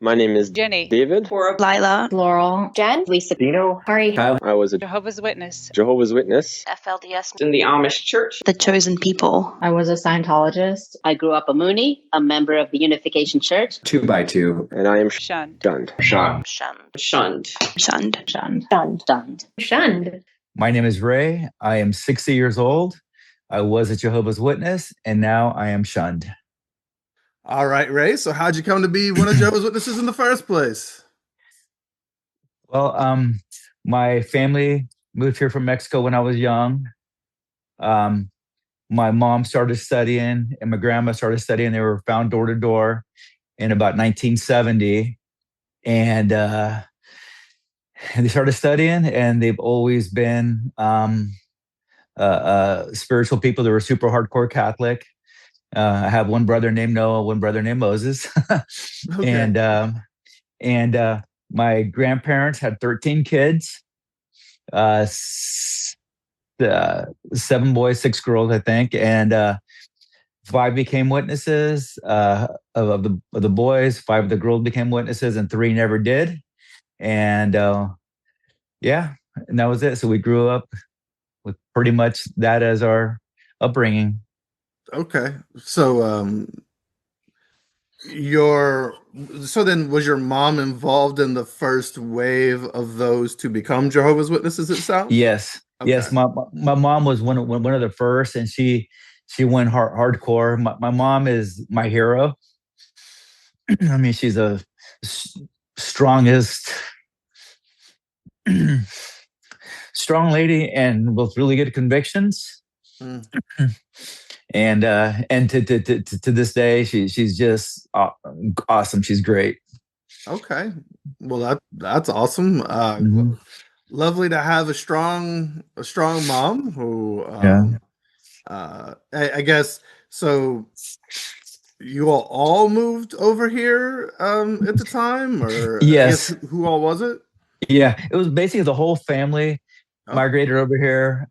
My name is Jenny. David. Lila, Laurel, Jen, Lisa, Dino, Ari, Kyle, I was a Jehovah's Witness. Jehovah's Witness. FLDS, in the Amish church. the chosen people. I was a Scientologist. I grew up a Mooney, a member of the Unification Church. 2x2. And I am Shunned. shunned. Sean. Shunned. Shunned. Shunned. Shunned. Stunned. Shunned. My name is Ray. I am 60 years old. I was a Jehovah's Witness, and now I am shunned. All right, Ray. So how'd you come to be one of Jehovah's Witnesses in the first place? Well, my family moved here from Mexico when I was young. My mom started studying, and my grandma started studying. They were found door to door in about 1970, and they started studying, and they've always been spiritual people. They were super hardcore Catholic. I have one brother named Noah, one brother named Moses, Okay. and my grandparents had 13 kids, 7 boys, 6 girls, I think, and 5 became witnesses of the boys. 5 of the girls became witnesses, and 3 never did. And yeah, and that was it. So we grew up with pretty much that as our upbringing. Okay. So then was your mom involved in the first wave of those to become Jehovah's Witnesses itself? Yes. Okay. Yes. My mom was one of the first, and she went hardcore. My mom is my hero. I mean, she's the strongest, strong lady, and with really good convictions. Mm. And to this day, she's just awesome. She's great. Okay. Well, that's awesome. Lovely to have a strong mom who I guess so. You all moved over here at the time, or Yes. I guess who all was it? Yeah, it was basically the whole family Oh. migrated over here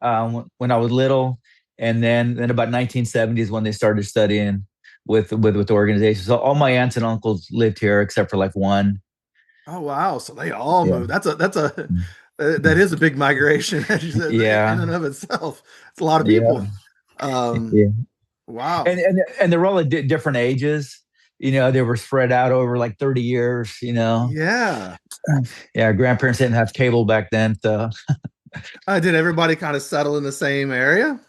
when I was little, and then about 1970s when they started studying with the organization. So all my aunts and uncles lived here except for like one. Oh wow! So they all Yeah. moved. That is a big migration. Yeah. In and of itself, it's a lot of people. Yeah. Wow. And they're all at different ages. You know, they were spread out over like 30 years. You know. Yeah. Yeah. Grandparents didn't have cable back then, so. Did everybody kind of settle in the same area?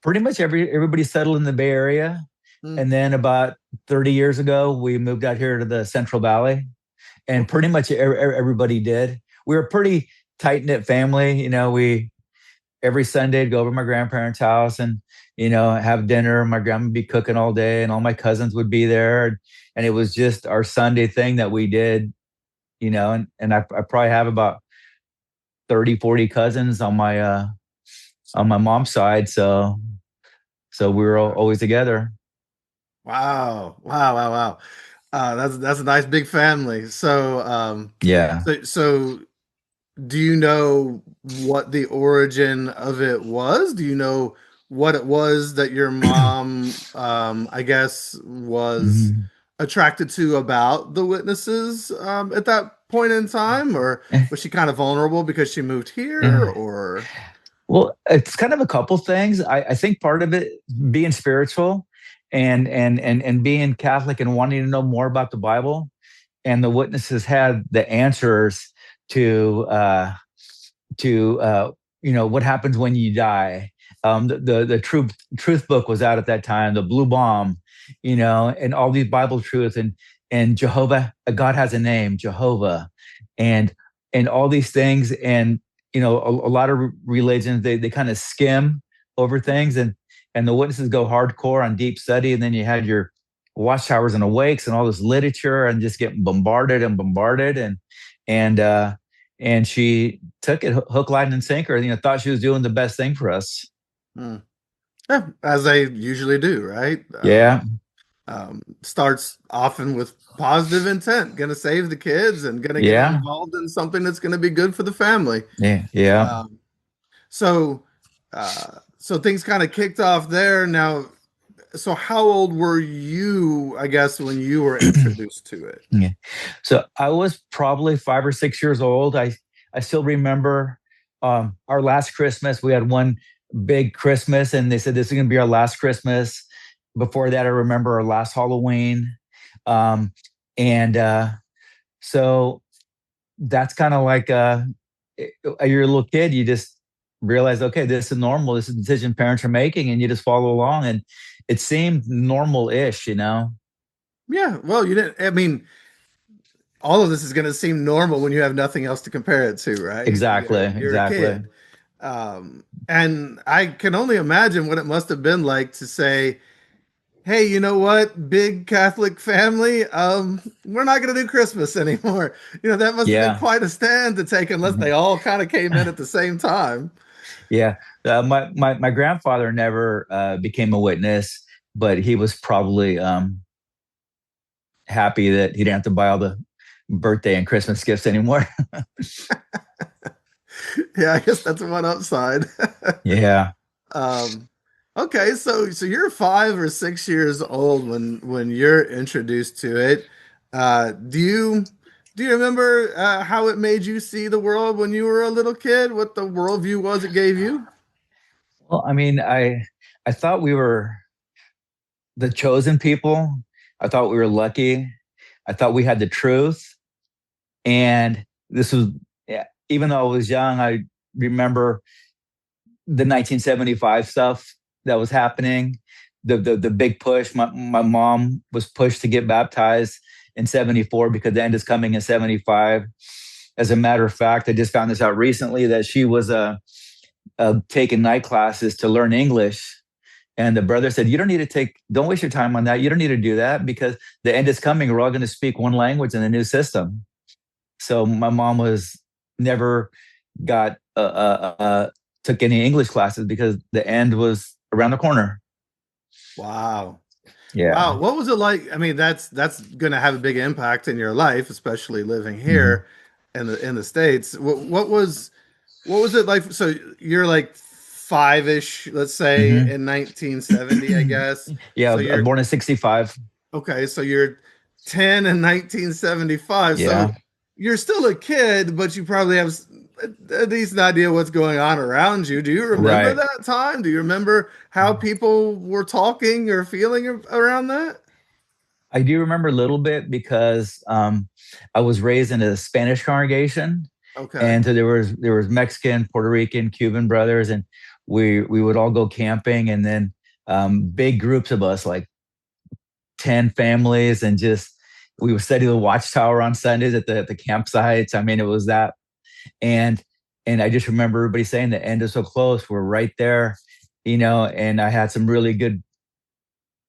Pretty much everybody settled in the Bay Area. And then about 30 years ago, we moved out here to the Central Valley, and pretty much everybody did. We were a pretty tight-knit family. You know, we every Sunday go over to my grandparents' house and, you know, have dinner. My grandma would be cooking all day, and all my cousins would be there. And it was just our Sunday thing that we did, you know, and I probably have about 30, 40 cousins on my mom's side. So we were always together. Wow. That's a nice big family. So yeah. So do you know what the origin of it was? Do you know what it was that your mom I guess was attracted to about the witnesses at that point in time, or was she kind of vulnerable because she moved here, or? Well, it's kind of a couple things. I think part of it being spiritual and being Catholic and wanting to know more about the Bible, and the witnesses had the answers to you know, what happens when you die. The truth book was out at that time, the Blue Bomb, you know, and all these Bible truths, and Jehovah, God has a name, Jehovah, and all these things. And you know, a lot of religions, they kind of skim over things, and the witnesses go hardcore on deep study, and then you had your watchtowers and awakes and all this literature, and just getting bombarded, and she took it hook, line, and sinker. You know, thought she was doing the best thing for us. Yeah, as they usually do, right? Yeah. Starts often with positive intent, gonna save the kids and gonna get involved in something that's gonna be good for the family. Yeah. So things kind of kicked off there. Now, So how old were you, I guess, when you were introduced to it? Yeah. So I was probably 5 or 6 years old. I still remember our last Christmas. We had one big Christmas, and they said this is going to be our last Christmas. Before that, I remember our last Halloween, um, and so that's kind of like you're a little kid. You just realize, okay, this is normal. This is a decision parents are making, and you just follow along. And it seemed normal-ish, you know. Yeah, well, you didn't. I mean, all of this is going to seem normal when you have nothing else to compare it to, right? Exactly, You're a exactly. kid. And I can only imagine what it must have been like to say, hey, you know what, big Catholic family, we're not going to do Christmas anymore. That must have been Yeah. quite a stand to take, unless they all kind of came in at the same time. Yeah, my grandfather never became a witness, but he was probably happy that he didn't have to buy all the birthday and Christmas gifts anymore. Yeah, I guess that's one upside. Yeah. um, okay, so you're 5 or 6 years old when you're introduced to it. Do you remember how it made you see the world when you were a little kid? What the worldview was it gave you? Well, I mean, I thought we were the chosen people. I thought we were lucky. I thought we had the truth. And this was, yeah, even though I was young, I remember the 1975 stuff that was happening, the big push. My mom was pushed to get baptized in 74 because the end is coming in 75. As a matter of fact, I just found this out recently that she was taking night classes to learn English. And the brother said, don't waste your time on that. You don't need to do that because the end is coming. We're all going to speak one language in the new system. So my mom was never got took any English classes because the end was around the corner. Wow. Yeah. Wow, what was it like? I mean, that's going to have a big impact in your life, especially living Mm-hmm. here in the States. What was it like? So you're like five-ish, let's say, Mm-hmm. in 1970, I guess. Yeah, So I was you're born in 65. okay, so you're 10 in 1975. So Yeah. you're still a kid, but you probably have a decent idea what's going on around you. Do you remember Right. that time? Do you remember how people were talking or feeling around that? I do remember a little bit because I was raised in a Spanish congregation, Okay. and so there was Mexican, Puerto Rican, Cuban brothers, and we would all go camping, and then big groups of us, like 10 families, and just we would study the watchtower on Sundays at the campsites. I mean, it was that, and I just remember everybody saying the end is so close. We're right there, and I had some really good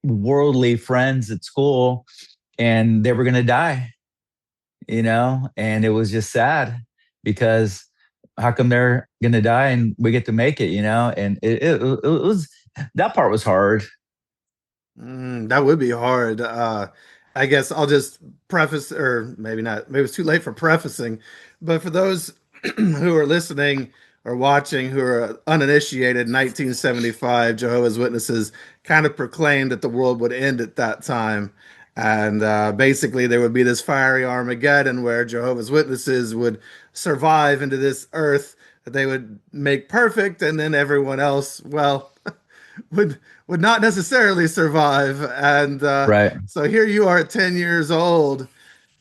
worldly friends at school, and they were going to die, and it was just sad because how come they're going to die and we get to make it, and it was, that part was hard. That would be hard. I guess I'll just preface, or maybe not, maybe it's too late for prefacing, but for those who are listening or watching who are uninitiated, 1975, Jehovah's Witnesses kind of proclaimed that the world would end at that time. And basically, there would be this fiery Armageddon where Jehovah's Witnesses would survive into this earth that they would make perfect, and then everyone else, well, would not necessarily survive. And Right. so here you are at 10 years old.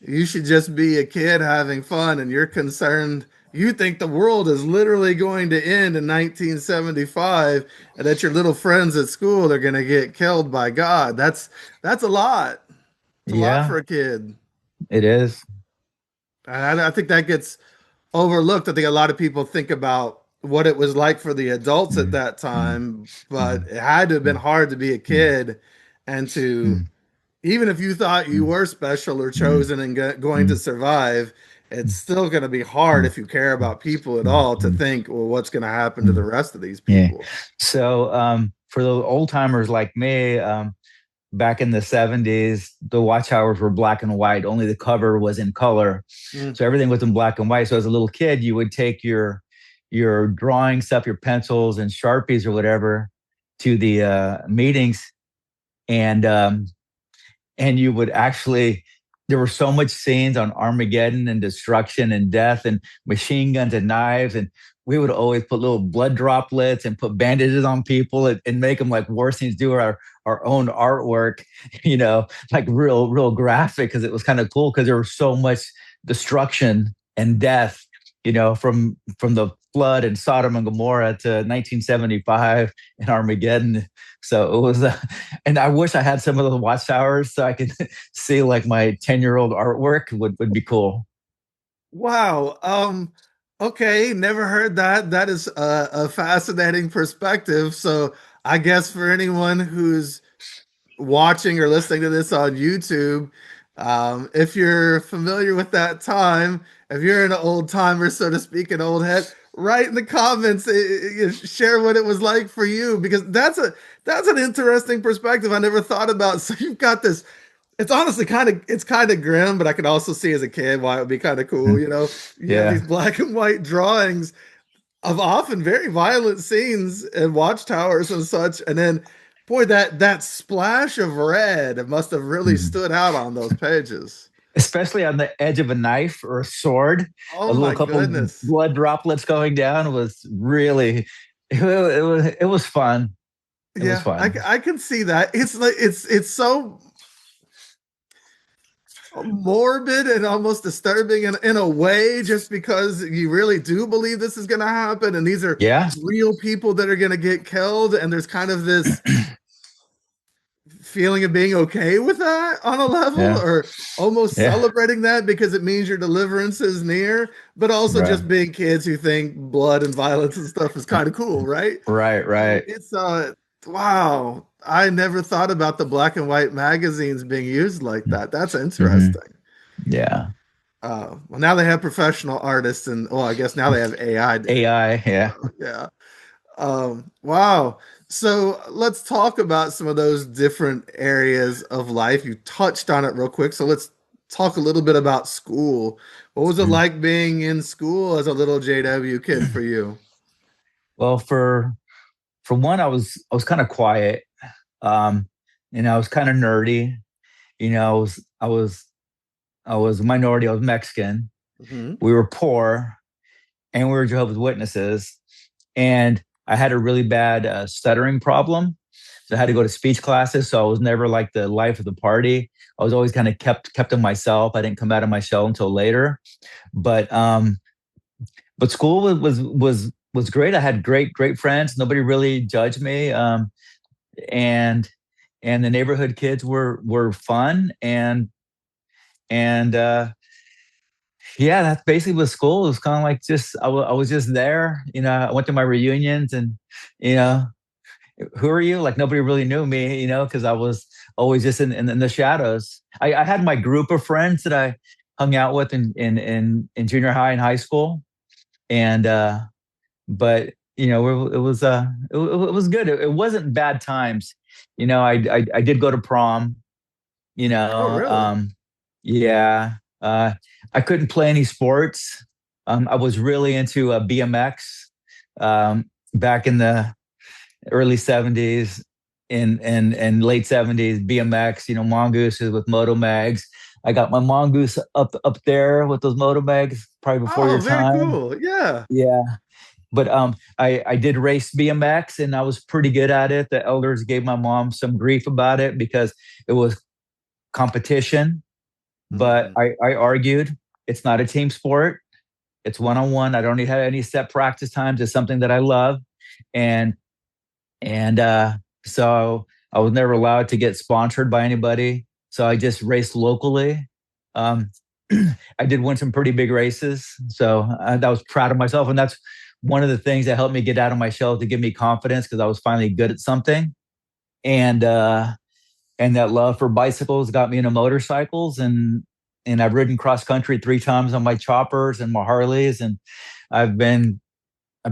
You should just be a kid having fun, and you're concerned. You think the world is literally going to end in 1975, and that your little friends at school are going to get killed by God. That's a lot. It's a lot Yeah, for a kid. it is. And I think that gets overlooked. I think a lot of people think about what it was like for the adults at Mm, that mm, time, but mm, it had to have been mm, hard to be a mm, kid and to, mm, even if you thought you mm, were special or mm, chosen and going to mm, survive, it's still going to be hard mm, if you care mm, about people at mm, all to mm, think, well, what's going to happen to the mm. rest of these Yeah. people? So for the old timers like me, back in the 70s, the watch hours were black and white. Only the cover was in color. Mm, So everything was in black and white. So as a little kid, you would take your drawing stuff, your pencils and Sharpies or whatever to the meetings, and and you would actually, there were so much scenes on Armageddon and destruction and death and machine guns and knives, and we would always put little blood droplets and put bandages on people and make them like war scenes, do our own artwork, like real graphic, because it was kind of cool because there was so much destruction and death, from the flood and Sodom and Gomorrah to 1975 and Armageddon. So it was, and I wish I had some of the watchtowers so I could see like my 10-year-old artwork would be cool. Wow. Okay, never heard that. That is a fascinating perspective. So I guess for anyone who's watching or listening to this on YouTube, if you're familiar with that time, if you're an old timer, so to speak, an old head, write in the comments, share what it was like for you, because that's an interesting perspective I never thought about. So you've got this. It's honestly it's kind of grim, but I could also see as a kid why it would be kind of cool. You have Yeah. these black and white drawings of often very violent scenes and watchtowers and such, and then boy, that splash of red must have really Mhm. stood out on those pages. Especially on the edge of a knife or a sword, Oh a little my couple goodness. blood droplets going down was really, it was fun. It was Yeah, fun. I can see that. It's like it's so morbid and almost disturbing in a way, just because you really do believe this is going to happen, and these are Yeah. real people that are going to get killed, and there's kind of this feeling of being okay with that on a level, Yeah. or almost Yeah. celebrating that because it means your deliverance is near, but also Right. just being kids who think blood and violence and stuff is kind of cool, right? Right. So Right. it's wow, I never thought about the black and white magazines being used like that. That's Hmm. interesting. Yeah. Well, now they have professional artists, and well, I guess now they have AI doing it. AI. Yeah. Yeah. Wow. So let's talk about some of those different areas of life. You touched on it real quick. So let's talk a little bit about school. What was it Mm. like being in school as a little JW kid for you? Well, for one, I was kind of quiet. Um, I was kind of nerdy. I was a minority. I was Mexican. Hmm. We were poor, and we were Jehovah's Witnesses. And I had a really bad stuttering problem. So I had to go to speech classes. So I was never like the life of the party. I was always kind of kept to myself. I didn't come out of my shell until later. But school was great. I had great friends. Nobody really judged me. And the neighborhood kids were fun, and yeah, that's basically what school. It was kind of like just I was just there. I went to my reunions, and you know who are you? Like nobody really knew me, because I was always just in the shadows. I had my group of friends that I hung out with in junior high and high school, and but it was good. It wasn't bad times. I did go to prom. You Oh, know, really? um, yeah. I couldn't play any sports. I was really into BMX back in the early '70s and late '70s. BMX, mongooses with moto mags. I got my mongoose up there with those moto mags probably before Oh, your very time. cool. Yeah. Yeah, but I did race BMX and I was pretty good at it. The elders gave my mom some grief about it because it was competition, but Mhm. I argued it's not a team sport. It's one on one. I don't need have any set practice times. It's something that I love, and so I was never allowed to get sponsored by anybody. So I just raced locally. Um, I did win some pretty big races, so I was proud of myself, and that's one of the things that helped me get out of my shell to give me confidence because I was finally good at something, and that love for bicycles got me into motorcycles, and I've ridden cross country 3 times on my choppers and my Harleys, and I've been a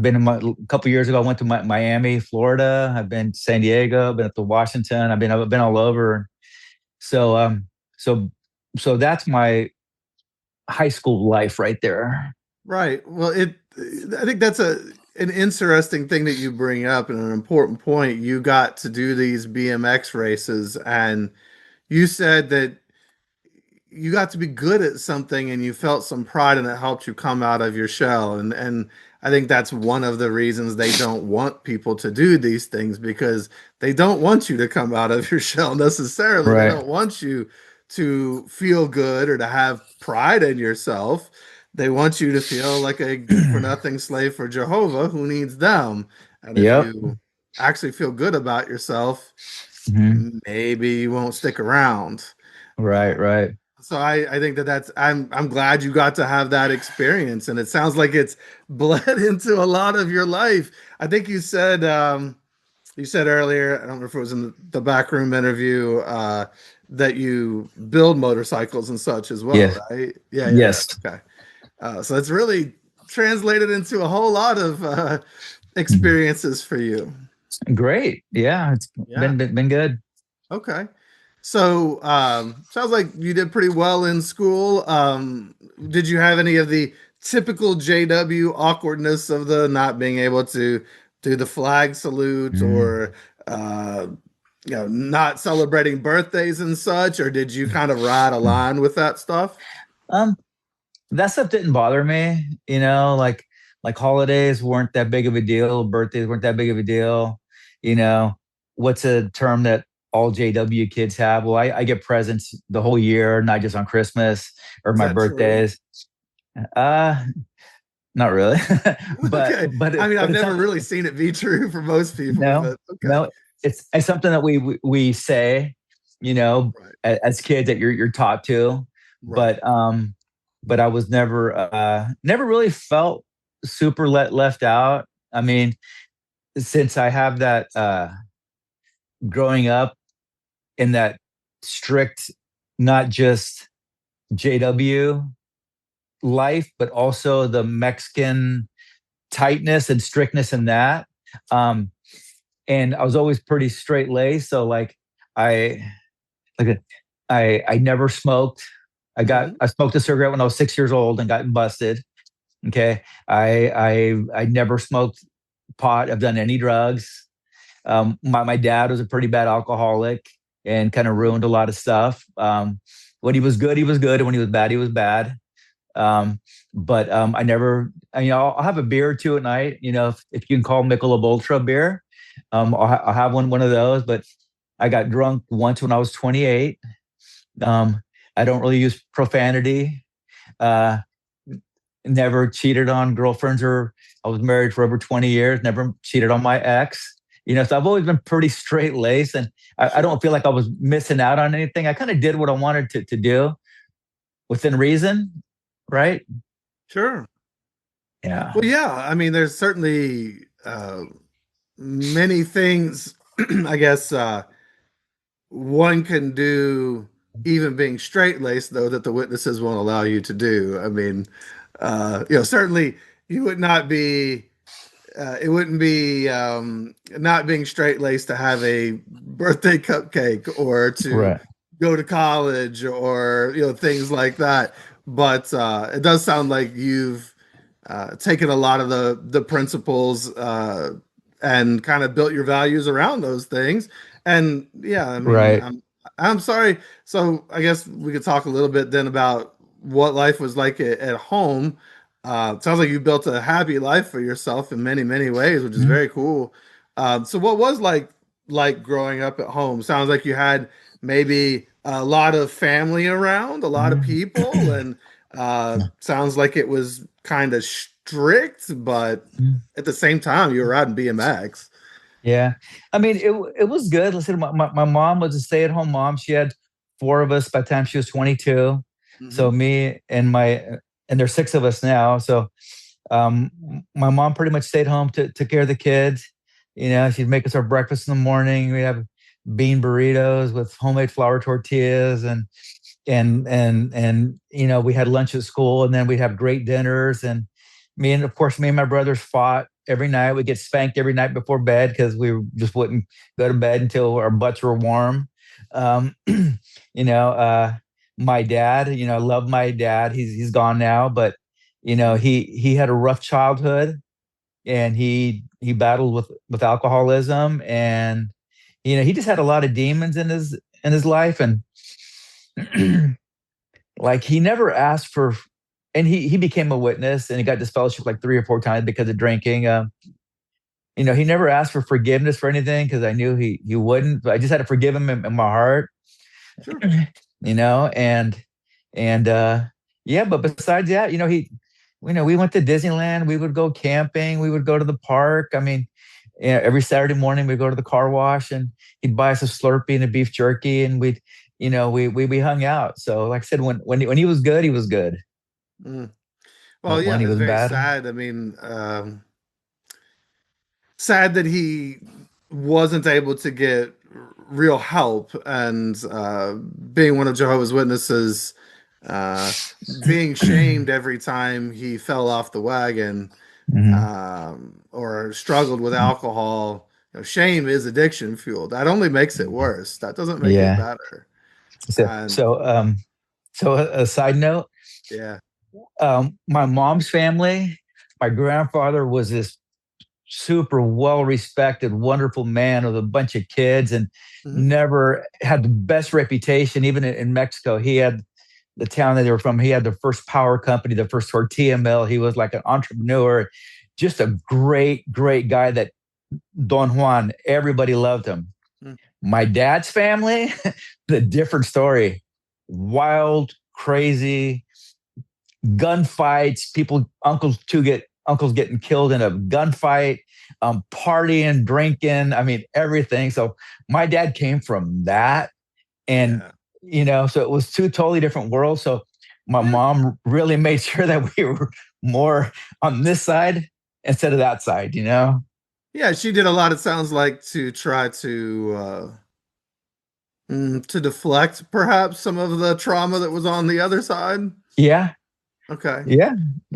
couple years ago. I went to Miami, Florida. I've been to San Diego. I've been up to Washington. I've been all over. So so so that's my high school life right there. Right. Well, I think an interesting thing that you bring up and an important point. You got to do these BMX races, and you said that you got to be good at something and you felt some pride and it helped you come out of your shell. And I think that's one of the reasons they don't want people to do these things, because they don't want you to come out of your shell necessarily. They Right. don't want you to feel good or to have pride in yourself. They want you to feel like a good for nothing slave for Jehovah who needs them. And if Yep. you actually feel good about yourself, Mhm. maybe you won't stick around. Right. Right. So I think that's I'm glad you got to have that experience, and it sounds like it's bled into a lot of your life. I think you said earlier, I don't know if it was in the backroom interview, that you build motorcycles and such as well, Yes. right? Yeah. Yes. Okay. So it's really translated into a whole lot of Mhm. experiences for you. Great. Yeah. It's Yeah. been good. Okay. So, sounds like you did pretty well in school. Did you have any of the typical JW awkwardness of the not being able to do the flag salute, Mhm. or uh, not celebrating birthdays and such, or did you kind of ride a line with that stuff? Um, that stuff didn't bother me, like holidays weren't that big of a deal, birthdays weren't that big of a deal. You know, what's a term that all JW kids have? Well, I get presents the whole year, not just on Christmas or Is my that true? birthdays. Uh, Not really, but Okay. but I it, mean, but I've it's never something. really seen it be true for most people, No, but okay. no, it's something that we say, you know, Right. as kids that you're taught to, Right. but but I was never really felt super left out. I mean, since I have that growing up in that strict, not just JW life, but also the Mexican tightness and strictness in that. Um, and I was always pretty straight laced. So I like I never smoked. Hmm. I smoked a cigarette when I was 6 years old and got busted. Okay. I never smoked pot. I've done any drugs. My dad was a pretty bad alcoholic and kind of ruined a lot of stuff. When he was good, he was good, and when he was bad, he was bad. Um, but I never, I'll have a beer or two at night. If you can call Michelob Ultra beer, I'll have one of those. But I got drunk once when I was 28. I don't really use profanity. Uh, Never cheated on girlfriends, or I was married for over 20 years. Never cheated on my ex. So I've always been pretty straight laced, and I Sure. don't feel like I was missing out on anything. I kind of did what I wanted to do within reason, right? Sure. Yeah. Well, yeah. I mean, there's certainly many things, I guess, one can do, even being straight laced, though, that the witnesses won't allow you to do. I mean, certainly you would not be. It wouldn't be not being straight laced to have a birthday cupcake or to Right. go to college, or things like that. But it does sound like you've taken a lot of the principles, and kind of built your values around those things. And yeah, I mean, Right. I'm sorry. So I guess we could talk a little bit then about what life was like at home. It sounds like you built a happy life for yourself in many, many ways, which is Mhm. very cool. So what was like growing up at home? Sounds like you had maybe a lot of family around, a lot of Mhm. people, and sounds like it was kind of strict, but at the same time, you were riding BMX. Yeah. I mean, it was good. Listen, my mom was a stay-at-home mom. She had four of us by the time she was 22. Hmm. So me and there's six of us now. So um, my mom pretty much stayed home, took care of the kids. She'd make us our breakfast in the morning. We'd have bean burritos with homemade flour tortillas, and we had lunch at school, and then we'd have great dinners. And of course, me and my brothers fought every night. We'd get spanked every night before bed because we just wouldn't go to bed until our butts were warm. um, you know my dad, I love my dad. He's gone now, but he had a rough childhood. and he battled with alcoholism, and he just had a lot of demons in his life, and like he never asked for, and he became a witness, and he got disfellowship like 3 or 4 times because of drinking. He never asked for forgiveness for anything because I knew he wouldn't, but I just had to forgive him in my heart. Sure. And yeah, but besides that, we went to Disneyland, we would go camping, we would go to the park. I mean, every Saturday morning we'd go to the car wash, and he'd buy us a Slurpee and a beef jerky, and we hung out. So like I said, when he was good, he was good. Well, But yeah, when he it's was very bad, sad. I mean, sad that he wasn't able to get real help, and being one of Jehovah's Witnesses, uh, being shamed every time he fell off the wagon, mhm. or struggled with alcohol. Shame is addiction fuel. That only makes it worse. That doesn't make it Yeah. better. So And so um so a side note, yeah. my mom's family, my grandfather was this super well respected, wonderful man with a bunch of kids, and Mhm. never had the best reputation. Even in Mexico, he had the town that they were from. He had the first power company, the first tortilla mill. He was like an entrepreneur, just a great, great guy. That Don Juan, everybody loved him. Mm. My dad's family, the different story. Wild, crazy, gunfights, uncles getting killed in a gunfight, partying, drinking. I mean, everything. So my dad came from that. And, so it was two totally different worlds. So my mom really made sure that we were more on this side instead of that side. Yeah, she did a lot, it sounds like, to try to deflect perhaps some of the trauma that was on the other side. Yeah. Okay. Yeah.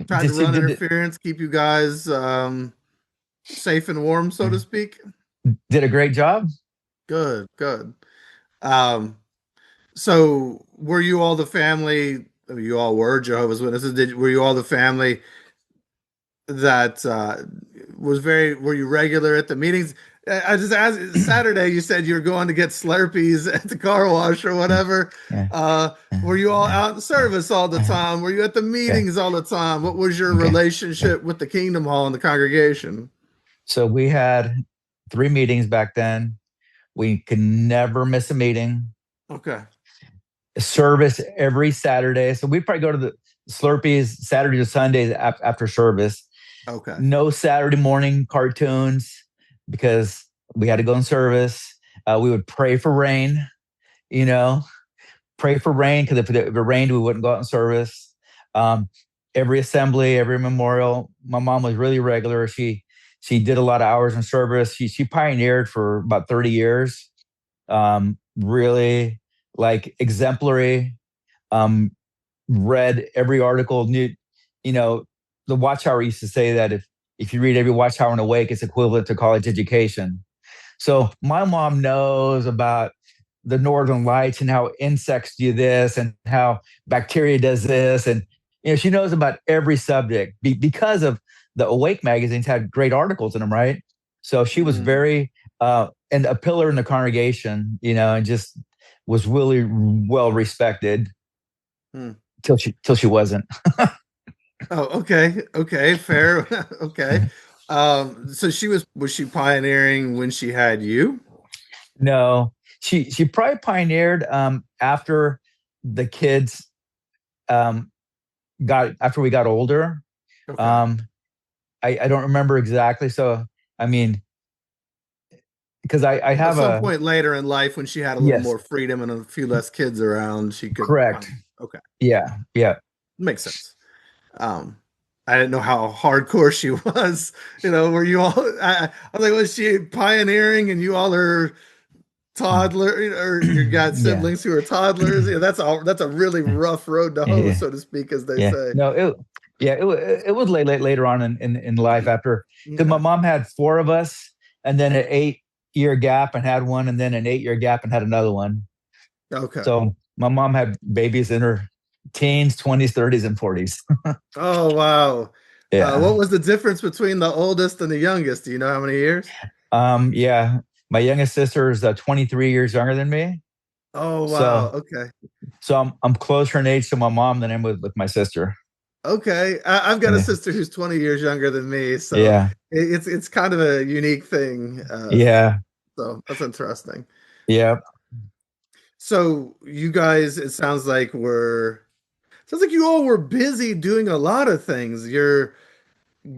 Tried to She run did it. interference, keep you guys safe and warm, so to speak. Did a great job. Good, good. Um, so were you all the family? You all were Jehovah's Witnesses. Were you all the family that were you regular at the meetings? I just asked Saturday, you said you were going to get Slurpees at the car wash or whatever. Yeah. Were you all out in service all the time? Were you at the Okay. meetings all the time? What was your Okay. relationship with the Kingdom Hall and the congregation? So we had 3 meetings back then. We could never miss a meeting. Okay. Service every Saturday. So we'd probably go to the Slurpees Saturday to Sundays after service. Okay. No Saturday morning cartoons because we had to go in service. We would pray for rain, pray for rain, because if it rained, we wouldn't go out in service. Every assembly, every memorial, my mom was really regular. She did a lot of hours in service. She pioneered for about 30 years. Really like exemplary. Read every article. The Watchtower used to say that if you read every Watchtower in a wake, it's equivalent to college education. So my mom knows about the northern lights and how insects do this and how bacteria does this. And she knows about every subject because of the Awake magazines had great articles in them, right? So she was very and a pillar in the congregation, and just was really well respected till she wasn't. Oh, okay. Okay, fair. Okay. So was she pioneering when she had you? No, she probably pioneered after the kids after we got older. Okay. I don't remember exactly. So I mean, because I have at some point later in life when she had a little more freedom and a few less kids around, she could. Correct. Okay. Yeah. Makes sense. I didn't know how hardcore she was. Were you all? I was like, was she pioneering, and you all are toddler, or you got siblings who are toddlers? That's a really rough road to hoe, so to speak, as they say. No, it was later on in life after, because my mom had 4 of us, and then an 8-year gap and had one, and then an 8-year gap and had another one. Okay. So my mom had babies in her teens, 20s, 30s, and 40s. Oh, wow. Yeah. What was the difference between the oldest and the youngest? Do you know how many years? Yeah. My youngest sister is 23 years younger than me. Oh wow. So Okay. so I'm closer in age to my mom than I am with my sister. Okay. I've got a Yeah. sister who's 20 years younger than me, so Yeah. it's kind of a unique thing. Yeah. So that's interesting. Yeah. So you guys, it sounds like you all were busy doing a lot of things. You're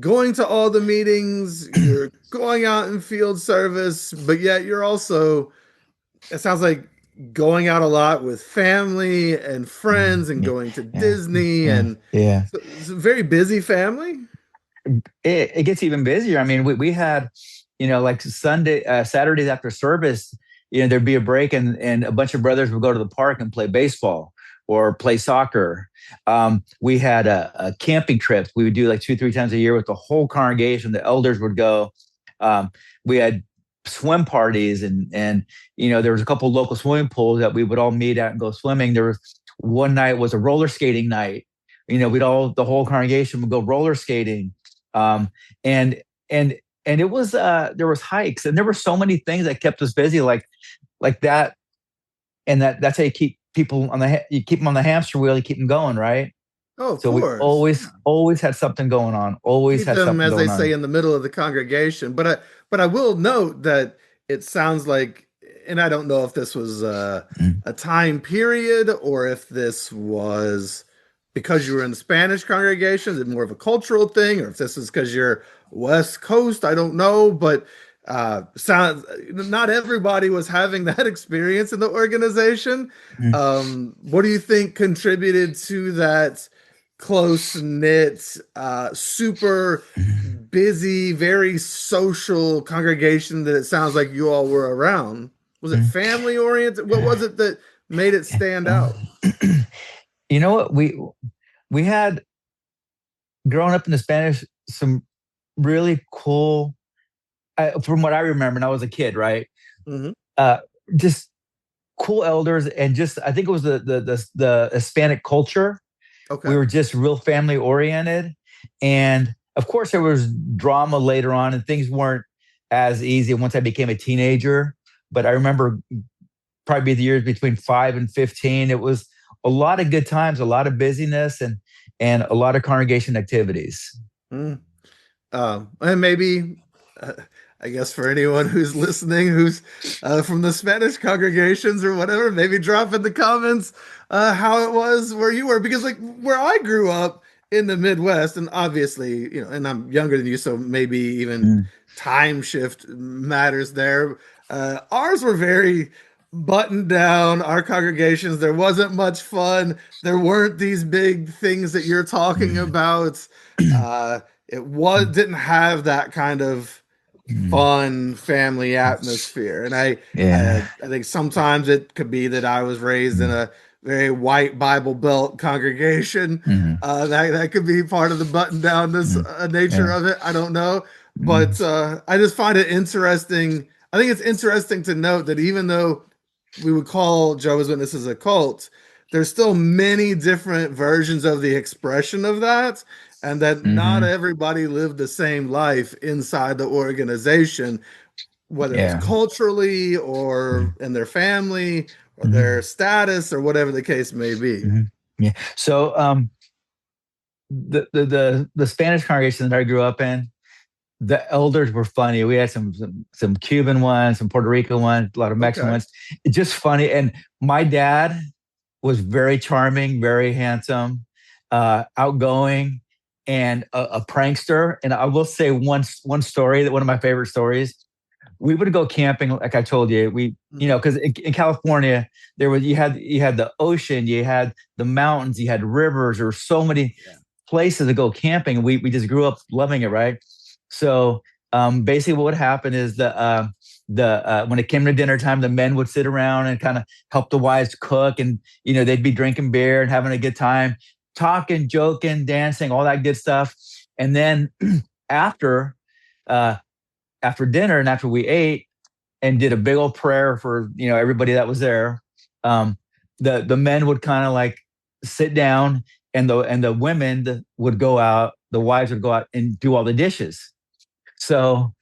going to all the meetings, you're going out in field service, but yet you're also, it sounds like going out a lot with family and friends and Yeah. going to Yeah. Disney Yeah. and Yeah. so it's a very busy family. It gets even busier. I mean, we had, like Saturdays after service, there'd be a break and a bunch of brothers would go to the park and play baseball or play soccer. We had a camping trips. We would do like 2, 3 times a year with the whole congregation. The elders would go. We had swim parties and there was a couple local swimming pools that we would all meet at and go swimming. There was one night was a roller skating night. The whole congregation would go roller skating. um, and and and it was there was hikes and there were so many things that kept us busy like that. And that's how you keep people you keep them on the hamster wheel, you keep them going, right? Oh, of So we course. always had something going on, always Keep had them, something as they going say, on. in the middle of the congregation. But I will note that it sounds like, and I don't know if this was Mm, a time period or if this was because you were in the Spanish congregation, is it more of a cultural thing, or if this is because you're West Coast, I don't know. But sounds not everybody was having that experience in the organization. mm, What do you think contributed to that close knit, super mm, busy, very social congregation that it sounds like you all were around? Was it mm. family oriented? What was it that made it stand Uh, out? you know what we had growing up in the Spanish, some really cool, from what I remember, and I was a kid, right? Hmm. Uh, just cool elders, and just I think it was the Hispanic culture. We Okay. were just real family oriented, and of course there was drama later on, and things weren't as easy once I became a teenager. But I remember probably the years between 5 and 15. It was a lot of good times, a lot of busyness, and a lot of congregation activities. Mm. And maybe, uh, I guess for anyone who's listening, who's from the Spanish congregations or whatever, maybe drop in the comments how it was where you were, because like where I grew up in the Midwest, and obviously, and I'm younger than you, so maybe even Mm, time shift matters there. Ours were very buttoned down. Our congregations, there wasn't much fun. There weren't these big things that you're talking mm, about. Uh, it was mm, didn't have that kind of mm. fun family atmosphere, and Yeah. I think sometimes it could be that I was raised in Mm, a very white Bible Belt congregation. mm, That could be part of the button downness mm. nature Yeah. of it. I don't know, Mm, but I just find it interesting. I think it's interesting to note that even though we would call Jehovah's Witnesses a cult, there's still many different versions of the expression of that, and that not mhm. everybody lived the same life inside the organization, whether it was Yeah. culturally or Mm, in their family or their mhm, status or whatever the case may be. mhm. Yeah. So the Spanish congregation that I grew up in, the elders were funny. We had some Cuban ones, some Puerto Rican ones, a lot of Mexican Okay. ones. It's just funny. And my dad was very charming, very handsome, outgoing, and a prankster. And I will say one story, that one of my favorite stories. We would go camping, like I told you. Mhm. Because in California, you had the ocean, you had the mountains, you had rivers. There were so many Yeah. places to go camping. We just grew up loving it, right? So basically, what would happen is the when it came to dinner time, the men would sit around and kind of help the wives cook, and they'd be drinking beer and having a good time, talking, joking, dancing, all that good stuff. And then after uh, after dinner and after we ate and did a big old prayer for everybody that was there, um, the men would kind of like sit down, and the women would go out the wives would go out and do all the dishes. So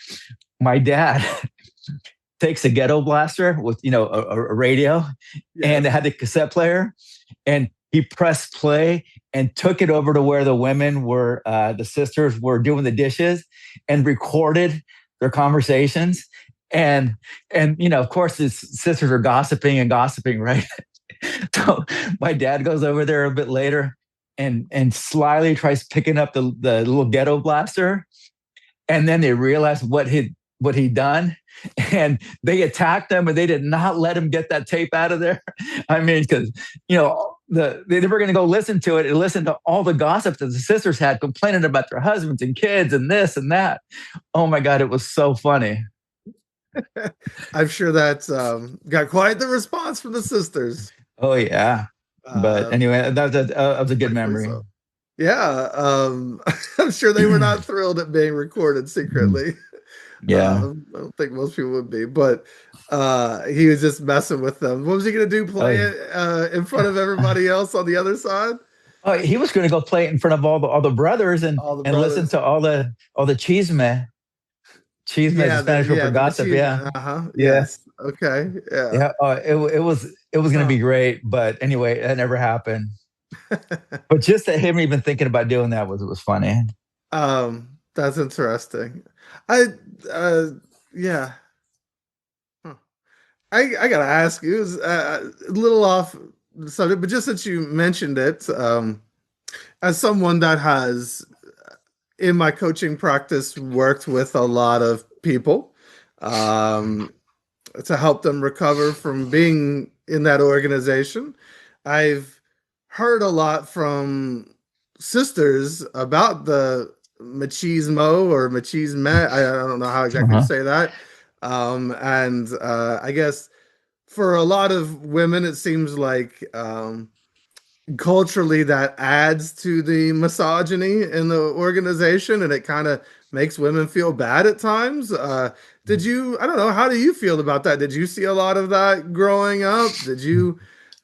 my dad takes a ghetto blaster with, a radio, and it had a cassette player, and he pressed play and took it over to where the women were, the sisters were doing the dishes, and recorded their conversations. And of course, his sisters are gossiping, right? So my dad goes over there a bit later and slyly tries picking up the little ghetto blaster. And then they realized what he'd done, and they attacked him, and they did not let him get that tape out of there. I mean, because they were going to go listen to it and listen to all the gossip that the sisters had, complaining about their husbands and kids and this and that. Oh my God, it was so funny. I'm sure that's got quite the response from the sisters. Oh yeah, but anyway, that was a good memory. So. Yeah, I'm sure they were not thrilled at being recorded secretly. Yeah, I don't think most people would be, but he was just messing with them. What was he going to do? Play it in front of everybody else on the other side? Oh, he was going to go play it in front of all the brothers and listen to all the chisme. Chisme is Spanish for gossip. Yeah. Yes. Okay. Yeah. Yeah. It was going to be great, but anyway, that never happened. But just that him even thinking about doing that was funny. That's interesting. Yeah. Huh. I gotta ask you, is a little off subject, but just since you mentioned it, as someone that has in my coaching practice worked with a lot of people to help them recover from being in that organization, I've heard a lot from sisters about the machismo or machisme. I don't know how exactly to say that. And I guess for a lot of women, it seems like culturally that adds to the misogyny in the organization, and it kind of makes women feel bad at times. I don't know, how do you feel about that? Did you see a lot of that growing up? Did you,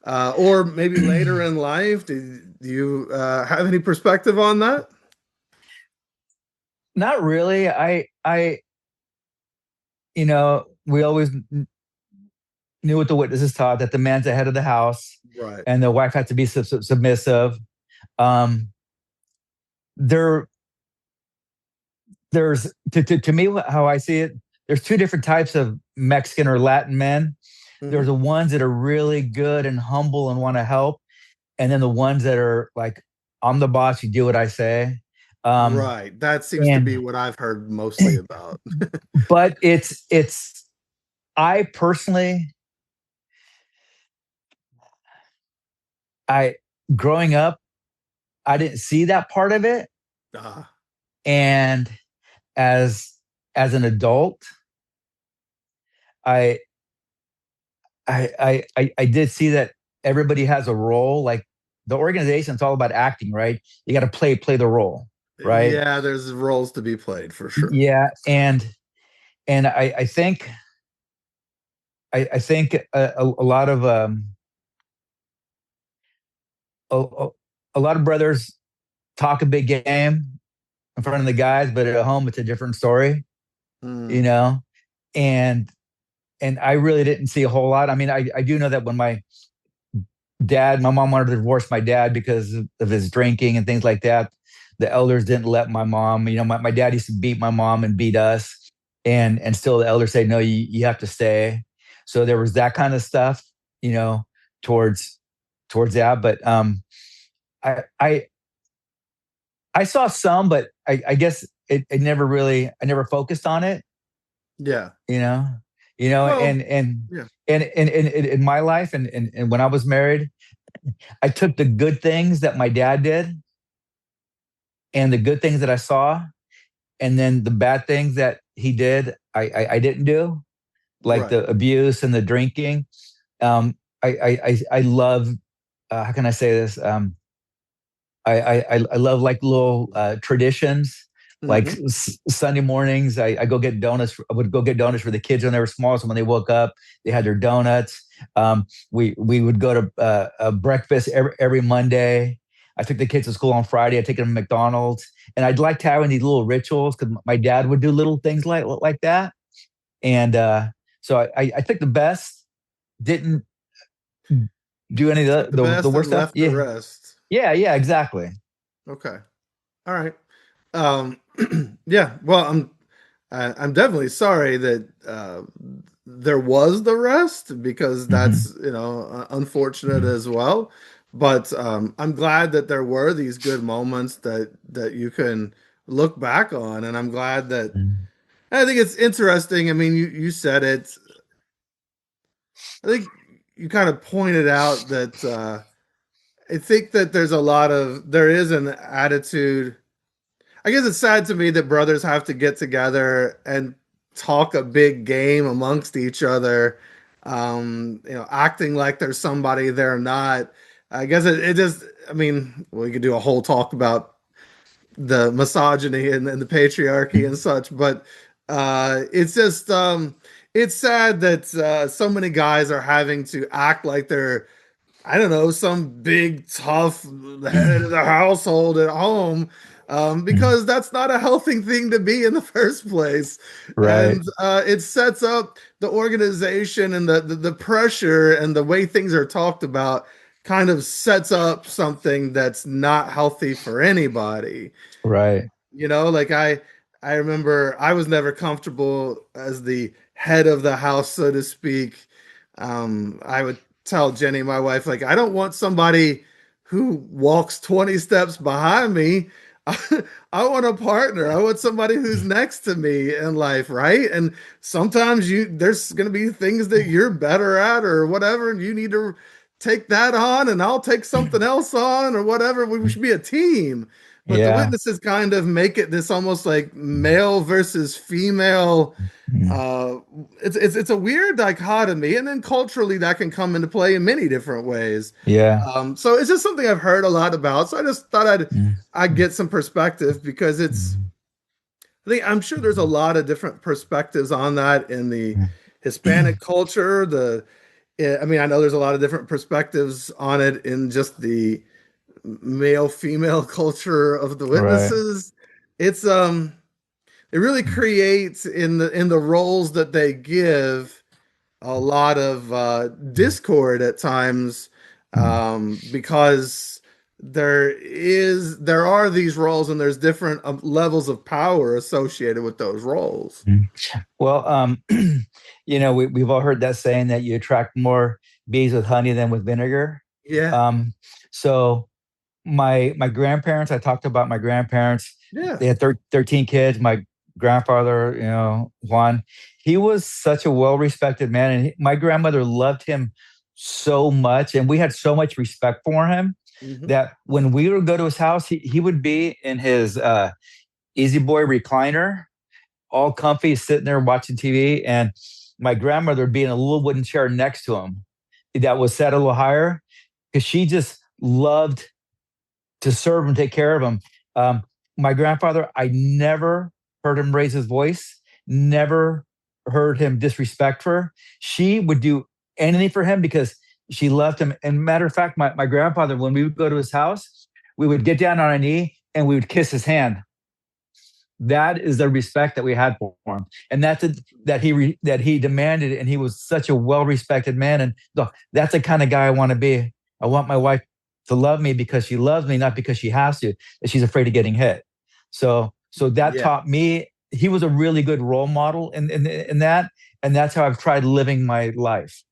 or maybe later in life, do you have any perspective on that? Not really. We always knew what the witnesses taught, that the man's the head of the house, right, and the wife had to be submissive. There's to me, how I see it, there's two different types of Mexican or Latin men. Mm-hmm. There's the ones that are really good and humble and want to help, and then the ones that are like, I'm the boss, you do what I say. Right. That seems to be what I've heard mostly about. But I personally, growing up, I didn't see that part of it. And as an adult, I did see that everybody has a role. Like the organization, it's all about acting, right? You got to play the role, right? Yeah, there's roles to be played for sure. Yeah, and I think a lot of a lot of brothers talk a big game in front of the guys, but at home it's a different story, and I really didn't see a whole lot. I mean, I do know that when my mom wanted to divorce my dad because of his drinking and things like that, the elders didn't let my mom. My dad used to beat my mom and beat us, and still the elders say, no, you have to stay. So there was that kind of stuff, towards that. But I saw some, but I guess I never focused on it. Yeah. Well, and in my life and when I was married, I took the good things that my dad did and the good things that I saw, and then the bad things that he did, I didn't do, like the abuse and the drinking. I love, how can I say this? I love like little traditions. Like Sunday mornings, I go get donuts. I would go get donuts for the kids when they were small. So when they woke up, they had their donuts. We would go to breakfast every Monday. I took the kids to school on Friday. I take them to McDonald's, and I'd like having these little rituals because my dad would do little things like that. And so I took the best, didn't do any of Took the the best worst and stuff. left the rest. Yeah, exactly. Okay. All right. Yeah. Well, I'm definitely sorry that there was the rest, because that's unfortunate as well. But I'm glad that there were these good moments that you can look back on, and I'm glad that Mhm. I think it's interesting. I mean, you said it. I think you kind of pointed out that I think that there is an attitude. I guess it's sad to me that brothers have to get together and talk a big game amongst each other, acting like there's somebody they're not. I guess it just, I mean, we could do a whole talk about the misogyny and the patriarchy and such, but it's just, it's sad that so many guys are having to act like they're, I don't know, some big tough head of the household at home, because that's not a healthy thing to be in the first place. Right, And it sets up the organization, and the pressure and the way things are talked about kind of sets up something that's not healthy for anybody. right. Like I remember I was never comfortable as the head of the house, so to speak. I would tell Jenny, my wife, like, I don't want somebody who walks 20 steps behind me. I want a partner. I want somebody who's next to me in life, right? And sometimes there's going to be things that you're better at or whatever, and you need to take that on, and I'll take something else on or whatever. We should be a team. But the Yeah. witnesses kind of make it this almost like male versus female. Mhm. uh it's a weird dichotomy, and then culturally that can come into play in many different ways. Yeah. So it's just something I've heard a lot about, so I just thought Mhm. I'd get some perspective, because I'm sure there's a lot of different perspectives on that in the Hispanic culture. I mean, I know there's a lot of different perspectives on it in just the male female culture of the Right. witnesses. It's it really creates in the roles that they give a lot of discord at times, because there are these roles, and there's different levels of power associated with those roles. Mhm. Well, we've all heard that saying that you attract more bees with honey than with vinegar. Yeah. Um, so my grandparents, I talked about my grandparents. Yeah. They had 13 kids. My grandfather, Juan, he was such a well-respected man, and my grandmother loved him so much, and we had so much respect for him Hmm. that when we would go to his house, he would be in his Easy Boy recliner, all comfy, sitting there watching TV, and my grandmother would be in a little wooden chair next to him that was set a little higher because she just loved to serve and take care of him. Um, my grandfather, I never heard him raise his voice, never heard him disrespect her. She would do anything for him because she loved him. And matter of fact, my grandfather, when we would go to his house, we would get down on our knee and we would kiss his hand. That is the respect that we had for him, and that he demanded. And he was such a well respected man. And that's the kind of guy I want to be. I want my wife to love me because she loves me, not because she has to. That she's afraid of getting hit. So that Yeah. taught me. He was a really good role model in that, and that's how I've tried living my life.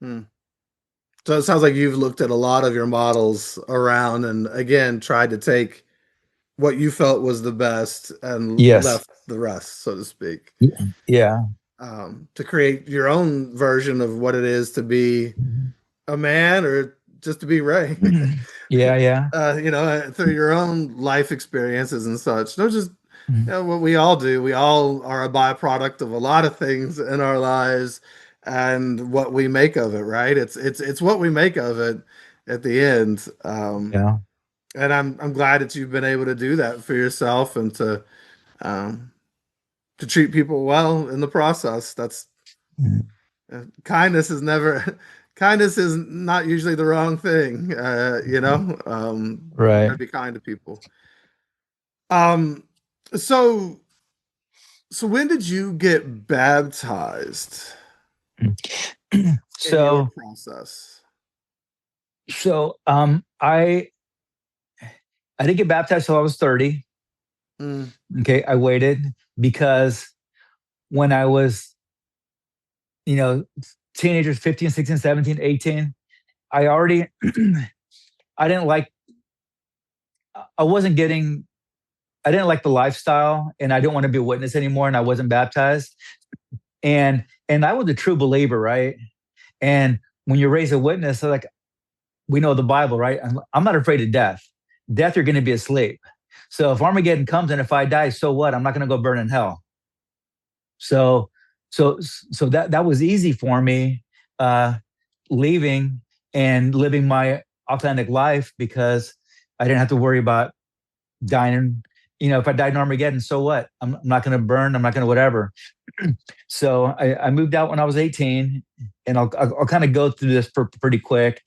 Hmm. So it sounds like you've looked at a lot of your models around, and again tried to take what you felt was the best and Yes. left the rest, so to speak, Yeah. to create your own version of what it is to be a man, or just to be Ray. Yeah. Yeah. Through your own life experiences and such. No, just what we all do. We all are a byproduct of a lot of things in our lives, and what we make of it. Right? It's what we make of it at the end. Yeah. And I'm glad that you've been able to do that for yourself, and um, to treat people well in the process. That's kindness is never kindness is not usually the wrong thing. You know, Right. gotta be kind to people. Um, so when did you get baptized in your So, process? I didn't get baptized till I was 30. Mm, Okay. I waited because when I was, you know, teenagers, 15, 16, 17, 18, I already, I didn't like, I wasn't getting, I didn't like the lifestyle and I didn't want to be a witness anymore. And I wasn't baptized. And I was a true believer, right? And when you raise a witness, so like we know the Bible, right? I'm not afraid of death. Death, you're going to be asleep. So if Armageddon comes and if I die, so what? I'm not going to go burn in hell. So, so that was easy for me, uh, leaving and living my authentic life because I didn't have to worry about dying. You know, if I died in Armageddon, so what? I'm not going to burn. I'm not going to whatever. So I moved out when I was 18, and I'll kind of go through this pretty quick.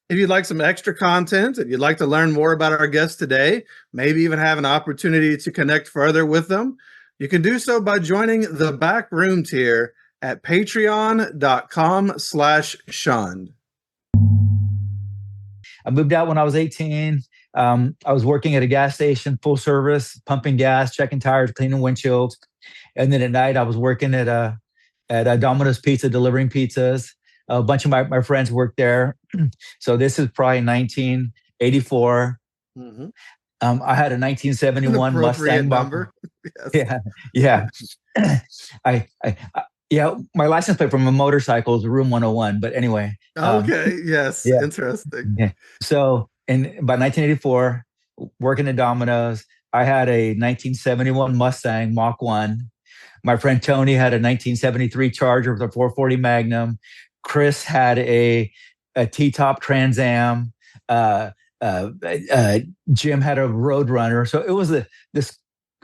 If you'd like some extra content, if you'd like to learn more about our guests today, maybe even have an opportunity to connect further with them, you can do so by joining the back room tier at patreon.com/shunned. I moved out when I was 18. I was working at a gas station, full service, pumping gas, checking tires, cleaning windshields. And then at night, I was working at a Domino's Pizza, delivering pizzas. A bunch of my friends worked there. So this is probably 1984. Mm-hmm. I had a An 1971 appropriate Mustang number. Yes. Yeah, yeah. Yeah, my license plate from a motorcycle is Room 101. But anyway, Okay. Yes. yeah, Interesting. yeah. So by 1984, working at Domino's, I had a 1971 Mustang Mach 1. My friend Tony had a 1973 Charger with a 440 Magnum. Chris had a T-top Trans Am. Uh, uh, uh, Jim had a Roadrunner. So it was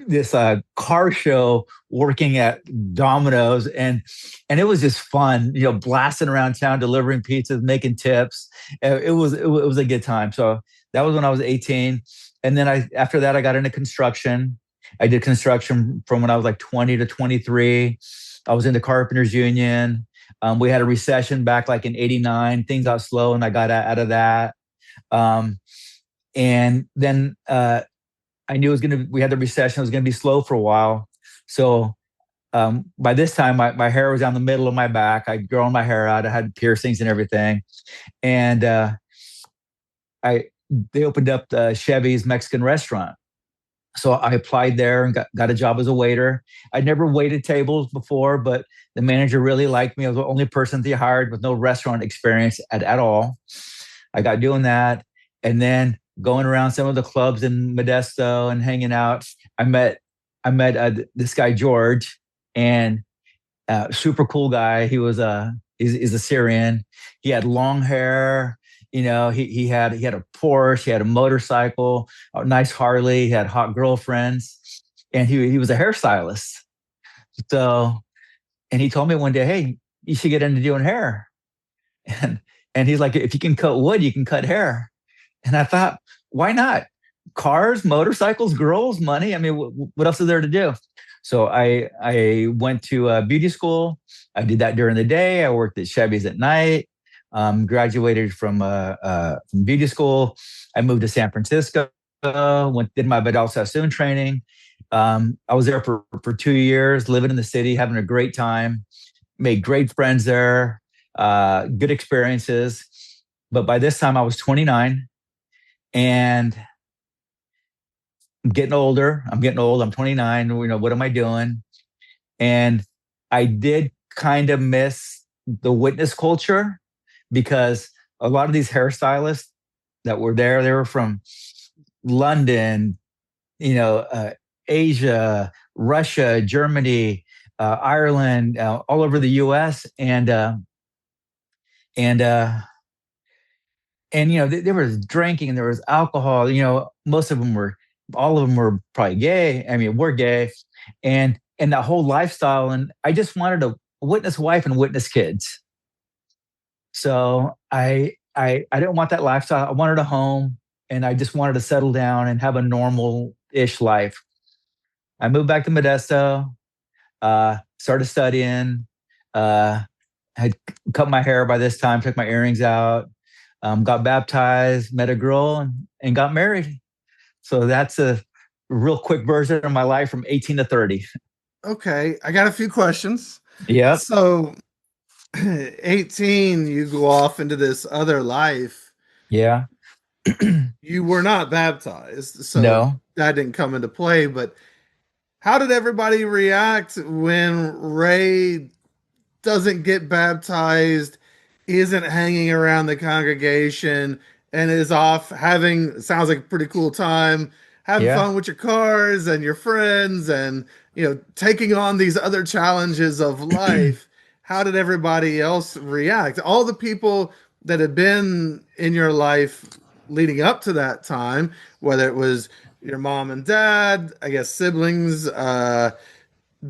this car show working at Domino's, and it was just fun. You know, blasting around town, delivering pizzas, making tips. It was a good time. So that was when I was 18, and then after that I got into construction. I did construction from when I was like 20 to 23. I was in the Carpenters Union. We had a recession back like in 89. Things got slow and I got out of that. And then I knew we had the recession. It was going to be slow for a while. So by this time, my hair was down the middle of my back. I'd grown my hair out. I had piercings and everything. And they opened up Chevy's Mexican restaurant. So I applied there and got a job as a waiter. I'd never waited tables before, but the manager really liked me. I was the only person they hired with no restaurant experience at all. I got doing that. And then going around some of the clubs in Modesto and hanging out, I met this guy, George, and super cool guy. He's a Syrian. He had long hair. You know, he had a Porsche, he had a motorcycle, a nice Harley, he had hot girlfriends, and he was a hairstylist. So, and he told me one day, hey, you should get into doing hair. And and he's like, if you can cut wood, you can cut hair. And I thought, why not? Cars, motorcycles, girls, money. I mean, what else is there to do? So I went to beauty school. I did that during the day. I worked at Chevy's at night. Graduated from beauty school. I moved to San Francisco. Did my Vidal Sassoon training. I was there for 2 years, living in the city, having a great time. Made great friends there. Good experiences. But by this time, I was 29, and I'm getting older. I'm getting old. I'm 29. You know, what am I doing? And I did kind of miss the witness culture, because a lot of these hairstylists that were there, they were from London, you know, Asia, Russia, Germany, Ireland, all over the U.S. And you know, there was drinking and there was alcohol. You know, all of them were probably gay. I mean, we're gay, and that whole lifestyle. And I just wanted a witness wife and witness kids. So I didn't want that lifestyle. I wanted a home, and I just wanted to settle down and have a normal-ish life. I moved back to Modesto, started studying, had cut my hair by this time, took my earrings out, got baptized, met a girl, and got married. So that's a real quick version of my life from 18 to 30. Okay, I got a few questions. Yep. So 18, you go off into this other life. Yeah. You were not baptized, so No. that didn't come into play. But how did everybody react when Ray doesn't get baptized, isn't hanging around the congregation, and is off having, sounds like a pretty cool time, having Yeah. fun with your cars and your friends, and taking on these other challenges of life? How did everybody else react? All the people that had been in your life leading up to that time, whether it was your mom and dad, I guess siblings,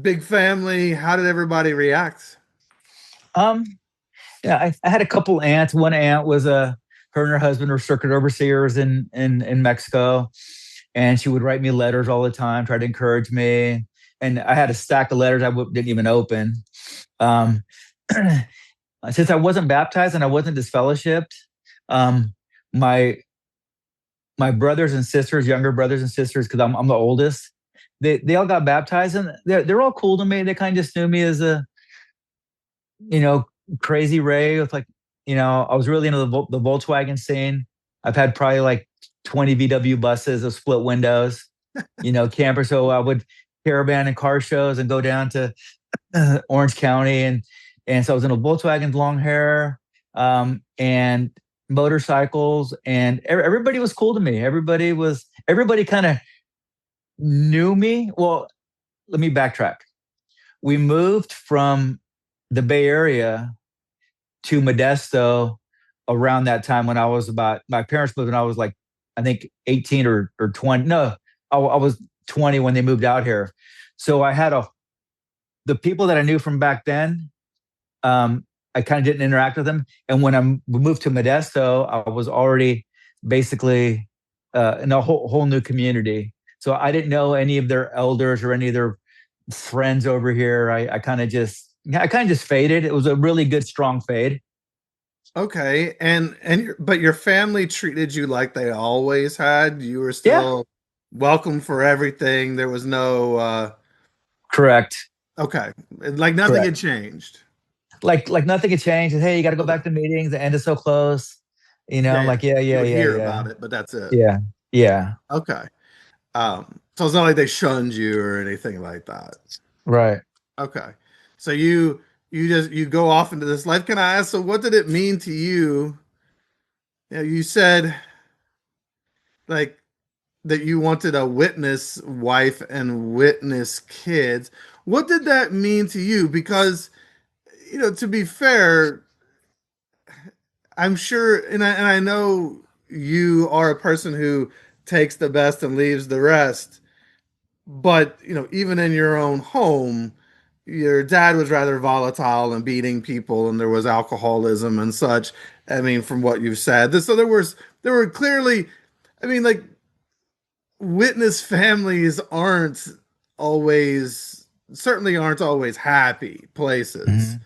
big family, how did everybody react? Um, yeah, I had a couple aunts. One aunt was her and her husband were circuit overseers in Mexico, and she would write me letters all the time, try to encourage me. And I had a stack of letters didn't even open. Um, since I wasn't baptized and I wasn't disfellowshipped, um, my my brothers and sisters, younger brothers and sisters, because I'm the oldest, they all got baptized, and they're all cool to me. They kind of just knew me as a, you know, crazy Ray with, like, I was really into the Volkswagen scene. I've had probably like 20 VW buses of split windows, campers. So I would caravan and car shows and go down to Orange County, and so I was in a Volkswagen, long hair, and motorcycles, and everybody was cool to me. Everybody kind of knew me. Well, let me backtrack. We moved from the Bay Area to Modesto around that time when I was my parents moved when I was like, I think 18 or 20. No, I was 20 when they moved out here. So I had the people that I knew from back then, I kind of didn't interact with them. And when we moved to Modesto, I was already basically in a whole new community. So I didn't know any of their elders or any of their friends over here. I kind of just faded. It was a really good, strong fade. Okay, but your family treated you like they always had. You were still welcome for everything. There was no Correct. Okay, like nothing had changed. Like nothing had changed. And, hey, you got to go back to meetings. The end is so close. I'm like, You would hear about it, but that's it. Yeah. Okay. So it's not like they shunned you or anything like that. Right. Okay. So you go off into this life. Can I ask, so what did it mean to you? You said like that you wanted a witness wife and witness kids. What did that mean to you? Because, to be fair, I'm sure, and I know you are a person who takes the best and leaves the rest. But, even in your own home, your dad was rather volatile and beating people, and there was alcoholism and such. I mean, from what you've said, so there were clearly, I mean, like, witness families certainly aren't always happy places. Mm-hmm.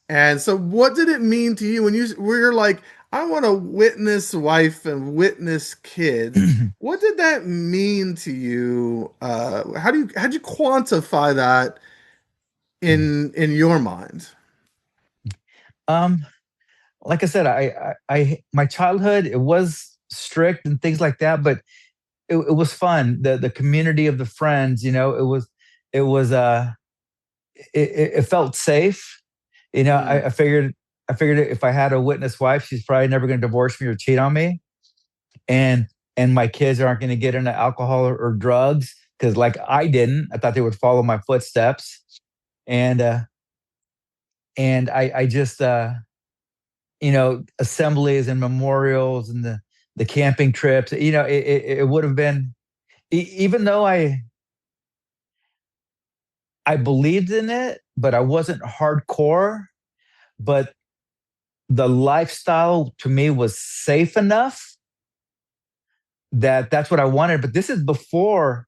And so what did it mean to you when you're like, I want a witness wife and witness kids? What did that mean to you? How'd you quantify that in your mind? Like I said, I my childhood, it was strict and things like that, but it was fun. The community of the friends, it felt safe. I figured if I had a witness wife, she's probably never going to divorce me or cheat on me, and my kids aren't going to get into alcohol or drugs, because like I didn't. I thought they would follow my footsteps, and I just assemblies and memorials and the camping trips. It would have been, even though I believed in it, but I wasn't hardcore. But the lifestyle to me was safe enough that that's what I wanted. But this is before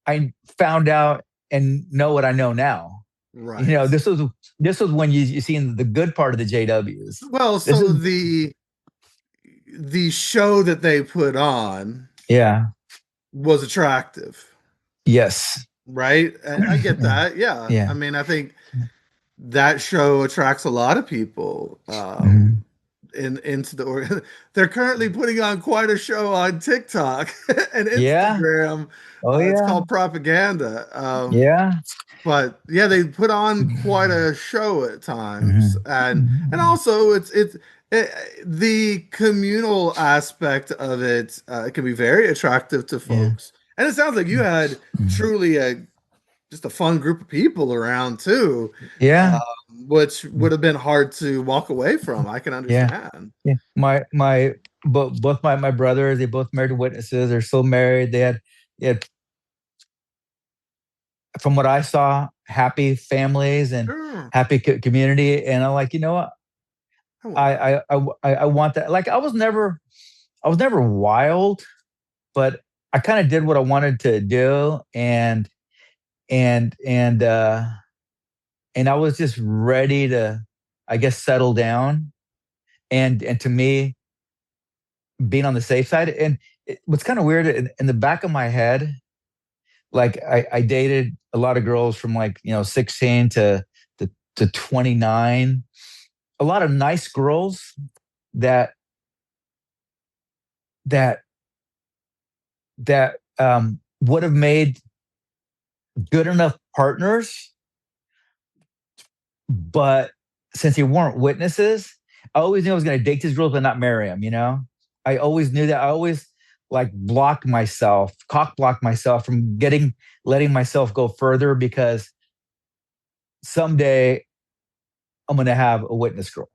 I found out and know what I know now. Right. This was when you seen the good part of the JWs. Well, This so is, the show that they put on yeah. was attractive, Yes. right? I get that. Yeah. Yeah. I mean, I think that show attracts a lot of people into the they're currently putting on quite a show on TikTok and Yeah. Instagram. Oh It's yeah. called Propaganda. Yeah. But yeah, they put on quite a show at times, and also it the communal aspect of it, it can be very attractive to Yeah. folks. And it sounds like you had truly just a fun group of people around too, Yeah. which would have been hard to walk away from. I can Yeah. understand. Yeah. Both my brothers, they both married witnesses. They're still married. They had, from what I saw, happy families and Sure. happy community. And I'm like, you know what? I want that. I want that. Like I was never wild, but I kind of did what I wanted to do, and and I was just ready to, I guess, settle down. And to me, being on the safe side, and what's kind of weird in the back of my head, like I dated a lot of girls from like 16 to 29, a lot of nice girls that that that would have made good enough partners, but since they weren't witnesses, I always knew I was going to date these girls but not marry them. I always knew that. I always like cock blocked myself from letting myself go further, because someday I'm going to have a witness girl,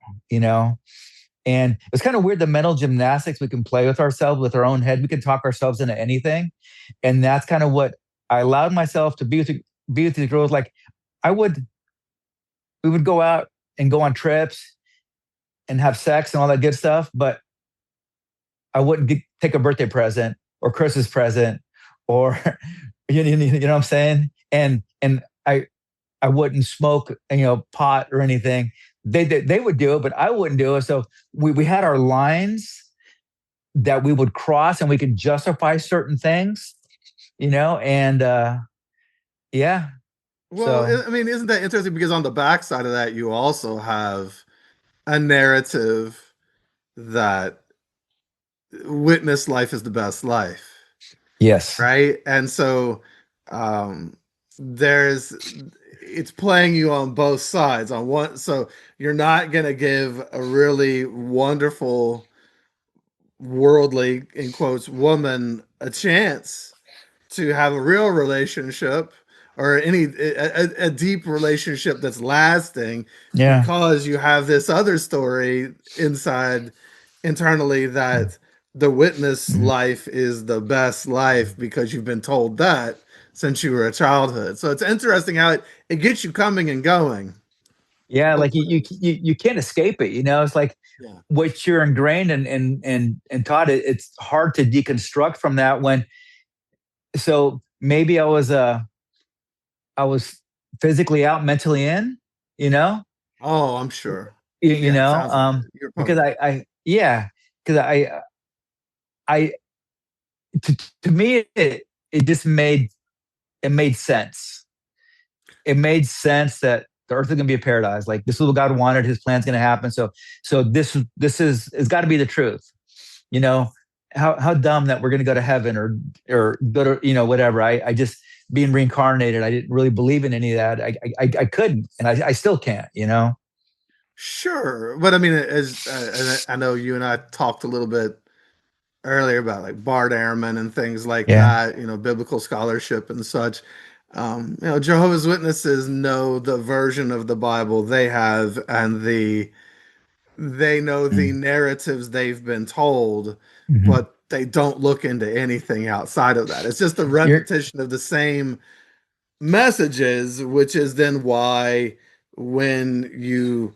And it's kind of weird, the mental gymnastics we can play with ourselves, with our own head. We can talk ourselves into anything. And that's kind of what I allowed myself to be with these girls. Like we would go out and go on trips and have sex and all that good stuff, but I wouldn't take a birthday present or Christmas present or, you know what I'm saying? And I wouldn't smoke, pot or anything. They would do it, but I wouldn't do it. So we had our lines that we would cross, and we could justify certain things, and yeah. Well, So I mean, isn't that interesting? Because on the backside of that, you also have a narrative that witness life is the best life, yes, right? And so um, there's it's playing you on both sides. On one, so you're not gonna give a really wonderful worldly, in quotes, woman a chance to have a real relationship or a deep relationship that's lasting, yeah. because you have this other story internally that the witness Mhm. life is the best life because you've been told that since you were a childhood. So it's interesting how it gets you coming and going. Yeah, Both like you can't escape it. It's like yeah. what you're ingrained and taught. It's hard to deconstruct from that. So maybe I was physically out, mentally in. You know, Oh, I'm sure. you, you Yeah, it know, sounds like it. You're because both. yeah, because I to me it just made sense. It made sense that the earth is going to be a paradise. Like this is what God wanted. His plan's going to happen. So this is it's got to be the truth. You know how dumb that we're going to go to heaven or go to whatever. I just being reincarnated. I didn't really believe in any of that. I couldn't, and I still can't. Sure, but I mean, as I know you and I talked a little bit earlier about like Bart Ehrman and things like Yeah. that, biblical scholarship and such. Jehovah's Witnesses know the version of the Bible they have, and they know the narratives they've been told, Mm-hmm. but they don't look into anything outside of that. It's just a You're repetition of the same messages, which is then why when you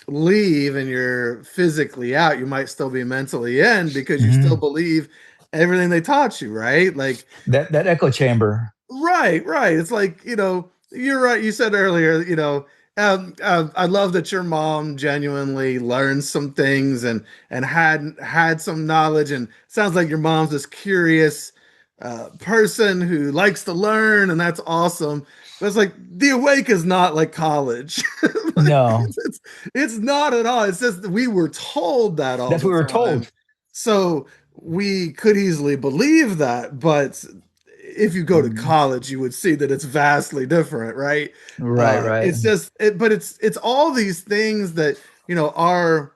leave and you're physically out, you might still be mentally in because you still believe everything they taught you, right? Like that echo chamber. right, right. It's like, you're right. You said earlier, I love that your mom genuinely learned some things and had some knowledge. And sounds like your mom's this curious person who likes to learn, and that's awesome. But it's like the Awake is not like college. Like, No, it's not at all. It's just that we were told that all that's what the we were time. told. So we could easily believe that, but if you go to college, you would see that it's vastly different, right? Right, right. It's just, but it's all these things that our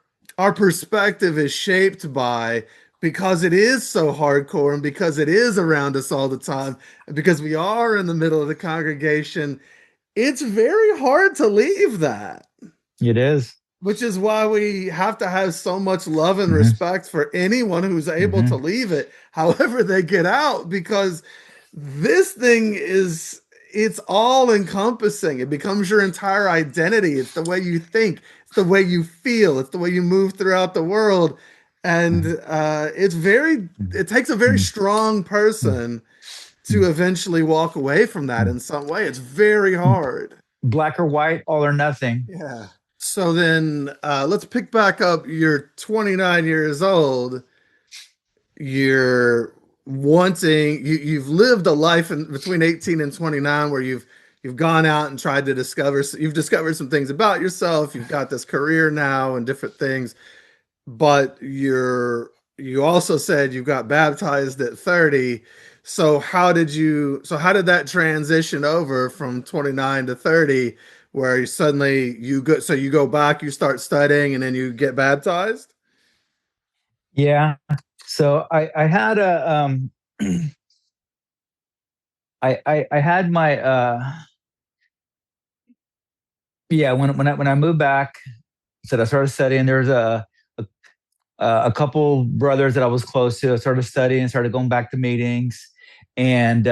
perspective is shaped by because it is so hardcore and because it is around us all the time, and because we are in the middle of the congregation. It's very hard to leave that, It is. which is why we have to have so much love and Mm-hmm. respect for anyone who's able to leave it, however they get out, because this thing it's all encompassing. It becomes your entire identity. It's the way you think, it's the way you feel, it's the way you move throughout the world. And it takes a very strong person to eventually walk away from that in some way. It's very hard. Black or white, all or nothing. Yeah. So then let's pick back up. You're 29 years old. You're you've lived a life in between 18 and 29 where you've gone out and tried to you've discovered some things about yourself. You've got this career now and different things, but you also said you got baptized at 30. So how did that transition over from 29 to 30 where you go back, you start studying, and then you get baptized? Yeah. So I had a I had my yeah, when I moved back, said I started studying. There's a couple brothers that I was close to. I started studying, started going back to meetings, and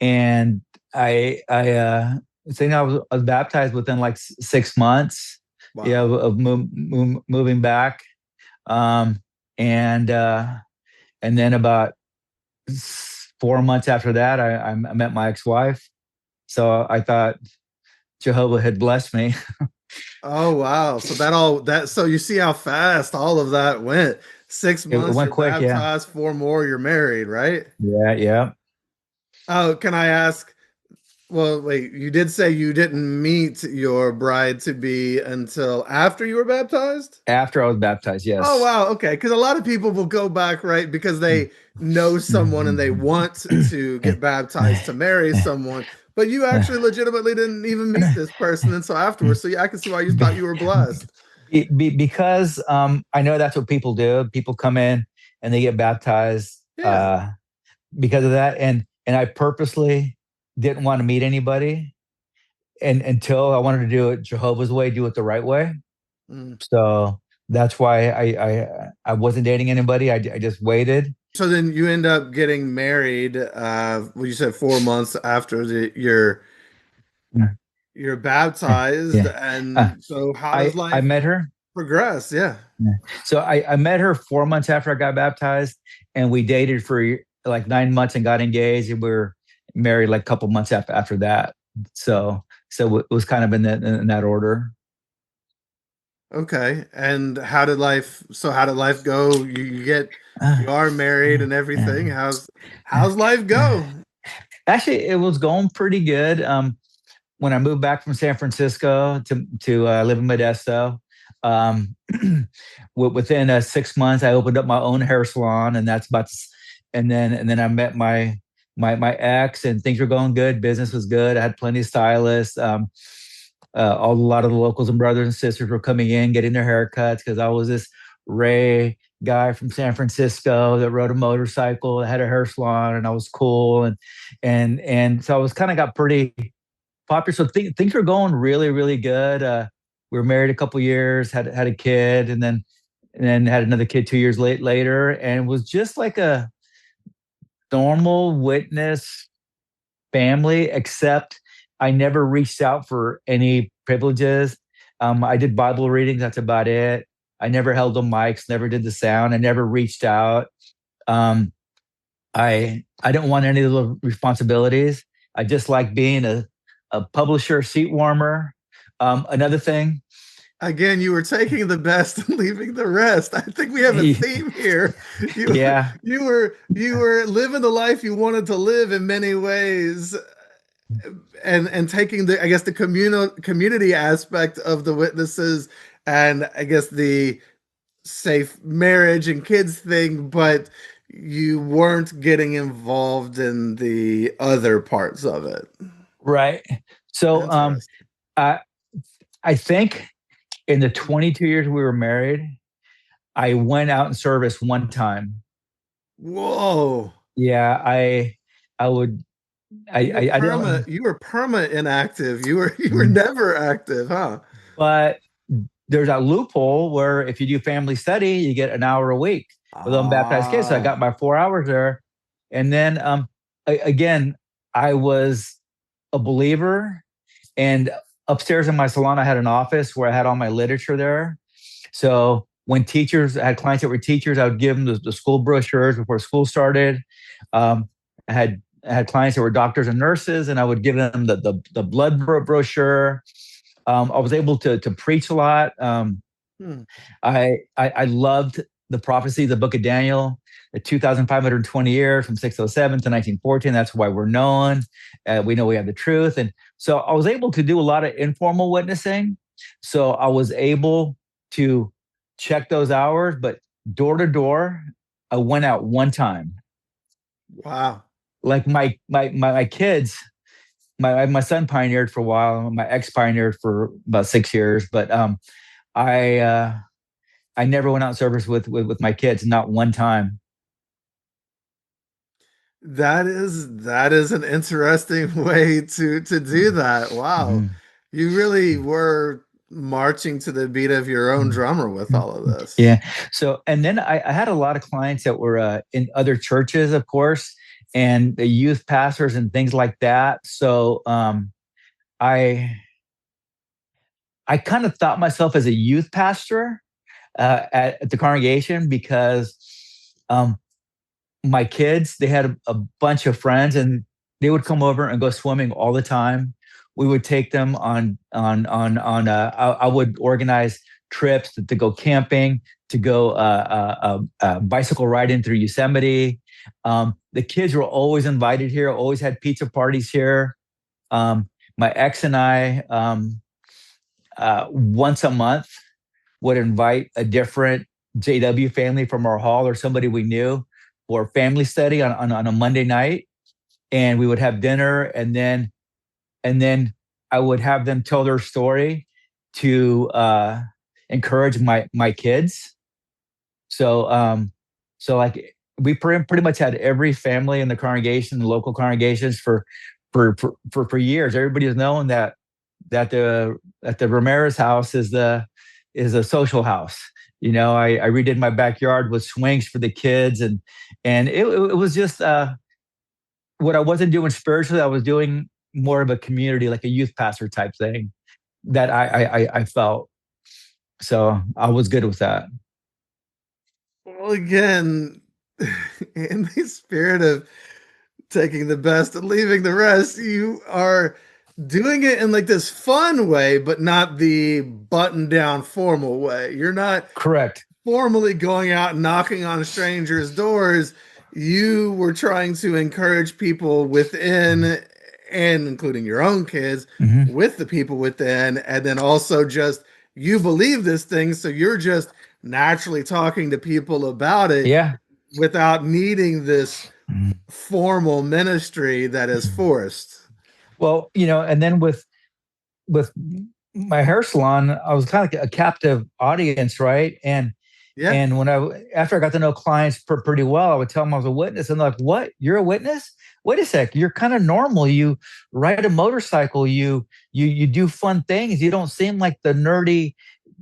and I think I was baptized within like 6 months. Wow. Yeah, of moving back, um, and and then about 4 months after that, I met my ex-wife. So I thought Jehovah had blessed me. Oh wow. So you see how fast all of that went. Six It months went you're quick, yeah, baptized, four more you're married, right? yeah, yeah. Oh, can I ask? Well, wait, you did say you didn't meet your bride to be until after you were baptized? After I was baptized, Oh yes. wow, okay. Because a lot of people will go back, right? Because they know someone and they want to get baptized to marry someone. But you actually legitimately didn't even meet this person until afterwards. So yeah, I can see why you thought you were blessed. Because I know that's what people do. People come in and they get baptized Yeah. because of that, and I purposely didn't want to meet anybody, and until I wanted to do it Jehovah's way, do it the right way. Mm. So that's why I wasn't dating anybody. I just waited. So then you end up getting married. Well, you said 4 months after you're baptized, Yeah. Uh, and so how does I life met her. progress? Yeah. Yeah. So I met her 4 months after I got baptized, and we dated for like 9 months and got engaged, and we were married like a couple months after that. So it was kind of in that order. Okay. And how did life go? You are married and everything. How's life go? Actually, it was going pretty good. When I moved back from San Francisco to live in Modesto, um, within 6 months, I opened up my own hair salon, and and then I met my ex, and things were going good. Business was good. I had plenty of stylists. A lot of the locals and brothers and sisters were coming in, getting their haircuts because I was this Ray guy from San Francisco that rode a motorcycle, had a hair salon, and I was cool, and so I was kind of got pretty popular. So things were going really, really good. We were married a couple years, had a kid, and then had another kid 2 years later, and it was just like a normal witness family, except I never reached out for any privileges. I did Bible readings. That's about it. I never held the mics, never did the sound. I never reached out. Um, I don't want any of the responsibilities. I just like being a publisher, seat warmer. Another thing, Again, you were taking the best and leaving the rest. I think we have a theme here. Yeah. You were living the life you wanted to live in many ways, and taking the, I guess, the community aspect of the witnesses, and I guess the safe marriage and kids thing, but you weren't getting involved in the other parts of it. Right. So Interesting. I think in the 22 years we were married, I went out in service one time. Whoa. Yeah, I would I don't, You were perma inactive. You were Mhm. never active, huh? But there's a loophole where if you do family study, you get an hour a week with unbaptized kids. So I got Ah. my 4 hours there. And then again, I was a believer, and upstairs in my salon, I had an office where I had all my literature there. So when I had clients that were teachers, I would give them the school brochures before school started. Um, I had clients that were doctors and nurses, and I would give them the blood brochure. I was able to preach a lot. Hmm. I loved the prophecy, the book of Daniel, the 2,520 years from 607 to 1914. That's why we're known. We know we have the truth. And so I was able to do a lot of informal witnessing. So I was able to check those hours, but door to door, I went out one time. Wow. Like my kids, my son pioneered for a while. My ex pioneered for about 6 years, but I I never went out in service with my kids, not one time. That is an interesting way to do that. Wow. Mhm. You really were marching to the beat of your own Mhm. drummer with all of this. Yeah. So, and then I had a lot of clients that were in other churches, of course, and the youth pastors and things like that. So, I I kind of thought myself as a youth pastor at the congregation because um, my kids, they had a bunch of friends, and they would come over and go swimming all the time. We would take them I would organize trips to go camping, to go bicycle riding through Yosemite. The kids were always invited here, always had pizza parties here. Um, my ex and I, once a month, would invite a different JW family from our hall or somebody we knew for family study on a Monday night. And we would have dinner, and then I would have them tell their story to encourage my kids. So so like we pretty much had every family in the congregation, the local congregations for years. Everybody has known that the Ramirez house is a social house. You know, I redid my backyard with swings for the kids, and it was just what I wasn't doing spiritually. I was doing more of a community, like a youth pastor type thing that I felt. So I was good with that. Well, again, in the spirit of taking the best and leaving the rest, you are doing it in like this fun way, but not the button down formal way. You're not Correct. formally going out and knocking on strangers' doors. You were trying to encourage people within, and including your own kids, Mm-hmm. with the people within, and then also just you believe this thing, so you're just naturally talking to people about it Yeah. without needing this Mm-hmm. formal ministry that is forced. Well, you know, and then with my hair salon, I was kind of like a captive audience, right? Yeah. And after I got to know clients pretty well, I would tell them I was a witness, and they're like, "What? You're a witness? Wait a sec. You're kind of normal. You ride a motorcycle. You do fun things. You don't seem like the nerdy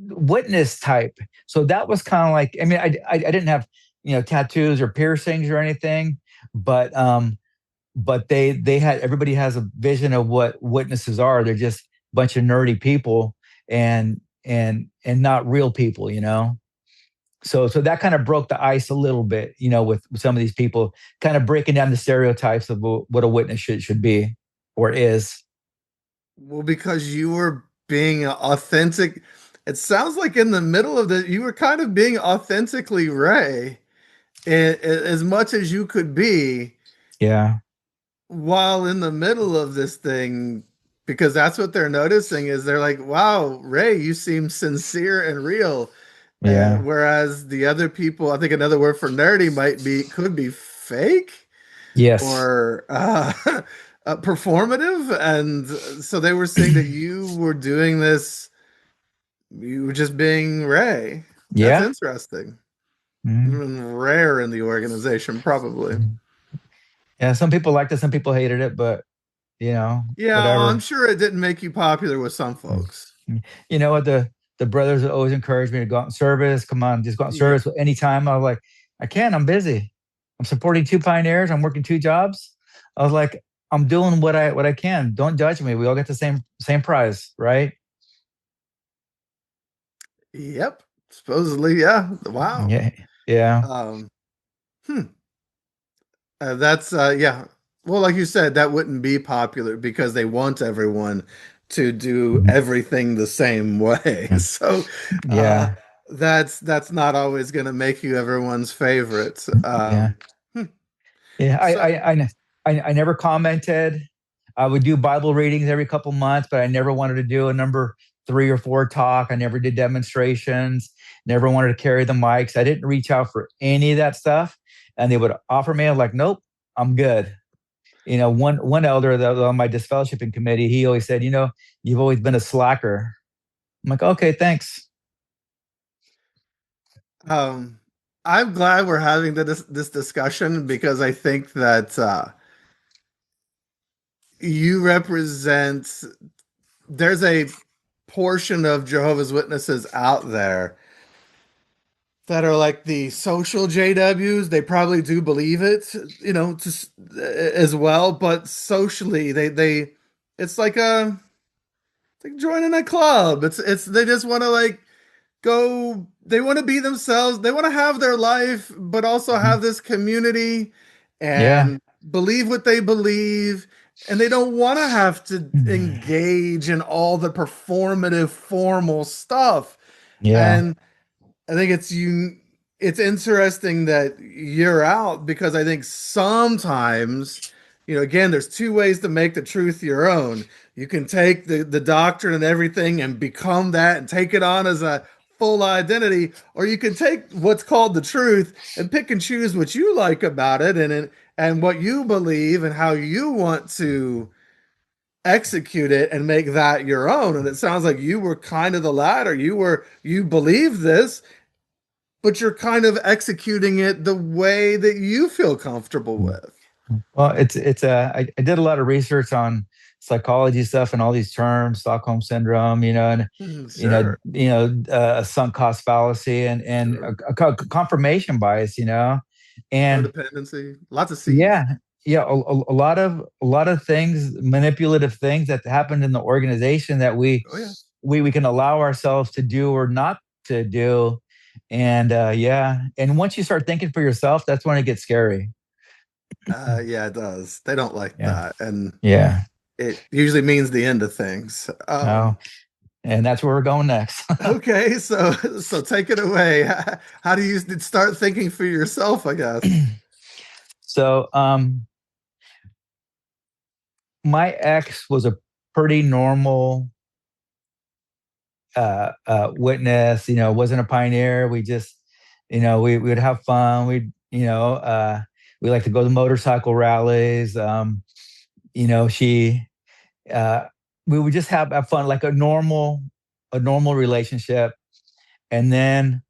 witness type." So that was kind of like, I mean, I didn't have, you know, tattoos or piercings or anything, but they had, everybody has a vision of what witnesses are. They're just a bunch of nerdy people, and and not real people, So that kind of broke the ice a little bit, with some of these people, kind of breaking down the stereotypes of what a witness should be or is. Well, because you were being authentic. It sounds like in the middle of you were kind of being authentically Ray, as much as you could be. Yeah. While in the middle of this thing, because that's what they're noticing is they're like, wow, Ray, you seem sincere and real. Yeah. Whereas the other people, I think another word for nerdy could be fake Yes. or performative. And so they were saying that you were doing this, you were just being Ray. That's Yeah. interesting. Mhm. Even rare in the organization, probably. Yeah. Some people liked it, some people hated it, but Yeah, I'm whatever. sure it didn't make you popular with some folks. You know what? The brothers always encouraged me to go out in service. Come on, just go out in Yeah. service anytime. I was like, I can't. I'm busy. I'm supporting 2 pioneers. I'm working 2 jobs. I was like, I'm doing what I can. Don't judge me. We all get the same prize, right? Yep. Supposedly, yeah. Wow. Yeah. Yeah. Um, hmm. That's yeah. Well, like you said, that wouldn't be popular because they want everyone to do Mhm. everything the same way. So uh Yeah. that's not always gonna make you everyone's favorite. Yeah. Hmm. Yeah. So I never commented. I would do Bible readings every couple months, but I never wanted to do a number 3 or 4 talk. I never did demonstrations, never wanted to carry the mics. I didn't reach out for any of that stuff. And they would offer me, I'm like, nope, I'm good. One elder that was on my disfellowshipping committee, he always said, you've always been a slacker. I'm like, okay, thanks. um I'm glad we're having this discussion because I think that you represent there's a portion of Jehovah's Witnesses out there that are like the social JWs. They probably do believe it, as well, but socially it's like it's like joining a club. It's they just want to like go, they want to be themselves, they want to have their life but also have this community Yeah. and believe what they believe, and they don't want to have to engage in all the performative formal stuff. Yeah. And I think it's interesting that you're out because I think sometimes, again, there's 2 ways to make the truth your own. You can take the doctrine and everything and become that and take it on as a full identity, or you can take what's called the truth and pick and choose what you like about it and what you believe and how you want to execute it and make that your own. And it sounds like you were kind of the latter. You believe this, but you're kind of executing it the way that you feel comfortable with. Well, I did a lot of research on psychology stuff and all these terms, Stockholm syndrome, and Sure. a sunk cost fallacy and Sure. a confirmation bias, and Codependency, lots of C's. yeah, yeah, a lot of things, manipulative things that happened in the organization that we Oh yeah. we can allow ourselves to do or not to do, and yeah, and once you start thinking for yourself, that's when it gets scary. Yeah, it does. They don't like Yeah, that. And yeah. it usually means the end of things. Oh, and that's where we're going next. Okay, so take it away. How do you start thinking for yourself, I guess? So, my ex was a pretty normal witness. Wasn't a pioneer. We just, we would have fun. We like to go to motorcycle rallies. She, uh, we would just have fun, like a normal relationship. And then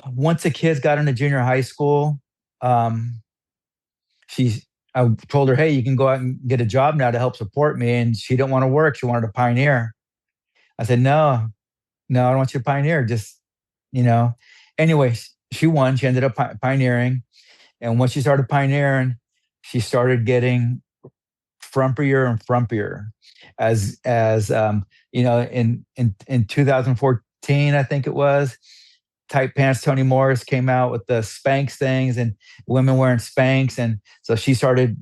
once the kids got into junior high school, um, she I told her, hey, you can go out and get a job now to help support me. And she didn't want to work. She wanted to pioneer. I said, no, no, I don't want you to pioneer. Just, you know, anyway, she won. She ended up pioneering. And once she started pioneering, she started getting frumpier and frumpier as in 2014, I think it was, tight pants. Toni Morris came out with the Spanx things and women wearing Spanx. And so she started,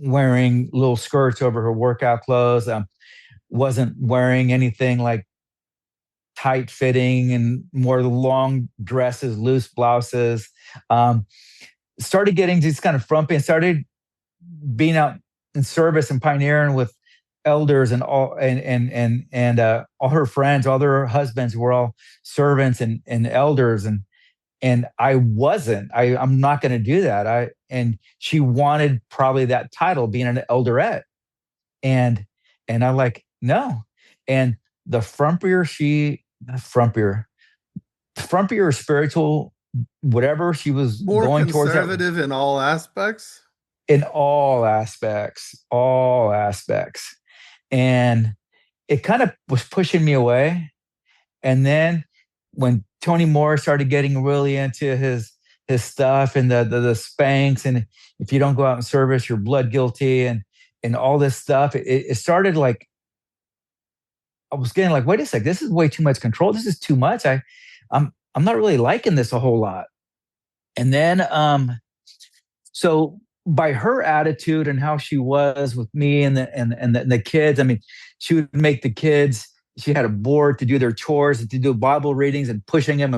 wearing little skirts over her workout clothes. Wasn't wearing anything like tight fitting and more long dresses, loose blouses. Started getting just kind of frumpy and started being out in service and pioneering with elders and all all her friends, all their husbands were all servants and elders, and I wasn't. I'm not going to do that. And she wanted probably that title, being an elderette, and I'm like, no. And the frumpier spiritual, whatever she was More going towards, that, conservative in all aspects. in all aspects. And it kind of was pushing me away. And then when Toni Morris started getting really into his stuff and the Spanx, and if you don't go out in service, you're blood guilty, and all this stuff, it started like, I was getting like, wait a sec, this is way too much control. This is too much. I'm not really liking this a whole lot. And then so by her attitude and how she was with me and the kids, I mean, she would make the kids, she had a board to do their chores and to do Bible readings and pushing them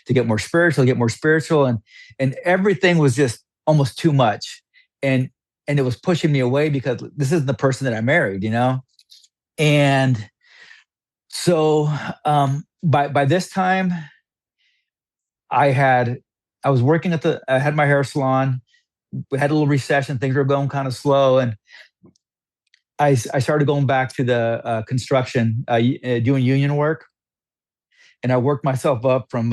to get more spiritual. And everything was just almost too much. And it was pushing me away because this isn't the person that I married, And so by this time, I was working I had my hair salon. We had a little recession. Things were going kind of slow. And I started going back to the construction, doing union work. And I worked myself up from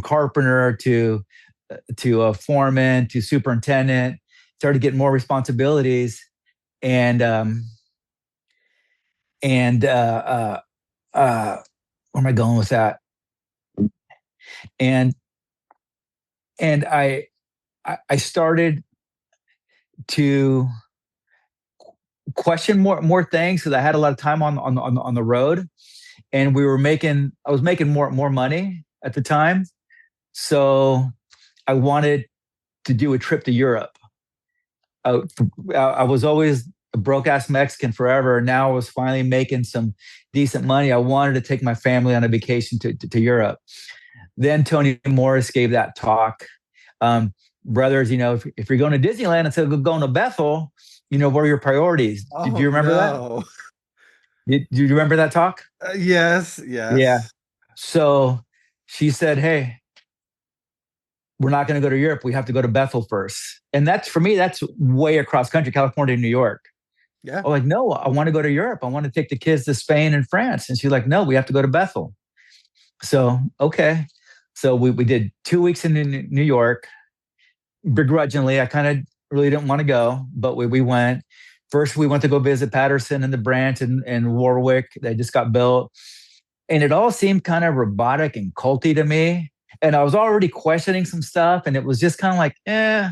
carpenter to a foreman to superintendent, started getting more responsibilities. And where am I going with that? And I started to question more things because I had a lot of time on the road, and I was making more money at the time. So I wanted to do a trip to Europe. I was always a broke ass Mexican forever. And now I was finally making some decent money. I wanted to take my family on a vacation to Europe. Then Toni Morris gave that talk. Brothers, if you're going to Disneyland instead of going to Bethel, what are your priorities? Do you remember that? Do you remember that talk? Yes. Yeah. So she said, hey, we're not going to go to Europe. We have to go to Bethel first. And that's way across country, California to New York. Yeah. I'm like, no, I want to go to Europe. I want to take the kids to Spain and France. And she's like, no, we have to go to Bethel. So, okay. So we did 2 weeks in New York. Begrudgingly, I kind of really didn't want to go, but we went. First, we went to go visit Patterson and the branch in Warwick that just got built. And it all seemed kind of robotic and culty to me. And I was already questioning some stuff, and it was just kind of like, eh.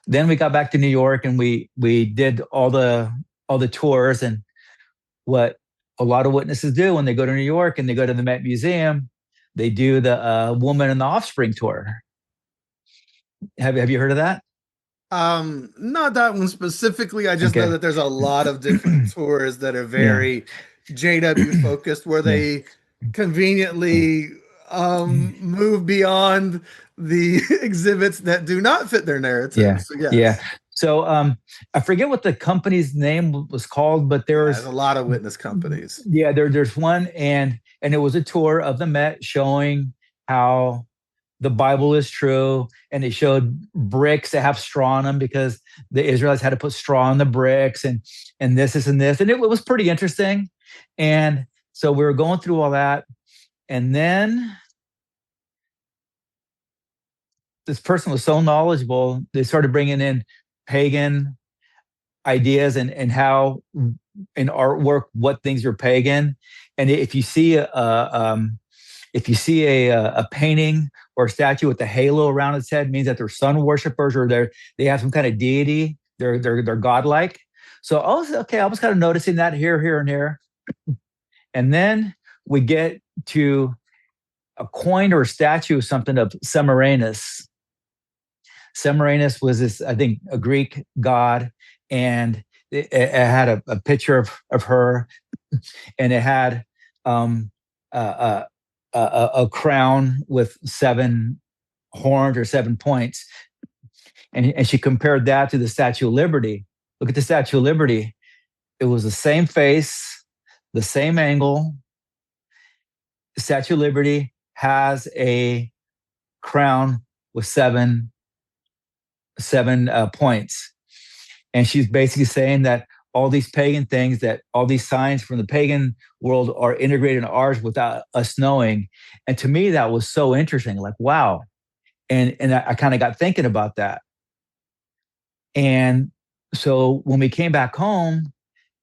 Then we got back to New York, and we did all the tours, and what a lot of witnesses do when they go to New York and they go to the Met Museum, they do the Woman and the Offspring tour. Have you heard of that? Not that one specifically. I just know that there's a lot of different tours that are very JW focused, where they conveniently move beyond the exhibits that do not fit their narrative. Yeah. So, yes. Yeah. So I forget what the company's name was called, but there's a lot of witness companies. Yeah, there's one, and it was a tour of the Met showing how the Bible is true, and they showed bricks that have straw on them because the Israelites had to put straw on the bricks, and this and this, and it was pretty interesting. And so we were going through all that, and then this person was so knowledgeable, they started bringing in pagan ideas and how in artwork what things are pagan. And if you see a painting or a statue with a halo around its head, means that they're sun worshipers, or they have some kind of deity. They're godlike. So I was kind of noticing that here, and here. And then we get to a coin or a statue or something of Semiramis. Semiramis was this, I think, a Greek god, and it had a picture of her, and it had a, a crown with 7 horns or 7 points. And she compared that to the Statue of Liberty. Look at the Statue of Liberty. It was the same face, the same angle. The Statue of Liberty has a crown with seven points. And she's basically saying that all these pagan things, that all these signs from the pagan world are integrated in ours without us knowing. And to me, that was so interesting. Like, wow. And I kind of got thinking about that. And so when we came back home,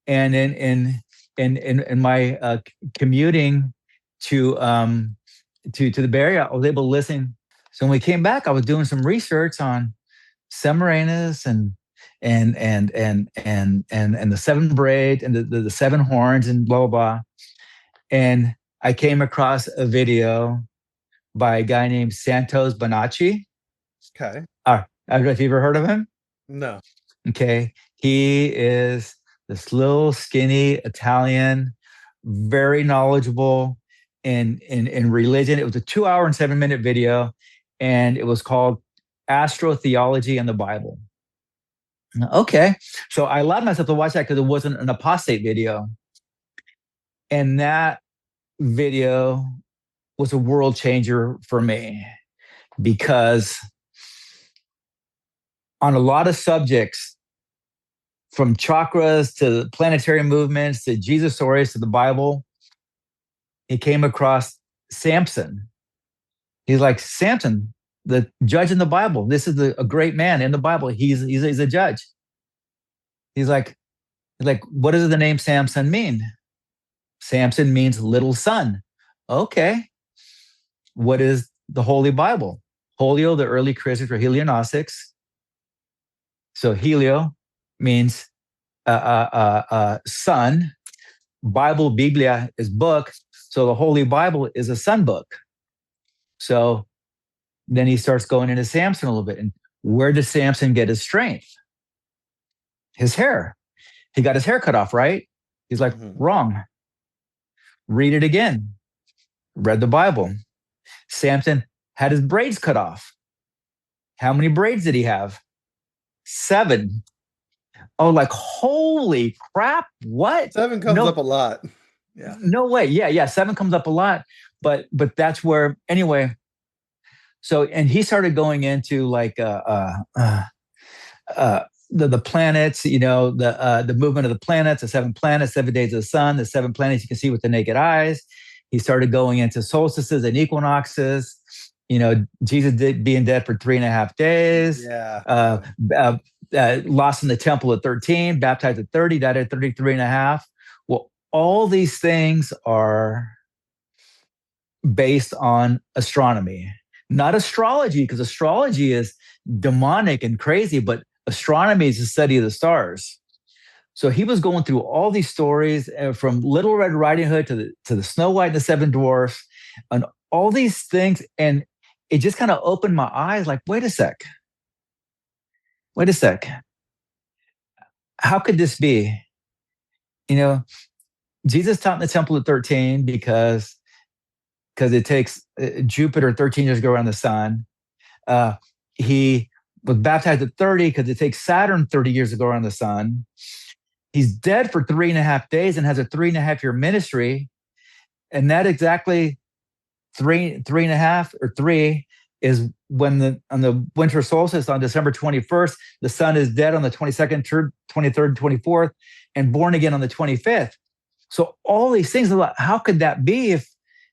and in my commuting to the Bay Area, I was able to listen. So when we came back, I was doing some research on Semiramis and the 7 braids and the 7 horns and blah blah blah. And I came across a video by a guy named Santos Bonacci. Okay. I don't know if you've ever heard of him. No. Okay. He is this little skinny Italian, very knowledgeable in religion. It was a 2-hour and 7-minute video, and it was called Astrotheology and the Bible. Okay. So I allowed myself to watch that because it wasn't an apostate video. And that video was a world changer for me, because on a lot of subjects, from chakras to planetary movements to Jesus stories to the Bible, he came across Samson. He's like, Samson, the judge in the Bible. This is a great man in the Bible. He's a judge. He's like, what does the name Samson mean? Samson means little son. Okay. What is the Holy Bible? Holio, the early Christians were Helionostics. So Helio means son. Bible, Biblia, is book. So the Holy Bible is a son book. So then he starts going into Samson a little bit. And where does Samson get his strength? His hair. He got his hair cut off, right? He's like, wrong. Read it again. Read the Bible. Samson had his braids cut off. How many braids did he have? 7. Oh, like, holy crap. What? 7 comes up a lot. Yeah. No way. Yeah. 7 comes up a lot. But that's where, anyway. So, and he started going into like the planets, the movement of the planets, the 7 planets, 7 days of the sun, the 7 planets you can see with the naked eyes. He started going into solstices and equinoxes. Jesus being dead for 3.5 days. Yeah. Lost in the temple at 13, baptized at 30, died at 33.5. Well, all these things are based on astronomy, not astrology, because astrology is demonic and crazy, but astronomy is the study of the stars. So he was going through all these stories, from Little Red Riding Hood to the Snow White and the 7 Dwarfs, and all these things. And it just kind of opened my eyes, like, wait a sec. How could this be? Jesus taught in the temple at 13 because it takes Jupiter 13 years to go around the sun. He was baptized at 30 because it takes Saturn 30 years to go around the sun. He's dead for 3.5 days and has a 3.5-year ministry. And that exactly 3.5 or 3 is when on the winter solstice on December 21st, the sun is dead on the 22nd, 23rd, 24th, and born again on the 25th. So all these things, how could that be? Is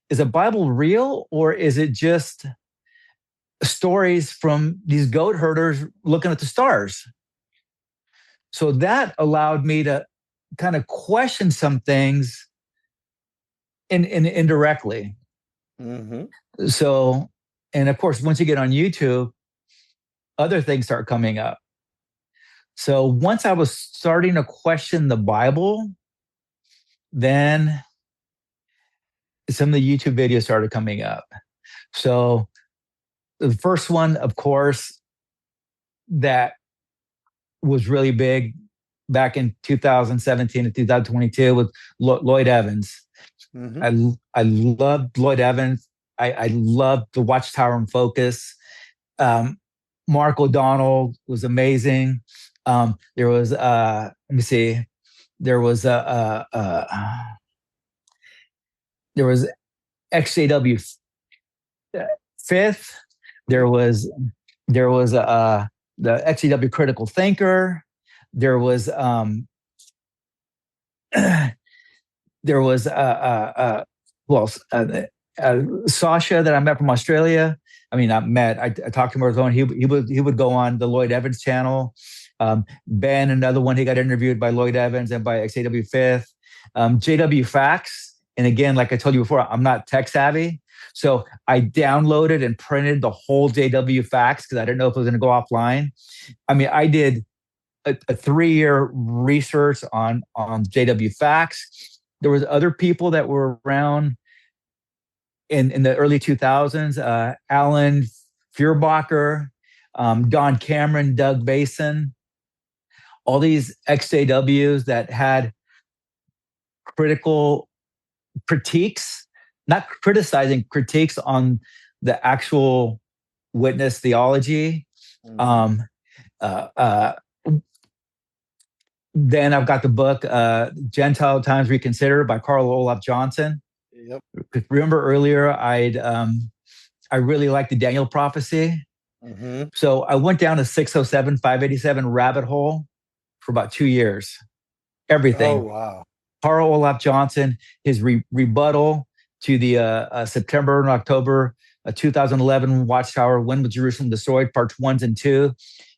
the Bible real, or is it just stories from these goat herders looking at the stars? So that allowed me to kind of question some things indirectly. Mm-hmm. So, and of course, once you get on YouTube, other things start coming up. So once I was starting to question the Bible, then some of the YouTube videos started coming up. So the first one, of course, that was really big back in 2017 to 2022 with Lloyd Evans. I loved Lloyd Evans. I loved the Watchtower and Focus. Mark O'Donnell was amazing. There was let me see. There was there was XJW Fifth. There was the XJW Critical Thinker. There was there was well Sasha that I met from Australia. I mean, not met. I talked to him on his own. He would go on the Lloyd Evans channel. Ben, another one, he got interviewed by Lloyd Evans and by XAW Fifth. JW Facts, and again, like I told you before, I'm not tech savvy, so I downloaded and printed the whole JW Facts because I didn't know if it was going to go offline. I mean, I did a 3-year research on JW Facts. There was other people that were around in the early 2000s, Alan Feuerbacher, Don Cameron, Doug Basin, all these XJWs that had critiques, not criticizing, critiques on the actual witness theology. Then I've got the book Gentile Times Reconsidered by Carl Olaf Johnson. Yep. Remember earlier, I really liked the Daniel prophecy. So I went down a 607, 587 rabbit hole for about 2 years. Everything. Oh, wow. Carl Olaf Johnson, his rebuttal to the September and October 2011 Watchtower, When Was Jerusalem Destroyed, parts 1 and 2.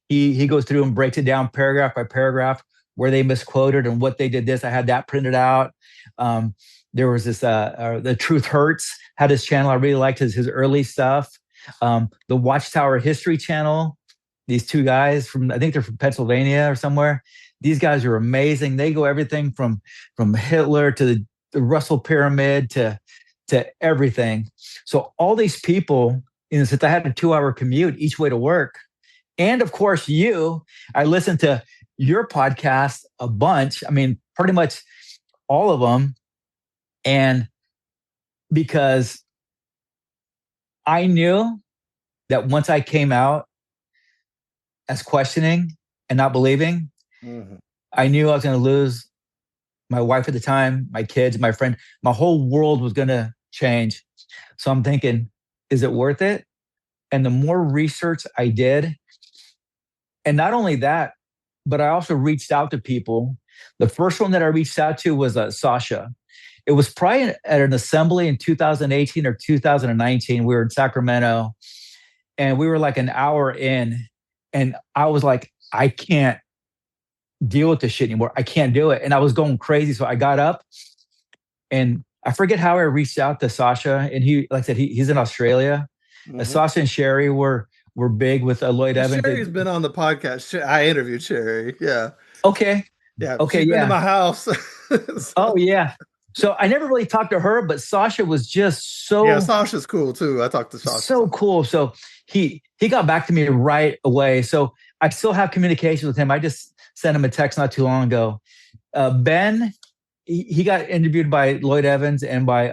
He goes through and breaks it down paragraph by paragraph where they misquoted and what they did this. I had that printed out. There was this, The Truth Hurts, had his channel. I really liked his early stuff. The Watchtower History channel, these two guys from, I think they're from Pennsylvania or somewhere. These guys are amazing. They go everything from Hitler to the Russell Pyramid to everything. So all these people, since I had a 2-hour commute each way to work, and of course I listened to your podcast a bunch. I mean, pretty much all of them. And because I knew that once I came out as questioning and not believing, I knew I was going to lose my wife at the time, my kids, my friend. My whole world was going to change. So I'm thinking, is it worth it? And the more research I did, and not only that, but I also reached out to people. The first one that I reached out to was Sasha. It was probably at an assembly in 2018 or 2019. We were in Sacramento, and we were like an hour in, and I was like, I can't deal with this shit anymore. I can't do it. And I was going crazy. So I got up, and I forget how I reached out to Sasha. And he, like I said, he's in Australia. Sasha and Sherry were big with Lloyd Evans. Sherry's been on the podcast. I interviewed Sherry. Yeah. Okay. Yeah. Okay. She's been to my house. Oh, yeah. So I never really talked to her, but Sasha was just so... Yeah, Sasha's cool too. I talked to Sasha. So cool. So he got back to me right away. So I still have communication with him. I just sent him a text not too long ago. Ben, he got interviewed by Lloyd Evans and by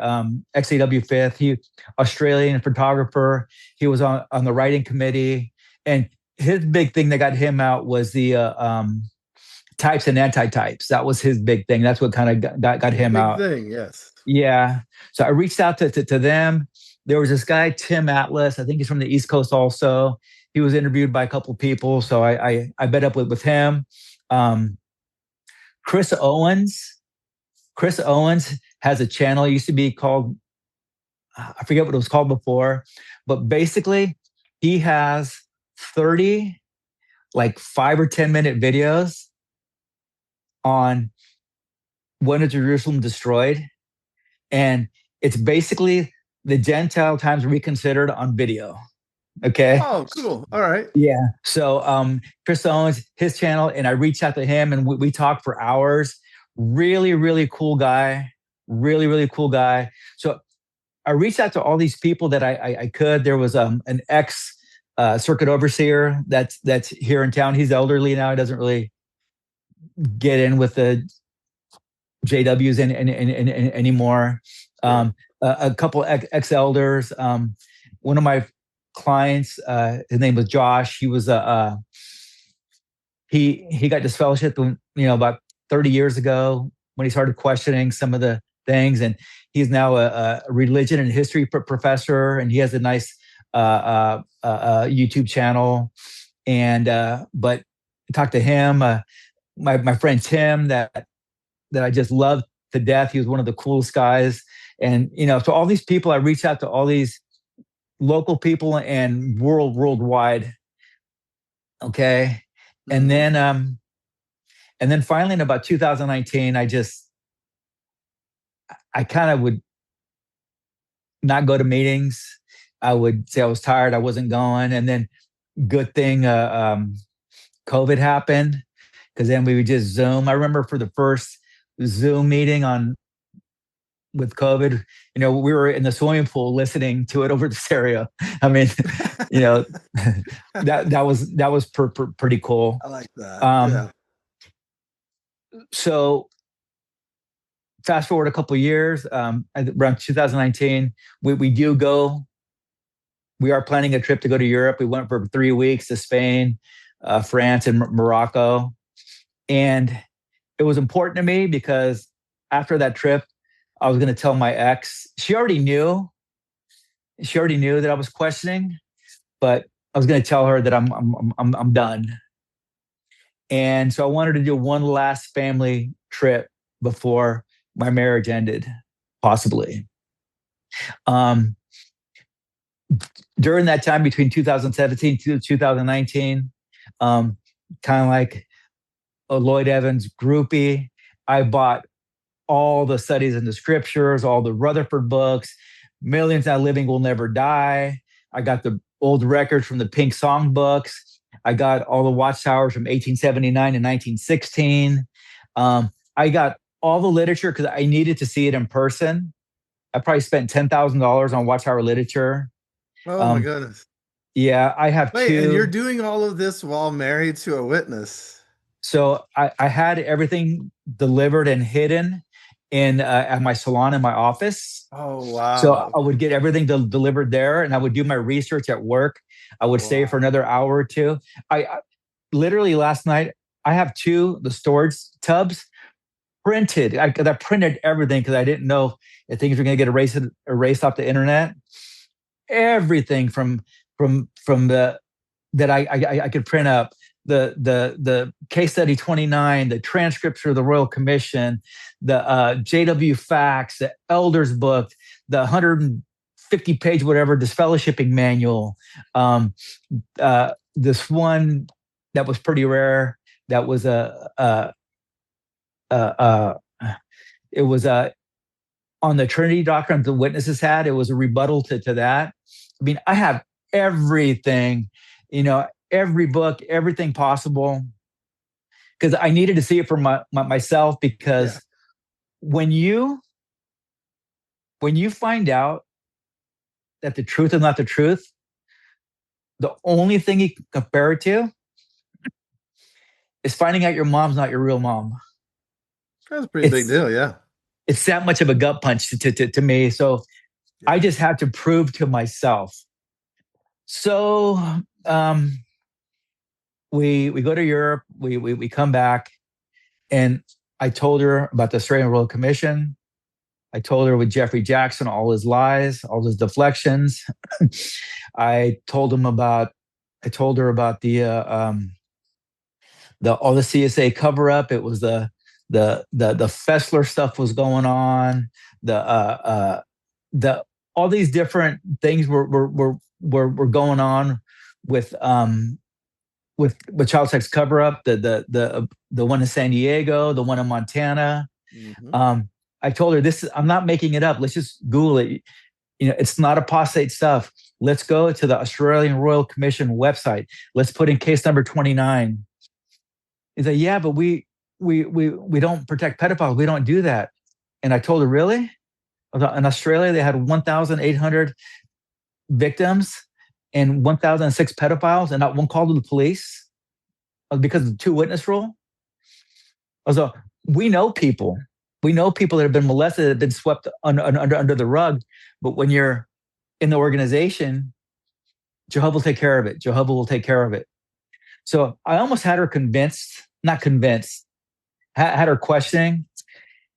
XAW Fifth. He Australian photographer. He was on the writing committee. And his big thing that got him out was the types and anti-types. That was his big thing. That's what kind of got him out. Big thing, yes. Yeah. So I reached out to them. There was this guy, Tim Atlas. I think he's from the East Coast also. He was interviewed by a couple people. So I met up with him. Chris Owens. Chris Owens has a channel. It used to be called, I forget what it was called before, but basically he has 30 like 5 or 10 minute videos on When is Jerusalem Destroyed. And it's basically the Gentile Times Reconsidered on video. Okay. Oh, cool. All right. Yeah. So Chris owns his channel, and I reached out to him, and we talked for hours. Really, really cool guy. Really, really cool guy. So I reached out to all these people that I could. There was an ex circuit overseer that's here in town. He's elderly now. He doesn't really get in with the JWs anymore. A couple ex elders. One of my clients, his name was Josh. He was he got this fellowship, about 30 years ago when he started questioning some of the things, and he's now a religion and history professor, and he has a nice YouTube channel. And but I talked to him, my friend Tim, that I just loved to death. He was one of the coolest guys, and so all these people, I reached out to all these local people and worldwide. Okay. And then finally in about 2019, I kind of would not go to meetings. I would say I was tired. I wasn't going. And then good thing COVID happened, because then we would just Zoom. I remember for the first Zoom meeting with COVID, we were in the swimming pool listening to it over the stereo. I mean, that was pretty cool. I like that. So fast forward a couple of years, around 2019, we are planning a trip to go to Europe. We went for 3 weeks to Spain, France, and Morocco. And it was important to me because after that trip, I was going to tell my ex. She already knew that I was questioning, but I was going to tell her that I'm done. And so I wanted to do one last family trip before my marriage ended, possibly. During that time between 2017 to 2019, kind of like a Lloyd Evans groupie, I bought all the studies in the scriptures, all the Rutherford books, Millions Now Living Will Never Die. I got the old records from the Pink Song books. I got all the watchtowers from 1879 and 1916. I got all the literature because I needed to see it in person. I probably spent $10,000 on watchtower literature. Oh my goodness. Yeah, I have Wait, two. and you're doing all of this while married to a witness. So I had everything delivered and hidden at my salon in my office. Oh, wow. So I would get everything delivered there, and I would do my research at work. I would stay for another hour or two. I literally last night, I have the storage tubs printed. I printed everything because I didn't know if things were going to get erased off the internet. Everything from the that I could print up. The case study 29, the transcripts for the Royal Commission, the JW facts, the elders book, the 150-page whatever disfellowshipping manual. This one that was pretty rare. That was it was on the Trinity doctrine the witnesses had. It was a rebuttal to that. I mean, I have everything, every book, everything possible, because I needed to see it for myself. Because when you find out that the truth is not the truth, the only thing you can compare it to is finding out your mom's not your real mom. That's a pretty big deal, yeah. It's that much of a gut punch to me. So I just had to prove to myself. So we go to Europe, we come back, and I told her about the Australian Royal Commission. I told her with Jeffrey Jackson, all his lies, all his deflections. I told her about the all the CSA cover up. It was the Fessler stuff was going on. The all these different things were going on with child sex cover up. The one in San Diego, the one in Montana. Mm-hmm. I told her I'm not making it up. Let's just Google it. It's not apostate stuff. Let's go to the Australian Royal Commission website. Let's put in case number 29. He's like, yeah, but we don't protect pedophiles. We don't do that. And I told her, really? In Australia, they had 1,800 victims and 1,006 pedophiles, and not one call to the police because of the two-witness rule. So we know people. We know people that have been molested, that have been swept under the rug. But when you're in the organization, Jehovah will take care of it. Jehovah will take care of it. So I almost had her not convinced, had her questioning.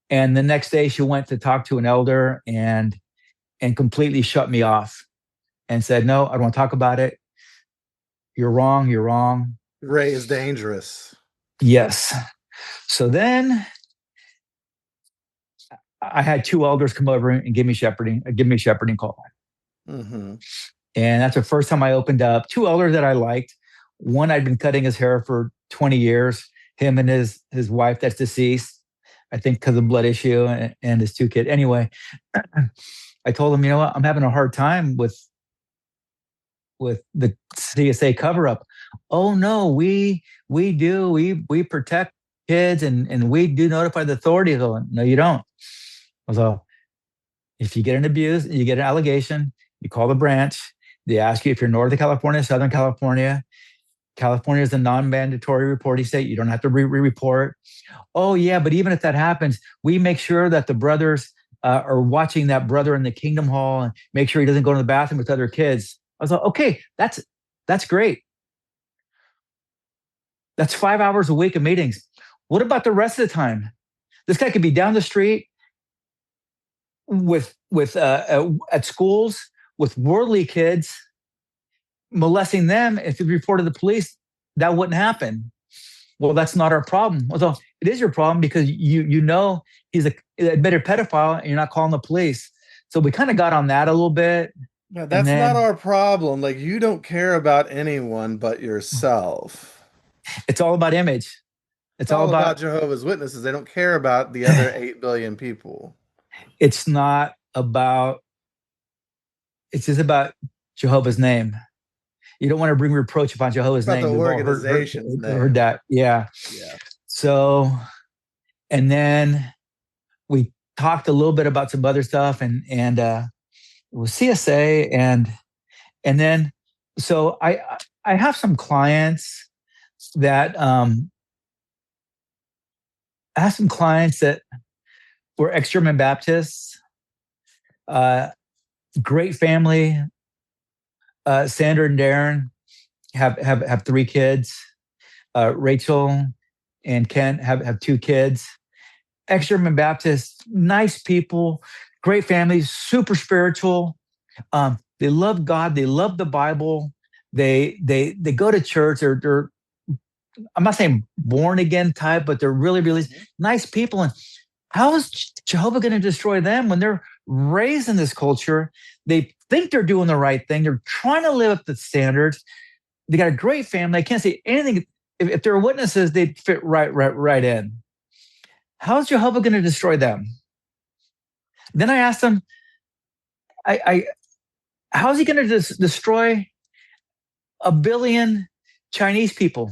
And the next day she went to talk to an elder and completely shut me off and said, no, I don't want to talk about it. You're wrong. You're wrong. Ray is dangerous. Yes. So then I had two elders come over and give me a shepherding call. Mm-hmm. And that's the first time I opened up. Two elders that I liked. One, I'd been cutting his hair for 20 years. Him and his wife that's deceased, I think because of blood issue, and his two kids. Anyway, I told him, you know what? I'm having a hard time with the CSA cover up. Oh no, we protect kids and we do notify the authorities. Oh, no, you don't. So if you get an abuse, you get an allegation, you call the branch. They ask you if you're Northern California, Southern California. California is a non-mandatory reporting state. You don't have to report. Oh yeah, but even if that happens, we make sure that the brothers are watching that brother in the Kingdom Hall and make sure he doesn't go to the bathroom with other kids. I was like, okay, that's great. That's 5 hours a week of meetings. What about the rest of the time? This guy could be down the street at schools with worldly kids, molesting them. If you reported to the police, that wouldn't happen. Well, that's not our problem. Although it is your problem because you know he's an admitted pedophile and you're not calling the police. So we kind of got on that a little bit. No, that's not our problem. Like, you don't care about anyone but yourself. It's all about image. It's all about Jehovah's Witnesses. They don't care about the other 8 billion people. It's not about, it's just about Jehovah's name. You don't want to bring reproach upon Jehovah's name. The organization's name. Heard that. Yeah. So, and then we talked a little bit about some other stuff and with CSA and then, so I have some clients that, were ex-German Baptists, great family. Sandra and Darren have 3 kids. Rachel and Ken have 2 kids. Ex-German Baptists, nice people, great families, super spiritual. They love God. They love the Bible. They go to church. They're I'm not saying born again type, but they're really, really nice people. And how is Jehovah going to destroy them when they're raised in this culture? They think they're doing the right thing. They're trying to live up to the standards. They got a great family. They can't say anything. If they're witnesses, they'd fit right in. How is Jehovah going to destroy them? Then I asked them, how is he going to destroy 1 billion Chinese people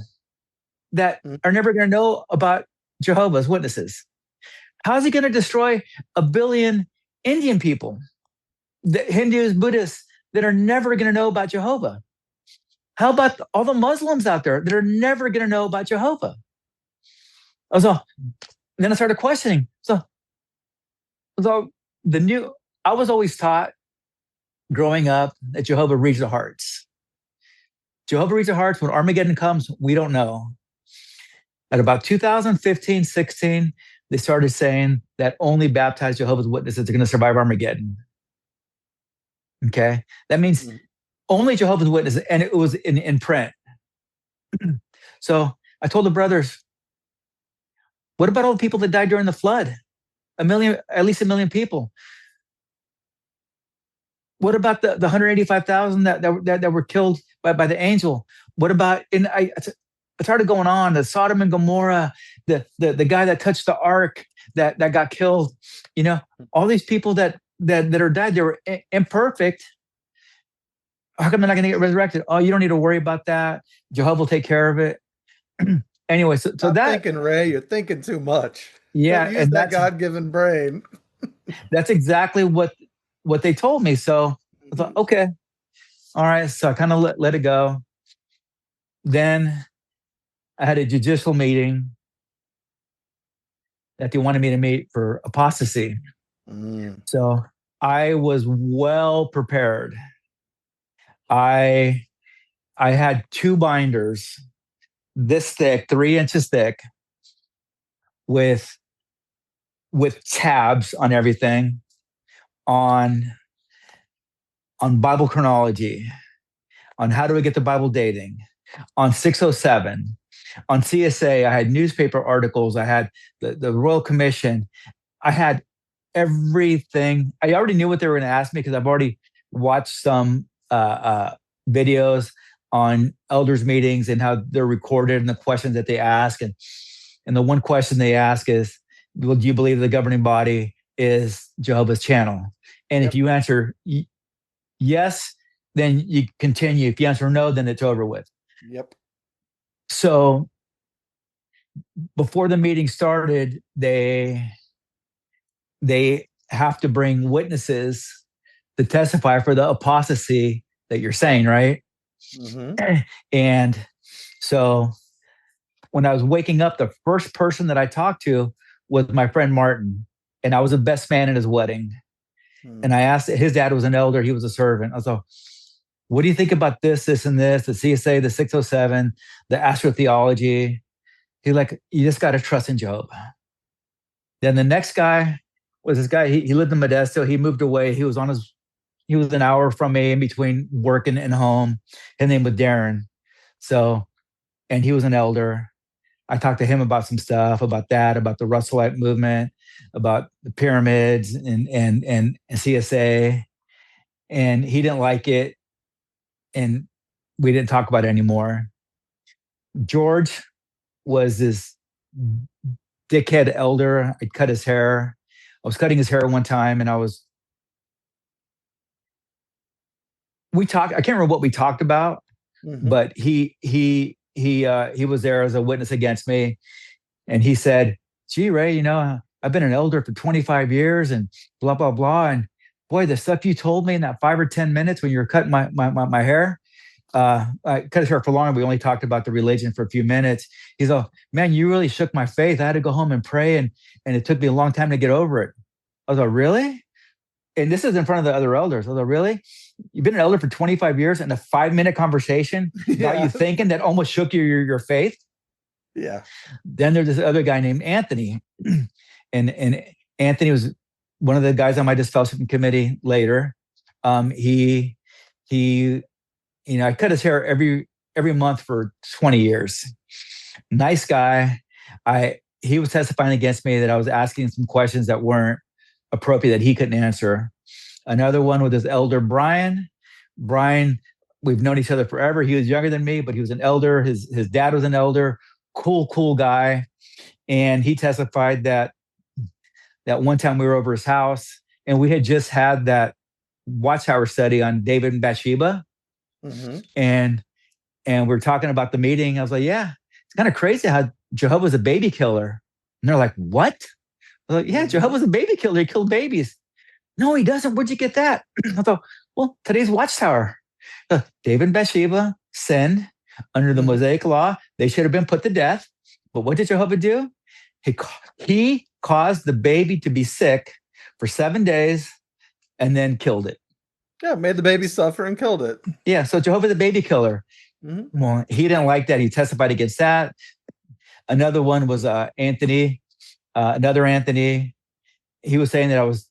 that are never going to know about Jehovah's Witnesses? How is he going to destroy 1 billion Indian people, the Hindus, Buddhists, that are never going to know about Jehovah? How about all the Muslims out there that are never going to know about Jehovah? Then I started questioning. I was always taught growing up that Jehovah reads the hearts. Jehovah reads the hearts. When Armageddon comes, we don't know. At about 2015, 16, they started saying that only baptized Jehovah's Witnesses are going to survive Armageddon. Okay? That means only Jehovah's Witnesses, and it was in print. So I told the brothers, what about all the people that died during the flood? At least 1 million people. What about the 185,000 that were killed by the angel? What about I started going on, the Sodom and Gomorrah, the guy that touched the ark that got killed, all these people that that are died, they were imperfect. How come they're not going to get resurrected? Oh, you don't need to worry about that. Jehovah will take care of it. Anyway, so I'm that, thinking, Ray, you're thinking too much. yeah, Don't use and that God-given brain. that's exactly what they told me. So I thought, okay, all right. So I kind of let it go. Then I had a judicial meeting that they wanted me to meet for apostasy. So I was well prepared. I had 2 binders this thick, 3 inches thick, with tabs on everything, on Bible chronology, on how do we get the Bible dating, on 607, on CSA. I had newspaper articles. I had the Royal Commission. I had everything. I already knew what they were going to ask me because I've already watched some videos on elders meetings and how they're recorded and the questions that they ask. And the one question they ask is, well, do you believe the governing body is Jehovah's channel? And if you answer yes, then you continue. If you answer no, then it's over with. Yep. So before the meeting started, they have to bring witnesses to testify for the apostasy that you're saying, right? And so when I was waking up, the first person that I talked to was my friend Martin, and I was the best man at his wedding. And I asked, his dad was an elder, he was a servant. I was like, what do you think about this, and this, the CSA, the 607, the astrotheology? He's like, you just got to trust in Job. Then the next guy was this guy, he lived in Modesto. He moved away. He was an hour from me in between working and home. His name was Darren. So, and he was an elder. I talked to him about some stuff, about that, about the Russellite movement, about the pyramids and CSA. And he didn't like it. And we didn't talk about it anymore. George was this dickhead elder. I'd cut his hair. I was cutting his hair one time and I can't remember what we talked about, but he was there as a witness against me. And he said, gee, Ray, I've been an elder for 25 years and blah, blah, blah. And boy, the stuff you told me in that 5 or 10 minutes when you were cutting my hair, I cut his hair for long. We only talked about the religion for a few minutes. He's like, man, you really shook my faith. I had to go home and pray. And it took me a long time to get over it. I was like, really? And this is in front of the other elders. I was like, really? You've been an elder for 25 years and a 5-minute conversation about you thinking that almost shook your faith? Yeah. Then there's this other guy named Anthony. and Anthony was one of the guys on my disfellowshipping committee later. I cut his hair every month for 20 years. Nice guy. He was testifying against me that I was asking some questions that weren't appropriate, that he couldn't answer. Another one with his elder, Brian. Brian, we've known each other forever. He was younger than me, but he was an elder. His dad was an elder. Cool guy. And he testified that one time we were over his house and we had just had that Watchtower study on David and Bathsheba. And we're talking about the meeting. I was like, yeah, it's kind of crazy how Jehovah's a baby killer. And they're like, what? I was like, yeah, Jehovah's a baby killer. He killed babies. No, he doesn't. Where'd you get that? I thought, well, today's Watchtower. David and Bathsheba sinned under the Mosaic law. They should have been put to death. But what did Jehovah do? He caused the baby to be sick for 7 days and then killed it. Yeah, made the baby suffer and killed it. Yeah, so Jehovah's a baby killer. Well, he didn't like that. He testified against that. Another one was Anthony, another Anthony. He was saying that I was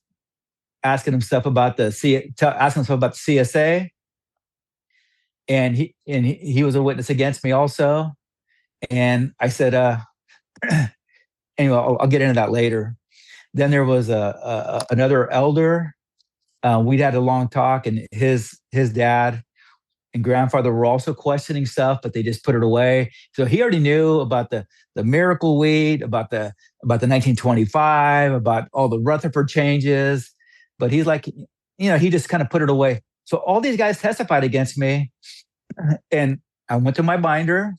asking him stuff about the CSA, and he was a witness against me also. And I said, anyway, I'll get into that later. Then there was another elder. We'd had a long talk, and his dad and grandfather were also questioning stuff, but they just put it away. So he already knew about the miracle wheat, about the 1925, about all the Rutherford changes. but he's like, he just kind of put it away. So all these guys testified against me, and I went to my binder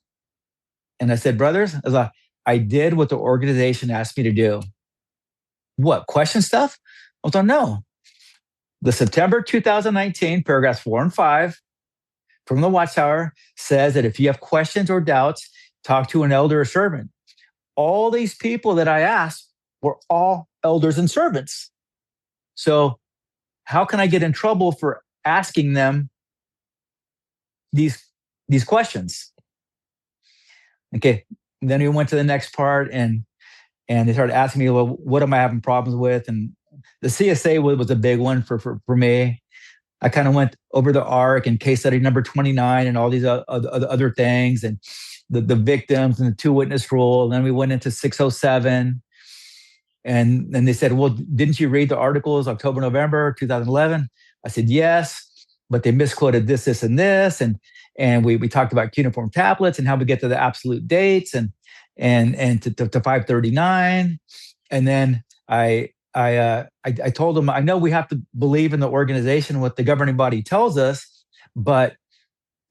and I said, brothers, I did what the organization asked me to do. What, question stuff? I was like, no. The September 2019, paragraphs 4 and 5 from the Watchtower says that if you have questions or doubts, talk to an elder or servant. All these people that I asked were all elders and servants. So how can I get in trouble for asking them these questions? Okay. And then we went to the next part, and they started asking me, well, what am I having problems with? And the CSA was a big one for me. I kind of went over the arc and case study number 29 and all these other things, and the victims and the 2-witness rule. And then we went into 607. And then they said, well, didn't you read the articles October, November 2011? I said, yes, but they misquoted this, and this. And we talked about cuneiform tablets and how we get to the absolute dates and to 539. And then I told them, I know we have to believe in the organization, what the governing body tells us, but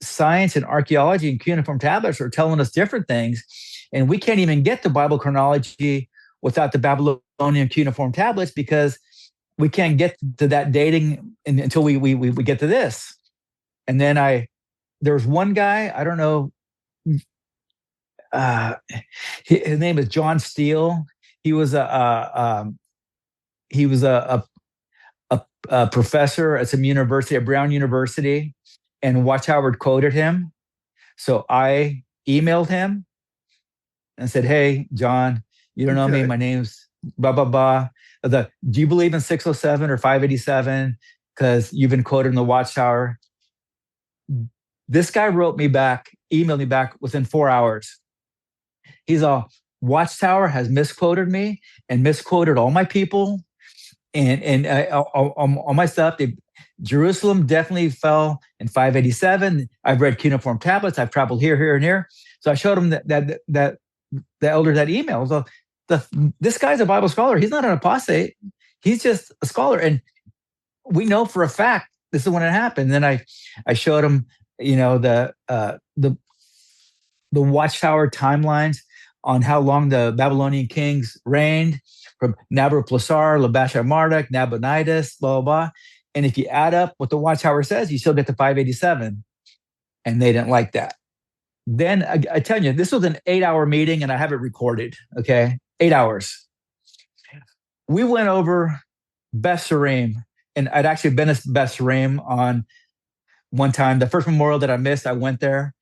science and archaeology and cuneiform tablets are telling us different things. And we can't even get to Bible chronology without the Babylonian cuneiform tablets, because we can't get to that dating until we get to this. And then there was one guy, I don't know, his name is John Steele. He was a professor at some university, at Brown University, and Watchtower quoted him. So I emailed him and said, hey, John, you don't know me. My name's blah, blah, blah. Do you believe in 607 or 587? Because you've been quoted in the Watchtower. This guy wrote me back, emailed me back within 4 hours. He's all, Watchtower has misquoted me and misquoted all my people and all my stuff. Jerusalem definitely fell in 587. I've read cuneiform tablets. I've traveled here, and here. So I showed him that the elder that email. So this guy's a Bible scholar. He's not an apostate. He's just a scholar. And we know for a fact this is when it happened. And then I showed him, the Watchtower timelines on how long the Babylonian kings reigned, from Nabopolassar, Labashar-Marduk, Nabonidus, blah, blah, blah. And if you add up what the Watchtower says, you still get to 587. And they didn't like that. Then I tell you, this was an 8-hour meeting, and I have it recorded, okay? 8 hours. We went over Beth Sarim, and I'd actually been at Beth Sarim on one time. The first memorial that I missed, I went there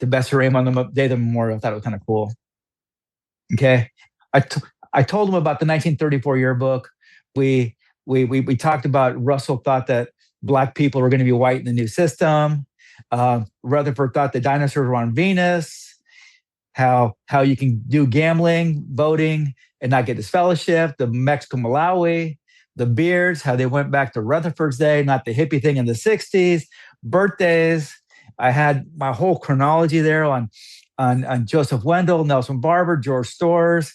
to Beth Sarim on the day of the memorial. I thought it was kind of cool. Okay. I told them about the 1934 yearbook. We talked about Russell thought that Black people were going to be white in the new system. Rutherford thought the dinosaurs were on Venus. How you can do gambling, voting, and not get this fellowship. The Mexico Malawi, the beards, how they went back to Rutherford's day, not the hippie thing in the 60s. Birthdays. I had my whole chronology there on Joseph Wendell, Nelson Barber, George Storrs,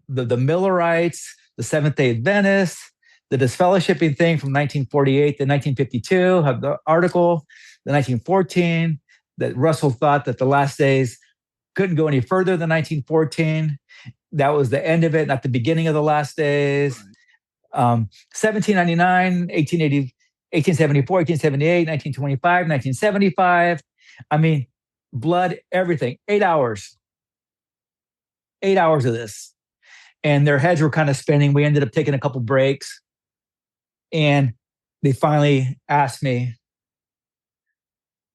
the Millerites, the Seventh-day Adventists, the disfellowshipping thing from 1948 to 1952, have the article, the 1914, that Russell thought that the last days couldn't go any further than 1914. That was the end of it, not the beginning of the last days. 1799, 1880, 1874, 1878, 1925, 1975. I mean, blood, everything. 8 hours. 8 hours of this. And their heads were kind of spinning. We ended up taking a couple breaks. And they finally asked me,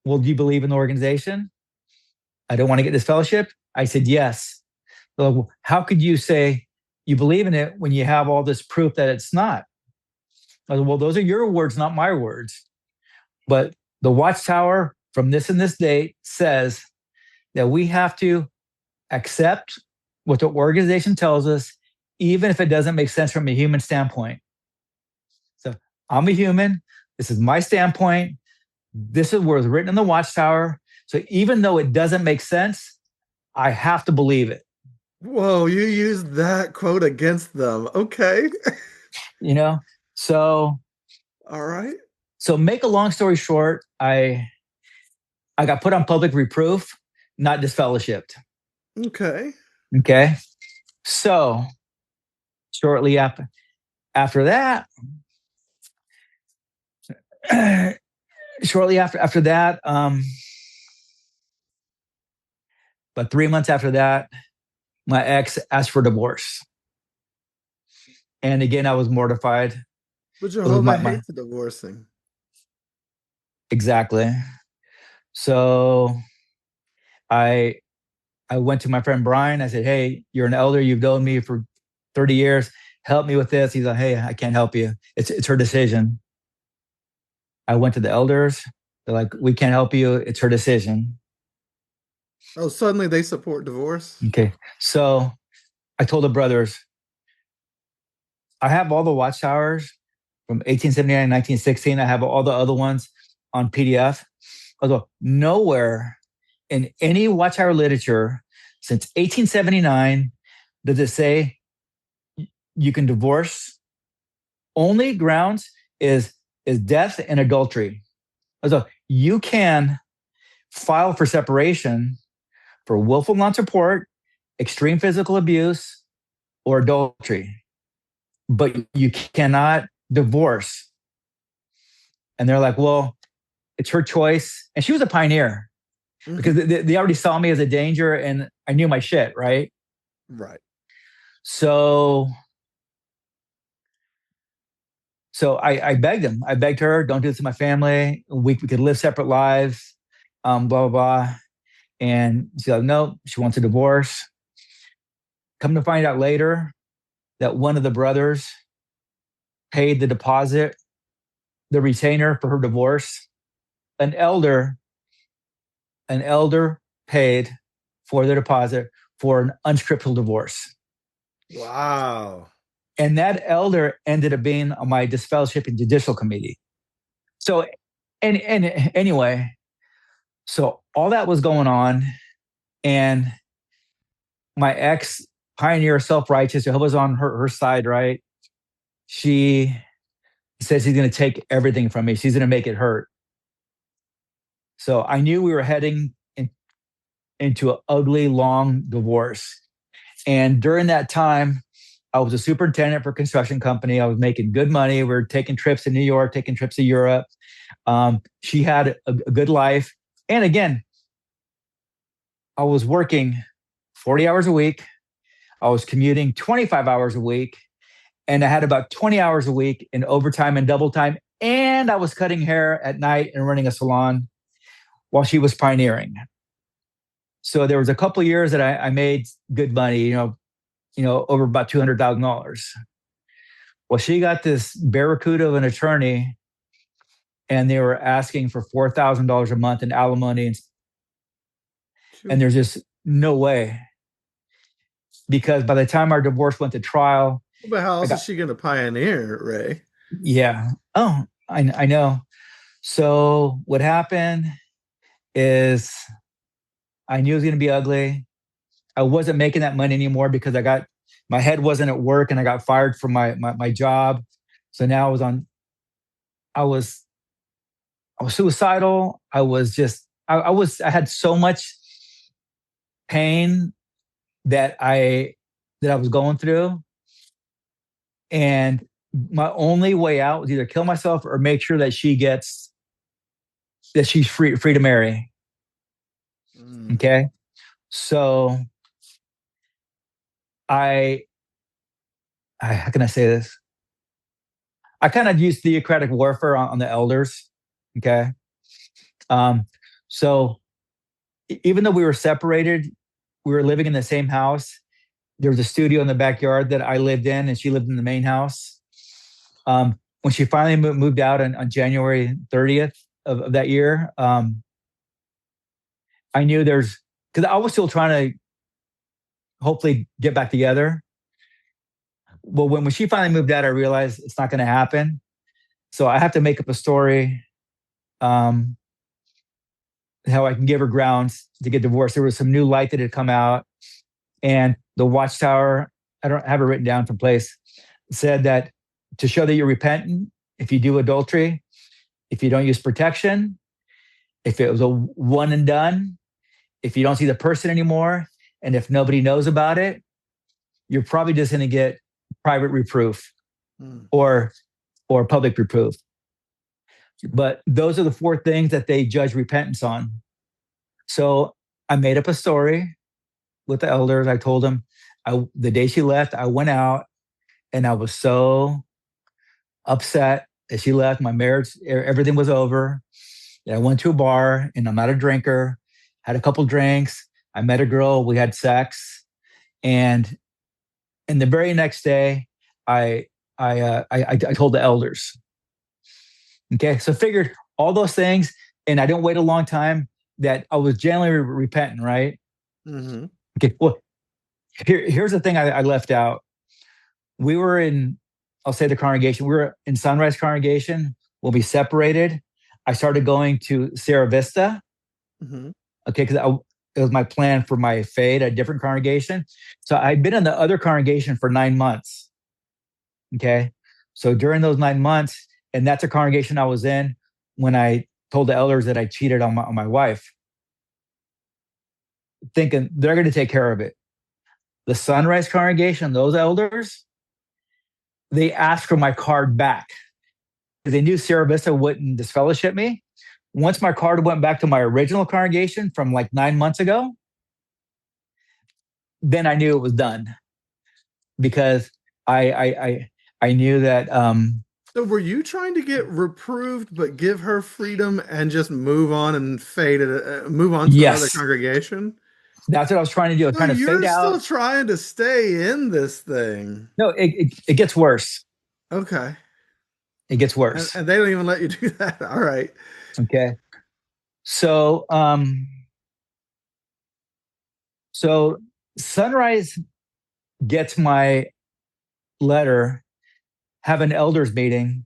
well, do you believe in the organization? I don't want to get this fellowship. I said, yes. They're like, well, how could you say you believe in it when you have all this proof that it's not? I said, well, those are your words, not my words. But the Watchtower from this and this date says that we have to accept what the organization tells us, even if it doesn't make sense from a human standpoint. So I'm a human. This is my standpoint. This is what was written in the Watchtower. So even though it doesn't make sense, I have to believe it. Whoa, you used that quote against them. Okay. So All right. So make a long story short, I got put on public reproof, not disfellowshipped. Okay. Okay. So shortly after that, but 3 months after that, my ex asked for divorce. And again, I was mortified. But It was Jehovah hates the divorcing. Exactly. So I went to my friend Brian. I said, hey, you're an elder. You've known me for 30 years. Help me with this. He's like, hey, I can't help you. It's her decision. I went to the elders. They're like, we can't help you. It's her decision. Oh, suddenly they support divorce? Okay. So I told the brothers, I have all the watchtowers from 1879 and 1916. I have all the other ones on PDF. Although nowhere in any watchtower literature since 1879 does it say you can divorce. Only grounds is death and adultery. So you can file for separation for willful non-support, extreme physical abuse, or adultery, but you cannot divorce. And they're like, well, it's her choice. And she was a pioneer because they already saw me as a danger and I knew my shit, right? Right. So I begged him. I begged her, don't do this to my family. We could live separate lives, blah, blah, blah. And she's like, no, she wants a divorce. Come to find out later that one of the brothers paid the deposit, the retainer for her divorce. An elder paid for the deposit for an unscriptural divorce. Wow. And that elder ended up being on my disfellowship and judicial committee. So, and anyway, so all that was going on, and my ex pioneer, self-righteous, Jehovah's on her side, right? She says she's going to take everything from me. She's going to make it hurt. So I knew we were heading into an ugly, long divorce. And during that time, I was a superintendent for a construction company. I was making good money. We were taking trips to New York, taking trips to Europe. She had a good life. And again, I was working 40 hours a week. I was commuting 25 hours a week. And I had about 20 hours a week in overtime and double time. And I was cutting hair at night and running a salon while she was pioneering. So there was a couple of years that I made good money, over about $200,000. Well, she got this barracuda of an attorney, and they were asking for $4,000 a month in alimony, and there's just no way. Because by the time our divorce went to trial, but how else is she going to pioneer, Ray? Yeah. Oh, I know. So what happened is I knew it was going to be ugly. I wasn't making that money anymore because my head wasn't at work and I got fired from my job. So now I was suicidal. I had so much pain that I was going through. And my only way out was either kill myself or make sure that she's free to marry. Okay. So how can I say this? I kind of used theocratic warfare on the elders. Okay. So even though we were separated, we were living in the same house. There was a studio in the backyard that I lived in, and she lived in the main house. When she finally moved out on January 30th of that year, I knew because I was still trying to hopefully get back together. Well, when she finally moved out, I realized it's not going to happen. So I have to make up a story how I can give her grounds to get divorced. There was some new light that had come out, and the Watchtower, I don't have it written down someplace, said that to show that you're repentant, if you do adultery, if you don't use protection, if it was a one and done, if you don't see the person anymore, and if nobody knows about it, you're probably just going to get private reproof or public reproof. But those are the 4 things that they judge repentance on. So I made up a story with the elders. I told them the day she left, I went out and I was so upset that she left. My marriage, everything was over. And I went to a bar and I'm not a drinker, had a couple drinks. I met a girl, we had sex. And the very next day, I told the elders. Okay, so figured all those things, and I didn't wait a long time, that I was genuinely repentant, right? Mm-hmm. Okay, well, here's the thing I left out. We were in, I'll say the congregation, we were in Sunrise Congregation. When we separated, I started going to Sierra Vista. Mm-hmm. Okay, because it was my plan for my fade, a different congregation. So I'd been in the other congregation for 9 months. Okay, so during those 9 months, and that's a congregation I was in when I told the elders that I cheated on my wife, thinking they're going to take care of it. The Sunrise Congregation, those elders, they asked for my card back. They knew Sierra Vista wouldn't disfellowship me. Once my card went back to my original congregation from like 9 months ago, then I knew it was done, because I knew that. So were you trying to get reproved, but give her freedom and just move on and move on to another Yes, congregation? that's what I was trying to do. I was So trying to you're fade still out. trying to stay in this thing. No, it gets worse. Okay. It gets worse. And they don't even let you do that. All right. Okay. So Sunrise gets my letter, have an elders meeting,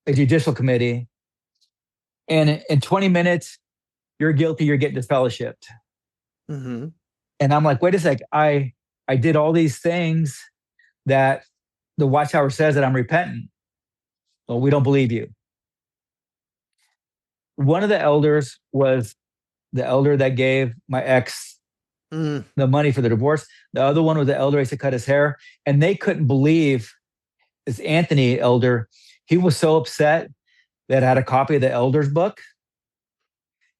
a judicial committee, and in 20 minutes, you're guilty, you're getting disfellowshipped. Mm-hmm. And I'm like, wait a sec, I did all these things that the Watchtower says that I'm repentant. Well, we don't believe you. One of the elders was the elder that gave my ex the money for the divorce. The other one was the elder I used to cut his hair. And they couldn't believe this Anthony elder. He was so upset that I had a copy of the elder's book.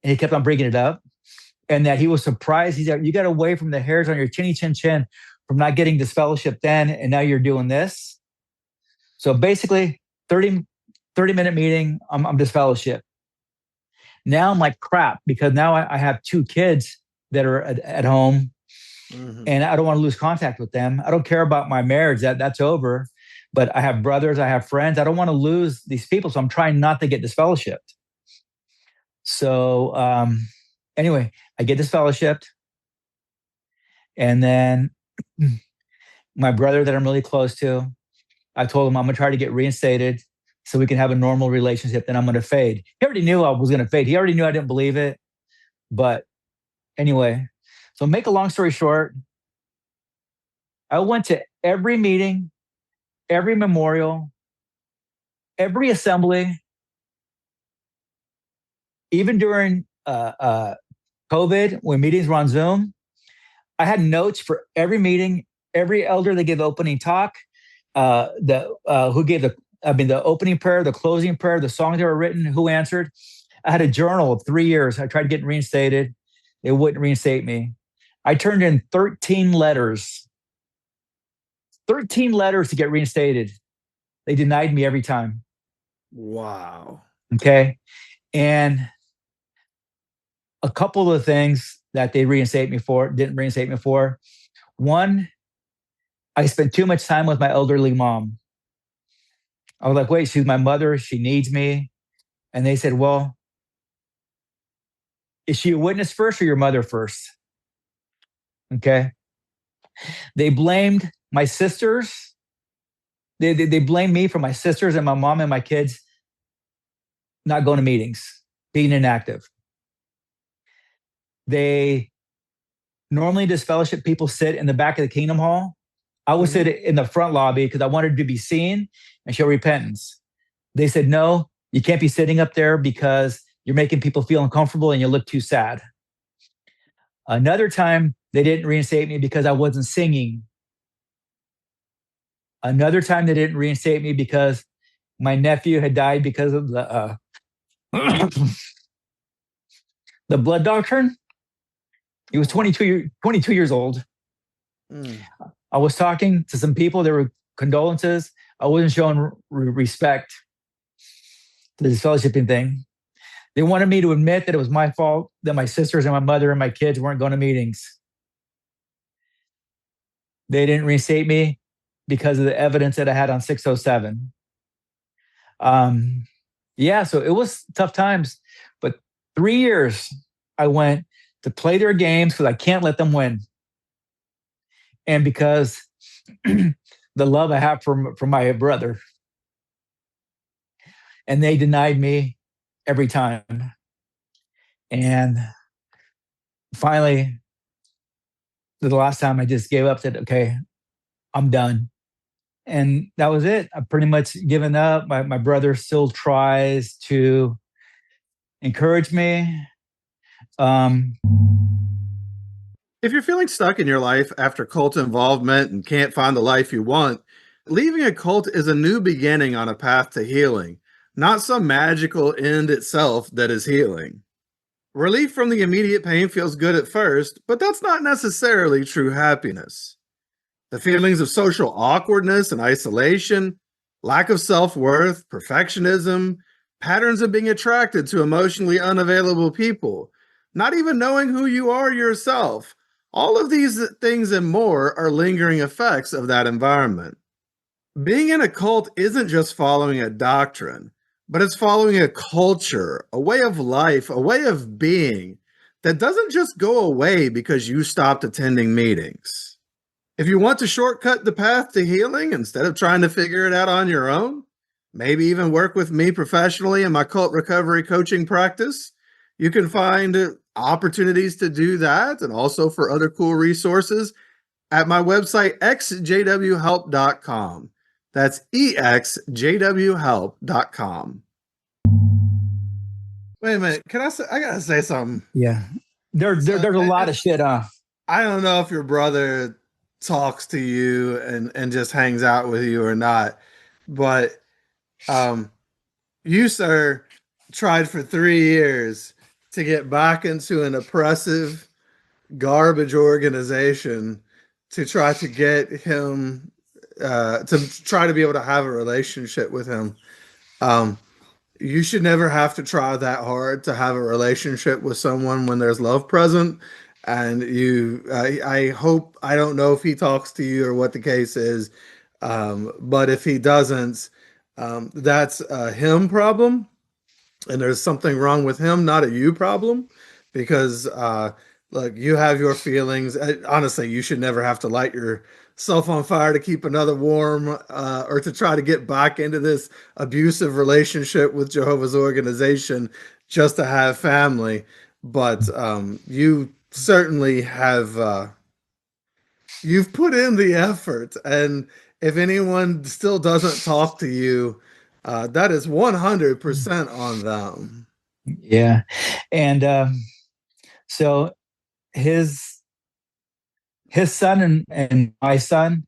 And he kept on bringing it up. And that he was surprised. He's like, you got away from the hairs on your chinny chin chin from not getting disfellowship then. And now you're doing this. So basically, 30-minute meeting, I'm disfellowship. Now I'm like, crap, because now I have 2 kids that are at home, and I don't want to lose contact with them. I don't care about my marriage. That's over. But I have brothers, I have friends. I don't want to lose these people. So I'm trying not to get disfellowshipped. So anyway, I get disfellowshipped. And then my brother that I'm really close to, I told him I'm going to try to get reinstated so we can have a normal relationship. Then I'm going to fade. He already knew I was going to fade. He already knew I didn't believe it. But anyway, so make a long story short, I went to every meeting, every memorial, every assembly, even during COVID, when meetings were on Zoom. I had notes for every meeting, every elder that gave the opening talk, who gave the opening prayer, the closing prayer, the songs that were written, who answered. I had a journal of 3 years. I tried to get reinstated. It wouldn't reinstate me. I turned in 13 letters. 13 letters to get reinstated. They denied me every time. Wow. Okay. And a couple of things that they didn't reinstate me for. One, I spent too much time with my elderly mom. I was like, wait, she's my mother. She needs me. And they said, well, is she a witness first or your mother first? Okay. They blamed my sisters. They blamed me for my sisters and my mom and my kids not going to meetings, being inactive. They normally disfellowship people sit in the back of the Kingdom Hall. I would sit in the front lobby because I wanted to be seen and show repentance. They said, no, you can't be sitting up there because you're making people feel uncomfortable and you look too sad. Another time, they didn't reinstate me because I wasn't singing. Another time, they didn't reinstate me because my nephew had died because of the the blood doctrine. He was 22 years old. I was talking to some people. There were condolences. I wasn't showing respect to this fellowshipping thing. They wanted me to admit that it was my fault that my sisters and my mother and my kids weren't going to meetings. They didn't reinstate me because of the evidence that I had on 607. Yeah, so it was tough times. But 3 years I went to play their games because I can't let them win. And because the love I have for my brother. And they denied me every time. And finally, the last time I just gave up, said, okay, I'm done. And that was it. I've pretty much given up. My brother still tries to encourage me. If you're feeling stuck in your life after cult involvement and can't find the life you want, leaving a cult is a new beginning on a path to healing, not some magical end itself that is healing. Relief from the immediate pain feels good at first, but that's not necessarily true happiness. The feelings of social awkwardness and isolation, lack of self-worth, perfectionism, patterns of being attracted to emotionally unavailable people, not even knowing who you are yourself, all of these things and more are lingering effects of that environment. Being in a cult isn't just following a doctrine, but it's following a culture, a way of life, a way of being that doesn't just go away because you stopped attending meetings. If you want to shortcut the path to healing instead of trying to figure it out on your own, maybe even work with me professionally in my cult recovery coaching practice, you can find opportunities to do that and also for other cool resources at my website, exjwhelp.com. That's exjwhelp.com. Wait a minute. I gotta say something. Yeah. There's a lot of shit. I don't know if your brother talks to you and just hangs out with you or not, but you, sir, tried for 3 years to get back into an oppressive garbage organization to try to get him to try to be able to have a relationship with him. You should never have to try that hard to have a relationship with someone when there's love present. And I hope, I don't know if he talks to you or what the case is, but if he doesn't, that's a him problem. And there's something wrong with him, not a you problem, because look, you have your feelings. Honestly, you should never have to light yourself on fire to keep another warm or to try to get back into this abusive relationship with Jehovah's organization just to have family. But you certainly have, you've put in the effort. And if anyone still doesn't talk to you, that is 100% on them. Yeah. And so his son and my son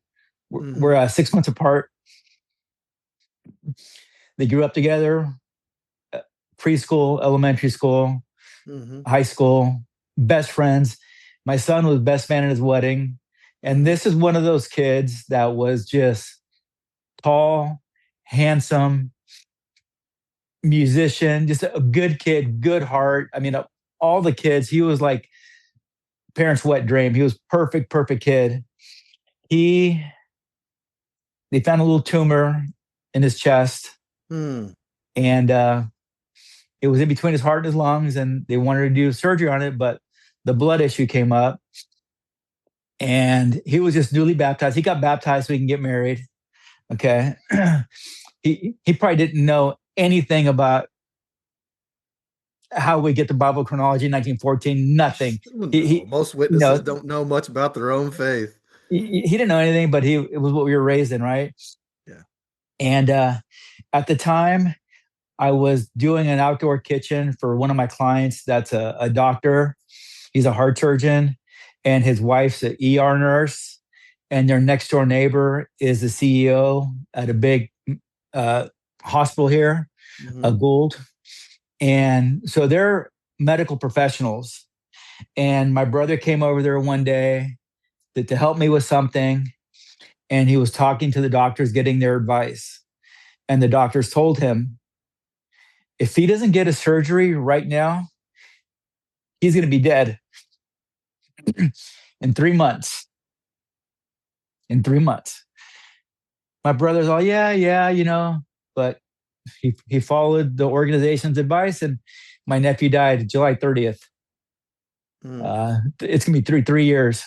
were 6 months apart. They grew up together, preschool, elementary school, high school, best friends. My son was best man at his wedding. And this is one of those kids that was just tall, handsome, musician, just a good kid, good heart. I mean, all the kids, he was like parents' wet dream. He was perfect kid. They found a little tumor in his chest. And it was in between his heart and his lungs, and they wanted to do surgery on it, but the blood issue came up. And he was just newly baptized. He got baptized so he can get married. Okay. He probably didn't know anything about how we get the Bible chronology in 1914. Nothing. Most witnesses don't know much about their own faith. He didn't know anything, but it was what we were raised in, right? Yeah. And At the time, I was doing an outdoor kitchen for one of my clients that's a doctor. He's a heart surgeon, and his wife's an ER nurse, and their next door neighbor is the CEO at a big uh, hospital here, Gould. And so they're medical professionals. And my brother came over there one day to help me with something, and he was talking to the doctors, getting their advice. And the doctors told him, if he doesn't get a surgery right now, he's going to be dead in 3 months. In 3 months. My brother's all, yeah, but he followed the organization's advice, and my nephew died July 30th. It's going to be 3 years.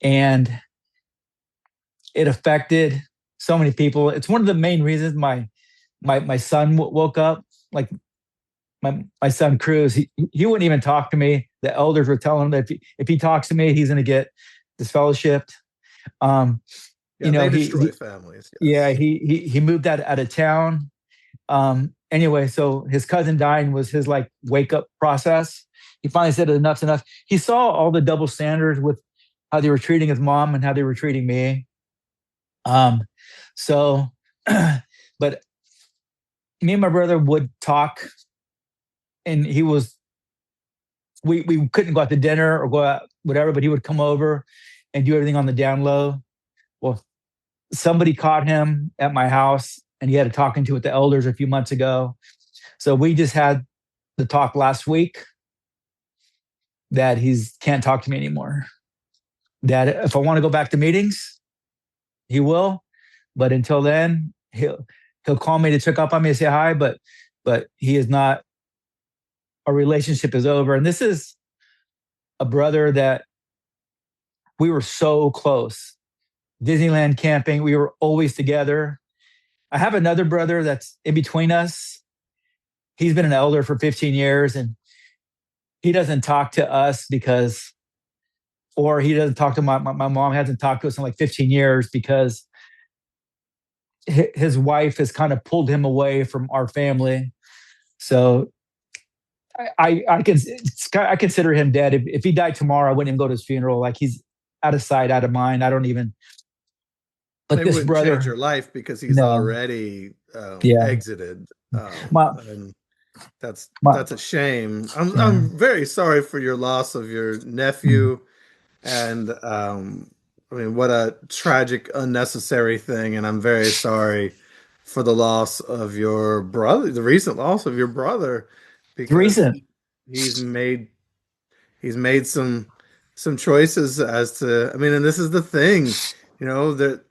And it affected so many people. It's one of the main reasons my son woke up. Like my son Cruz, he wouldn't even talk to me. The elders were telling him that if he talks to me, he's going to get disfellowshipped. They destroy families. Yes. Yeah, he moved out of town. Anyway, so his cousin dying was his like wake up process. He finally said enough's enough. He saw all the double standards with how they were treating his mom and how they were treating me. So, but me and my brother would talk, and we couldn't go out to dinner or go out, whatever, but he would come over and do everything on the down low. Well, somebody caught him at my house, and he had a talking to with the elders a few months ago. So we just had the talk last week that he's can't talk to me anymore. That if I want to go back to meetings, he will. But until then, he'll call me to check up on me and say hi, but he is not, our relationship is over. And this is a brother that we were so close. Disneyland camping, we were always together. I have another brother that's in between us. He's been an elder for 15 years, and he doesn't talk to us or he doesn't talk to my mom, hasn't talked to us in like 15 years because his wife has kind of pulled him away from our family. So I consider him dead. If he died tomorrow, I wouldn't even go to his funeral. Like, he's out of sight, out of mind. I don't even. But they this wouldn't brother change your life because he's already exited. And that's a shame. I'm very sorry for your loss of your nephew, and I mean, what a tragic, unnecessary thing. And I'm very sorry for the loss of your brother, the recent loss of your brother, because he's made some choices as to, I mean, and this is the thing, that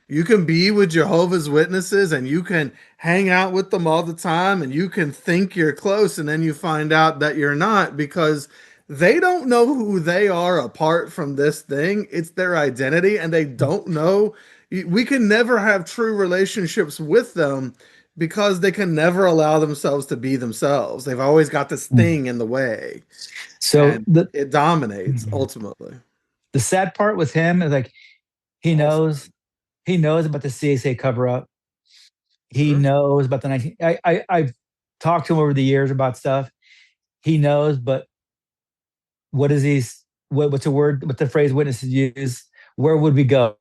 you can be with Jehovah's Witnesses and you can hang out with them all the time and you can think you're close, and then you find out that you're not, because they don't know who they are apart from this thing. It's their identity, and they don't know. We can never have true relationships with them because they can never allow themselves to be themselves. They've always got this thing in the way. So it dominates ultimately. The sad part with him is, like, he knows about the CSA cover up. He knows about the I've talked to him over the years about stuff. He knows, but what's the phrase witnesses use? Where would we go?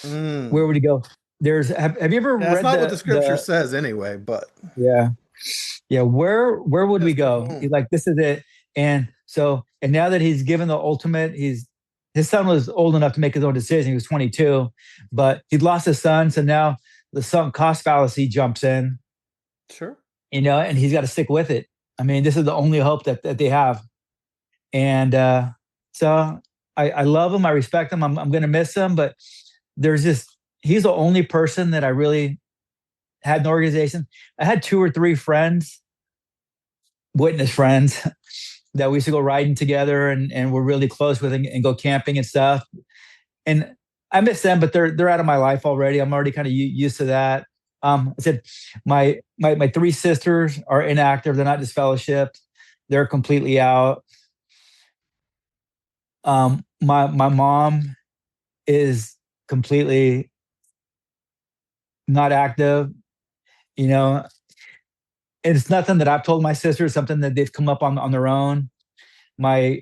Where would he go? Have you ever read that's not what the scripture says anyway, but yeah. Where would we go? He's like, this is it. And now that he's given the ultimate, his son was old enough to make his own decision. He was 22, but he'd lost his son. So now the sunk cost fallacy jumps in. Sure. And he's got to stick with it. I mean, this is the only hope that they have. And so I love him. I respect him. I'm going to miss him, but he's the only person that I really had an organization. I had 2 or 3 friends, witness friends, that we used to go riding together and we're really close with and go camping and stuff. And I miss them, but they're out of my life already. I'm already kind of used to that. I said my 3 sisters are inactive. They're not disfellowshipped. They're completely out. My mom is completely not active. You know, it's nothing that I've told my sisters, something that they've come up on their own. My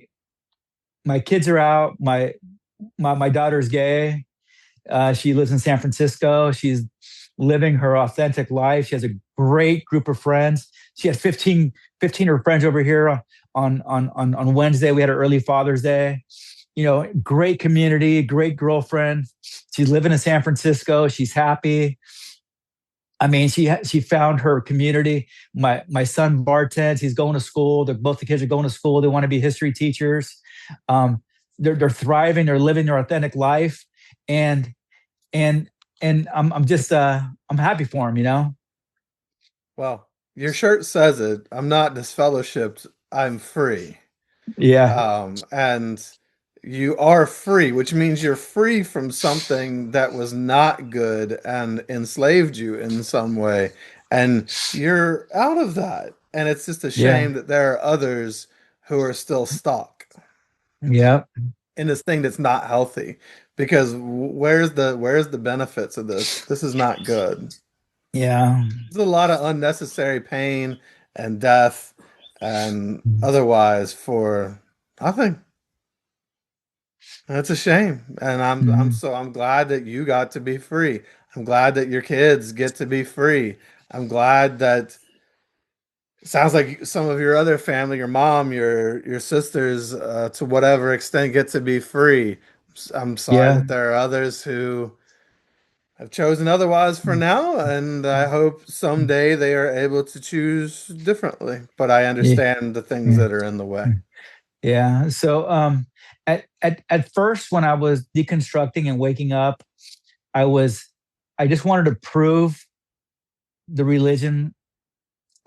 my kids are out. My daughter's gay. She lives in San Francisco. She's living her authentic life. She has a great group of friends. She has 15 of her friends over here on Wednesday. We had her early Father's Day. You know, great community, great girlfriend. She's living in San Francisco. She's happy. I mean, she found her community. My son bartends. He's going to school. Both the kids are going to school. They want to be history teachers. Um, they're thriving. They're living their authentic life, and and I'm just I'm happy for them. You know. Well, your shirt says it. I'm not disfellowshipped. I'm free. Yeah. And you are free, which means you're free from something that was not good and enslaved you in some way. And you're out of that. And it's just a Yeah. shame that there are others who are still stuck Yeah. in this thing that's not healthy. Because where's the benefits of this? This is not good. Yeah. There's a lot of unnecessary pain and death and otherwise for nothing. That's a shame. And Mhm. I'm glad that you got to be free. I'm glad that your kids get to be free. I'm glad that it sounds like some of your other family, your mom, your sisters, to whatever extent get to be free. I'm sorry Yeah. that there are others who have chosen otherwise for now, and I hope someday they are able to choose differently. But I Yeah. understand the things Yeah. that are in the way. Yeah. So at first when I was deconstructing and waking up, I was I just wanted to prove the religion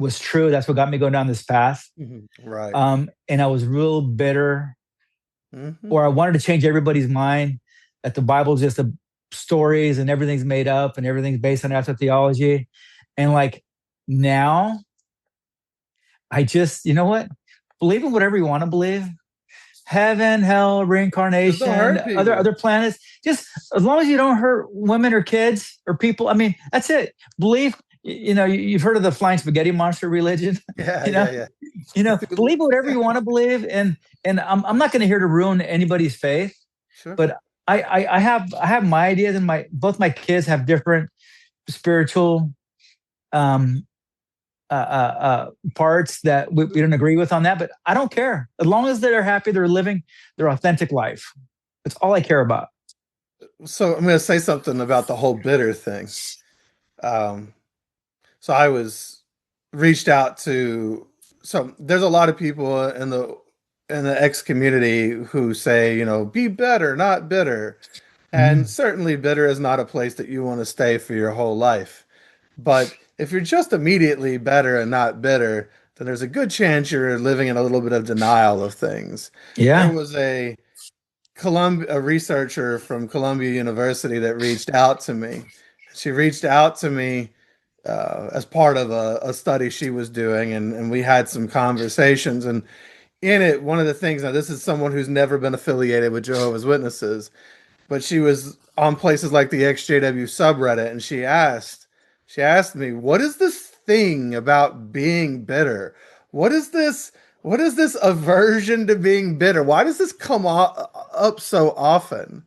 was true. That's what got me going down this path. Mhm. Right. And I was real bitter, Hmm. or I wanted to change everybody's mind that the Bible's just a stories and everything's made up and everything's based on after theology. And like now, I just, you know what? Believe in whatever you want to believe. Heaven, hell, Just don't reincarnation, hurt other people. planets. Just as long as you don't hurt women or kids or people. I mean, that's it. Believe. You know, you've heard of the flying spaghetti monster religion. Yeah, You know, yeah, believe whatever yeah. you want to believe, and I'm not going to here to ruin anybody's faith, Sure. but I have my ideas, and my both my kids have different spiritual um parts that we don't agree with on that, but I don't care as long as they're happy, they're living their authentic life. That's all I care about. So I'm going to say something about the whole bitter thing. Um, so I was reached out to. So there's a lot of people in the X community who say, you know, be better, not bitter. And Mhm. certainly bitter is not a place that you want to stay for your whole life. But if you're just immediately better and not bitter, then there's a good chance you're living in a little bit of denial of things. There Yeah. was a researcher from Columbia University that reached out to me. She reached out to me as part of a study she was doing, and we had some conversations. And in it, one of the things, now this is someone who's never been affiliated with Jehovah's Witnesses, but she was on places like the XJW subreddit, and she asked me, "What is this thing about being bitter? What is this? What is this aversion to being bitter? Why does this up so often?"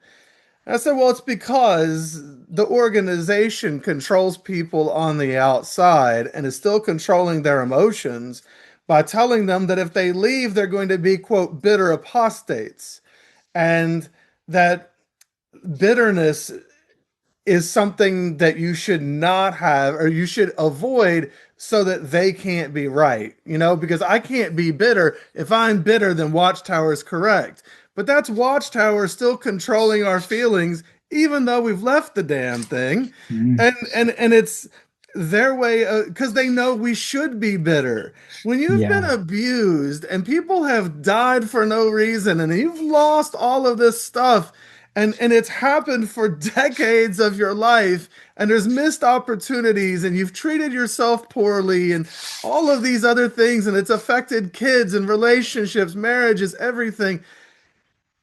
And I said, "Well, it's because the organization controls people on the outside and is still controlling their emotions by telling them that if they leave, they're going to be, quote, bitter apostates, and that bitterness is something that you should not have or you should avoid so that they can't be right. You know, because I can't be bitter. If I'm bitter, then Watchtower is correct. But that's Watchtower still controlling our feelings, even though we've left the damn thing. Mhm. And it's their way because they know we should be bitter. When you've been Yeah. abused and people have died for no reason and you've lost all of this stuff, and it's happened for decades of your life, and there's missed opportunities, and you've treated yourself poorly and all of these other things, and it's affected kids and relationships, marriages, everything.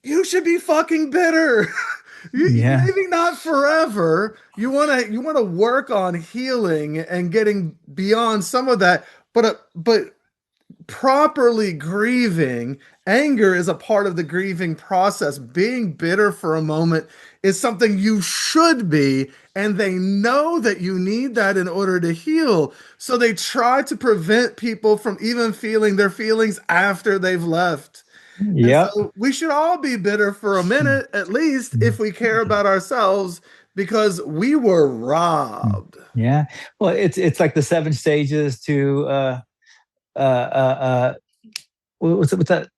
You should be fucking bitter. Yeah. Maybe not forever. You want to work on healing and getting beyond some of that, but properly grieving, anger is a part of the grieving process. Being bitter for a moment is something you should be, and they know that you need that in order to heal. So they try to prevent people from even feeling their feelings after they've left. And Yep. so we should all be bitter for a minute, at least, if we care about ourselves, because we were robbed. Yeah. Well, it's like the 7 stages to uh what's that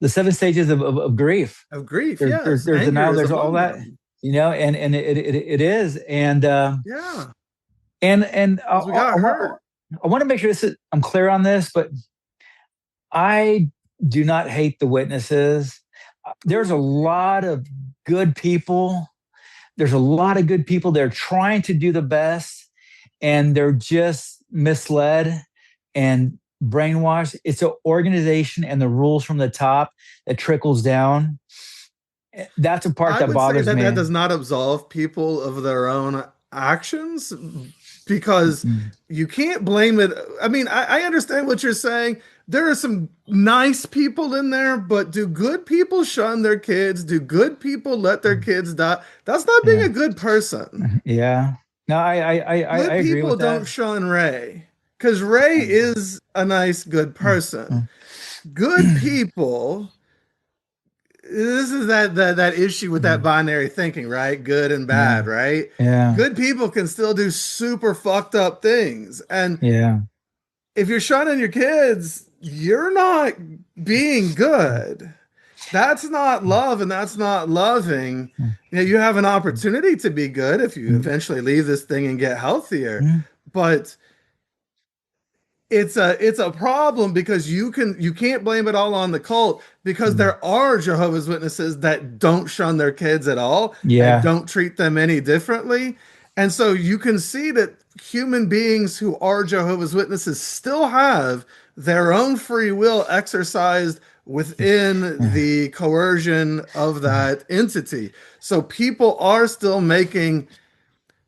the 7 stages of grief. Of grief, There's yes. Anger denial, is there's all among that, them. and it is. Yeah, And because we got hurt. I want to make sure I'm clear on this, but I do not hate the witnesses. There's a lot of good people. There's a lot of good people. They're trying to do the best, and they're just misled and brainwashed. It's an organization and the rules from the top that trickles down. That's a part I that would say bothers that me. that does not absolve people of their own actions, because you can't blame it. I mean, I understand what you're saying. There are some nice people in there, but do good people shun their kids? Do good people let their kids die? That's not being Yeah. a good person. Yeah. No, I Good agree people with don't that. shun Ray, because Ray is a nice, good person. Mm. Good people, this is that issue with that binary thinking, right? Good and Yeah. bad, right? Yeah. Good people can still do super fucked up things. And Yeah. if you're shunning your kids, you're not being good. That's not love, and that's not loving. You have an opportunity to be good if you eventually leave this thing and get healthier. But it's a problem, because you can't blame it all on the cult, because there are Jehovah's Witnesses that don't shun their kids at all and Yeah. don't treat them any differently. And so you can see that human beings who are Jehovah's Witnesses still have their own free will exercised within the coercion of that entity. So people are still making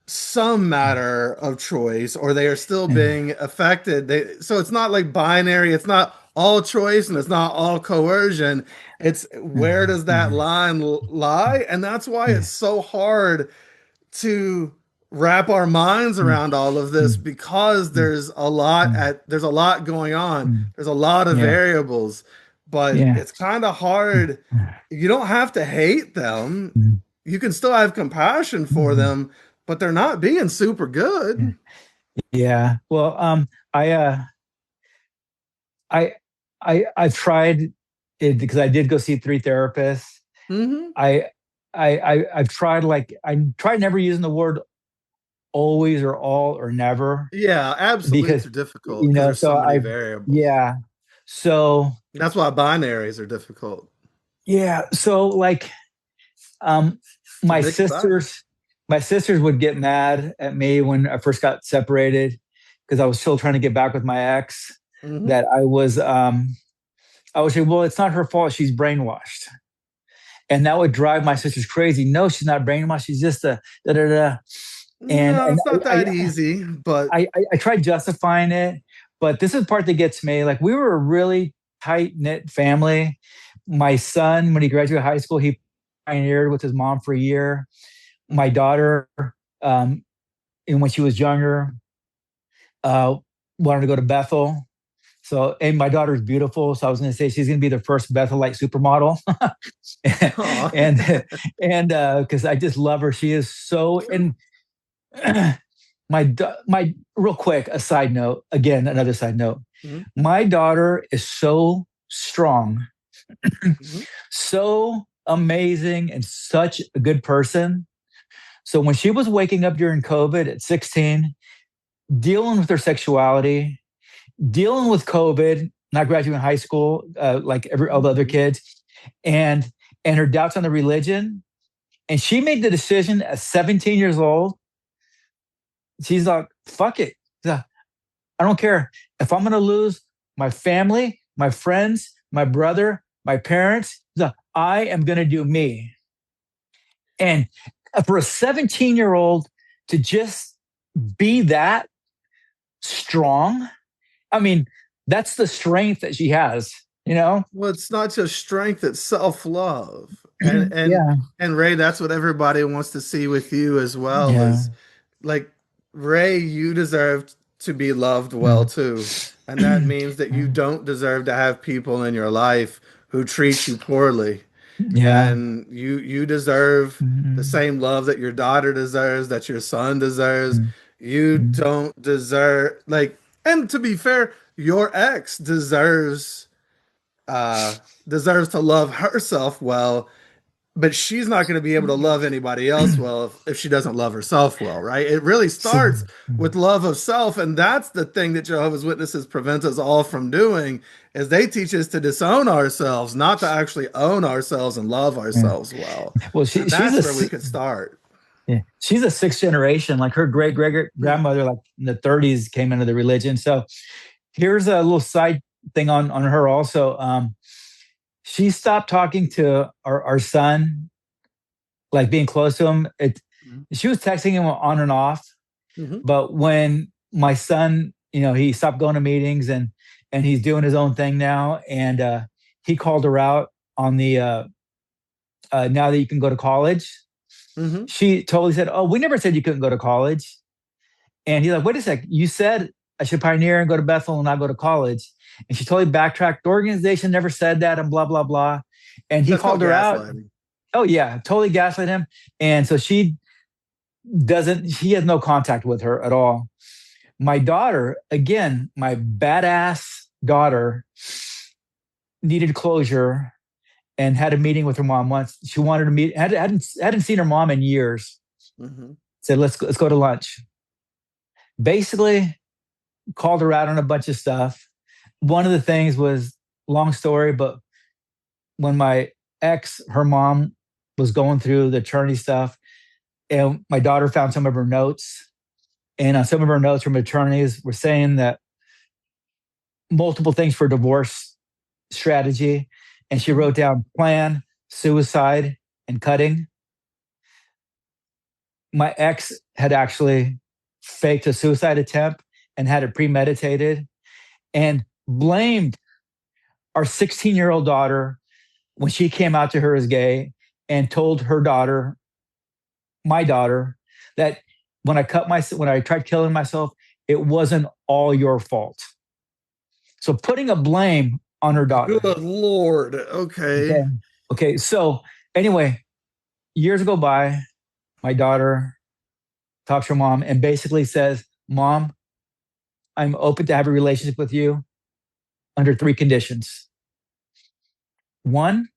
some matter of choice, or they are still being affected. So it's not like binary. It's not all choice and it's not all coercion. It's where does that line lie? And that's why it's so hard to wrap our minds around all of this, because there's a lot going on. There's a lot of Yeah. variables, but Yeah. it's kind of hard. You don't have to hate them. You can still have compassion for them, but they're not being super good. Yeah. Well, I I've tried it because I did go see 3 therapists. Hmm. I've tried, like, I tried never using the word always or all or never, Yeah, absolutes because are difficult because there's so so many I variables. yeah. So That's why binaries are difficult. yeah, so like um my Mixed bag. sisters would get mad at me when I first got separated, because I was still trying to get back with my ex, Hmm. that I would say, well, it's not her fault, she's brainwashed. And that would drive my sisters crazy. No, she's not brainwashed, she's just a da da da. No, And it's not that easy, but I tried justifying it, but this is the part that gets me. Like, we were a really tight knit family. My son, when he graduated high school, he pioneered with his mom for a year. My daughter, and when she was younger, uh, wanted to go to Bethel. So, and my daughter's beautiful, so I was going to say she's going to be the first Bethelite supermodel, and because I just love her, she is so. And my real quick, a side note, again, another side note. Mhm. My daughter is so strong, Mhm. so amazing, and such a good person. So when she was waking up during COVID at 16, dealing with her sexuality, dealing with COVID, not graduating high school, like all the other kids, and her doubts on the religion, and she made the decision at 17 years old. She's like, fuck it. I don't care if I'm going to lose my family, my friends, my brother, my parents. I am going to do me. And for a 17-year-old to just be that strong, I mean, that's the strength that she has, you know? Well, it's not just strength, it's self-love. And Yeah. and Ray, that's what everybody wants to see with you as well, Yeah. is like, Ray, you deserve to be loved well Mm. too. And that means that you don't deserve to have people in your life who treat you poorly. Yeah. And you deserve the Mm. same love that your daughter deserves, that your son deserves. Mm. You Mm. don't deserve, like, and to be fair, your ex uh deserves to love herself well, but she's not going to be able to love anybody else well if she doesn't love herself well, right? It really So, starts with love of self, and that's the thing that Jehovah's Witnesses prevent us all from doing, is they teach us to disown ourselves, not to actually own ourselves and love yeah. ourselves well. Well, And she's that's a where we could start. yeah, she's a sixth generation. Like her great great grandmother, like in the 30s, came into the religion. So here's a little side thing on her also. She stopped talking to our son, like being close to him. She was texting him on and off, Mm-hmm. but when my son, he stopped going to meetings and he's doing his own thing now, and he called her out on the now that you can go to college. Mm-hmm. She totally said, "Oh, we never said you couldn't go to college." And he's like, "Wait a sec, you said I should pioneer and go to Bethel and not go to college." And she totally backtracked. The organization never said that, and blah blah blah. And he That's called called her out. gaslighting. Oh yeah, totally gaslit him. And so she has no contact with her at all. My daughter, again, my badass daughter, needed closure and had a meeting with her mom once. She wanted to meet, hadn't seen her mom in years. Mm-hmm. Said, let's go to lunch. Basically, called her out on a bunch of stuff. One of the things was, long story, but when my ex, her mom, was going through the attorney stuff, and my daughter found some of her notes, and on some of her notes from attorneys were saying that multiple things for divorce strategy, and she wrote down plan, suicide, and cutting. My ex had actually faked a suicide attempt and had it premeditated and blamed our 16-year-old daughter when she came out to her as gay, and told her daughter, my daughter, that when I tried killing myself, it wasn't all your fault. So putting a blame on her daughter. Good Lord. Okay. Okay. So anyway, years go by, my daughter talks to her mom and basically says, "Mom, I'm open to have a relationship with you under 3 conditions. 1,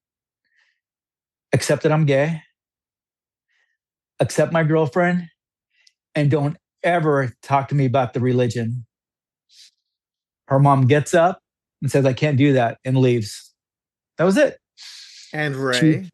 accept that I'm gay, accept my girlfriend, and don't ever talk to me about the religion." Her mom gets up and says, "I can't do that," and leaves. That was it. And Ray,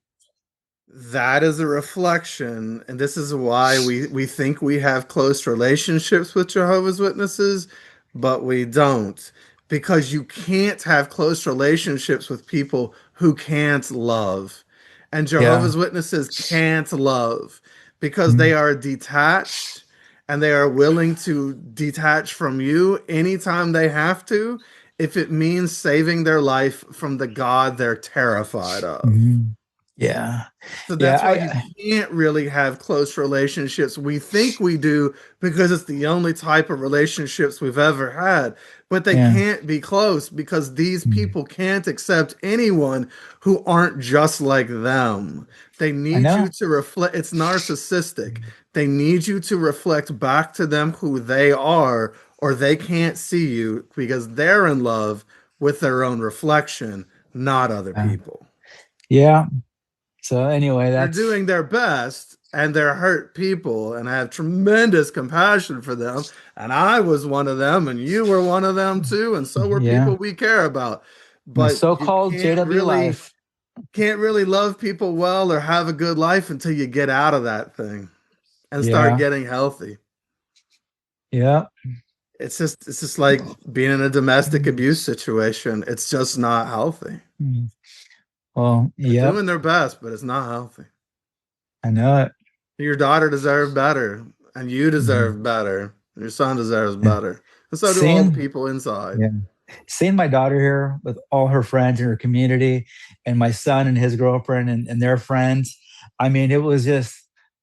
that is a reflection, and this is why we think we have close relationships with Jehovah's Witnesses, but we don't. Because you can't have close relationships with people who can't love. And Yeah. Jehovah's Witnesses can't love because they Mm. are detached, and they are willing to detach from you anytime they have to, if it means saving their life from the God they're terrified of. Mhm. Yeah. So Yeah. that's why you can't really have close relationships. We think we do because it's the only type of relationships we've ever had, but they Yeah. can't be close because these Mm. people can't accept anyone who aren't just like them. They I need you know. to reflect, it's narcissistic. They need you to reflect back to them who they are, or they can't see you because they're in love with their own reflection, not other Yeah. people. Yeah. So anyway, They're that's doing their best, and they're hurt people, and I have tremendous compassion for them. And I was one of them, and you were one of them too, and so were yeah. people we care about. My But you so-called JW life. can't really love people well or have a good life until you get out of that thing and start Yeah. getting healthy. Yeah. It's just like being in a domestic abuse situation. It's just not healthy. Mm. Well, They're yep. doing their best, but it's not healthy. I know it. Your daughter deserved better, and you Mhm. deserve better. Your son deserves Yeah. better, and so do all the Seeing, people inside. yeah, seeing my daughter here with all her friends in her community, and my son and his girlfriend and their friends. I mean, it was just,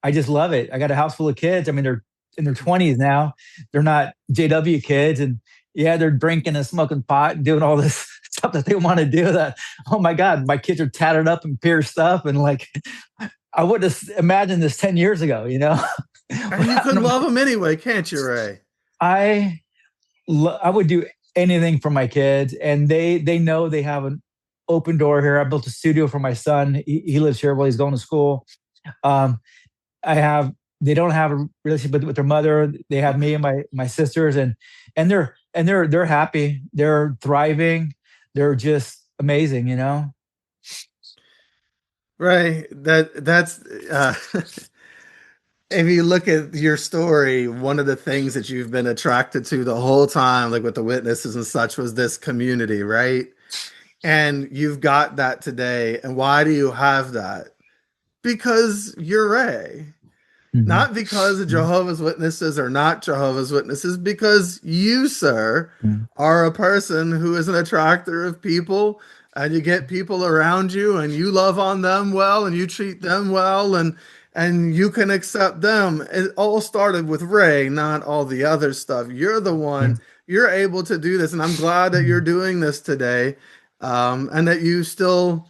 I just love it. I got a house full of kids. I mean, they're in their 20s now. They're not JW kids. And yeah, they're drinking and smoking pot and doing all this stuff that they want to do that. Oh my God, my kids are tatted up and pierced up. And like, I wouldn't have imagined this 10 years ago, you know? And you Without can them. love them anyway, can't you, Ray? I I would do anything for my kids, and they know they have an open door here. I built a studio for my son. He lives here while he's going to school. Um, I have they don't have a relationship with their mother. They have me and my sisters, and they're happy. They're thriving. They're just amazing, you know. Right. That's if you look at your story, one of the things that you've been attracted to the whole time, like with the witnesses and such, was this community, right? And you've got that today. And why do you have that? Because you're Ray. Mhm. Not because the Jehovah's Witnesses are not Jehovah's Witnesses, because you, sir, Mhm. are a person who is an attractor of people, and you get people around you, and you love on them well, and you treat them well, and you can accept them. It all started with Ray, not all the other stuff. You're the Yeah. one. You're able to do this, and I'm glad that you're doing this today, and that you still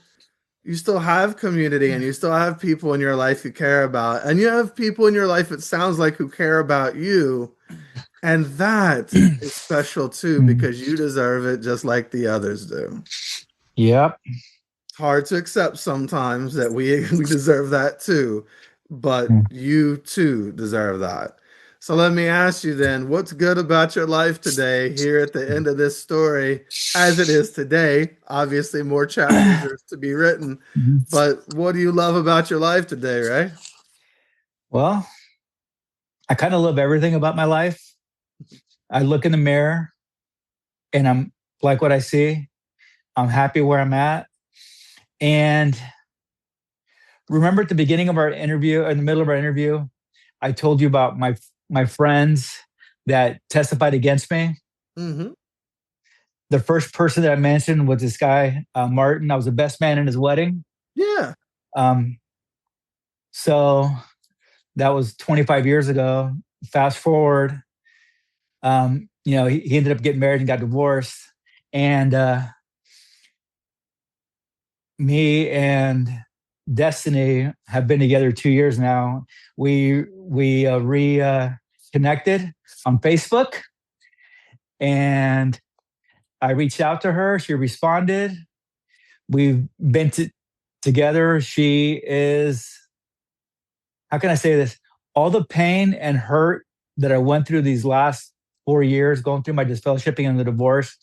have community and you still have people in your life you care about, and you have people in your life, it sounds like, who care about you, and that is special too, Mhm. because you deserve it just like the others do. Yep. It's hard to accept sometimes that we deserve that too, but Mhm. you too deserve that. So let me ask you then, what's good about your life today, here at the end of this story, as it is today? Obviously, more chapters are to be written, Mhm. but what do you love about your life today, right? Well, I kind of love everything about my life. I look in the mirror and I'm like what I see. I'm happy where I'm at. And remember at the beginning of our interview, in the middle of our interview, I told you about my friends that testified against me. Mm-hmm. The first person that I mentioned was this guy, Martin. I was the best man in his wedding. Yeah. Um, so that was 25 years ago. Fast forward, he ended up getting married and got divorced. And me and Destiny have been together 2 years now. We reconnected on Facebook, and I reached out to her. She responded. We've been together. She is, how can I say this? All the pain and hurt that I went through these last 4 years, going through my disfellowshipping and the divorce,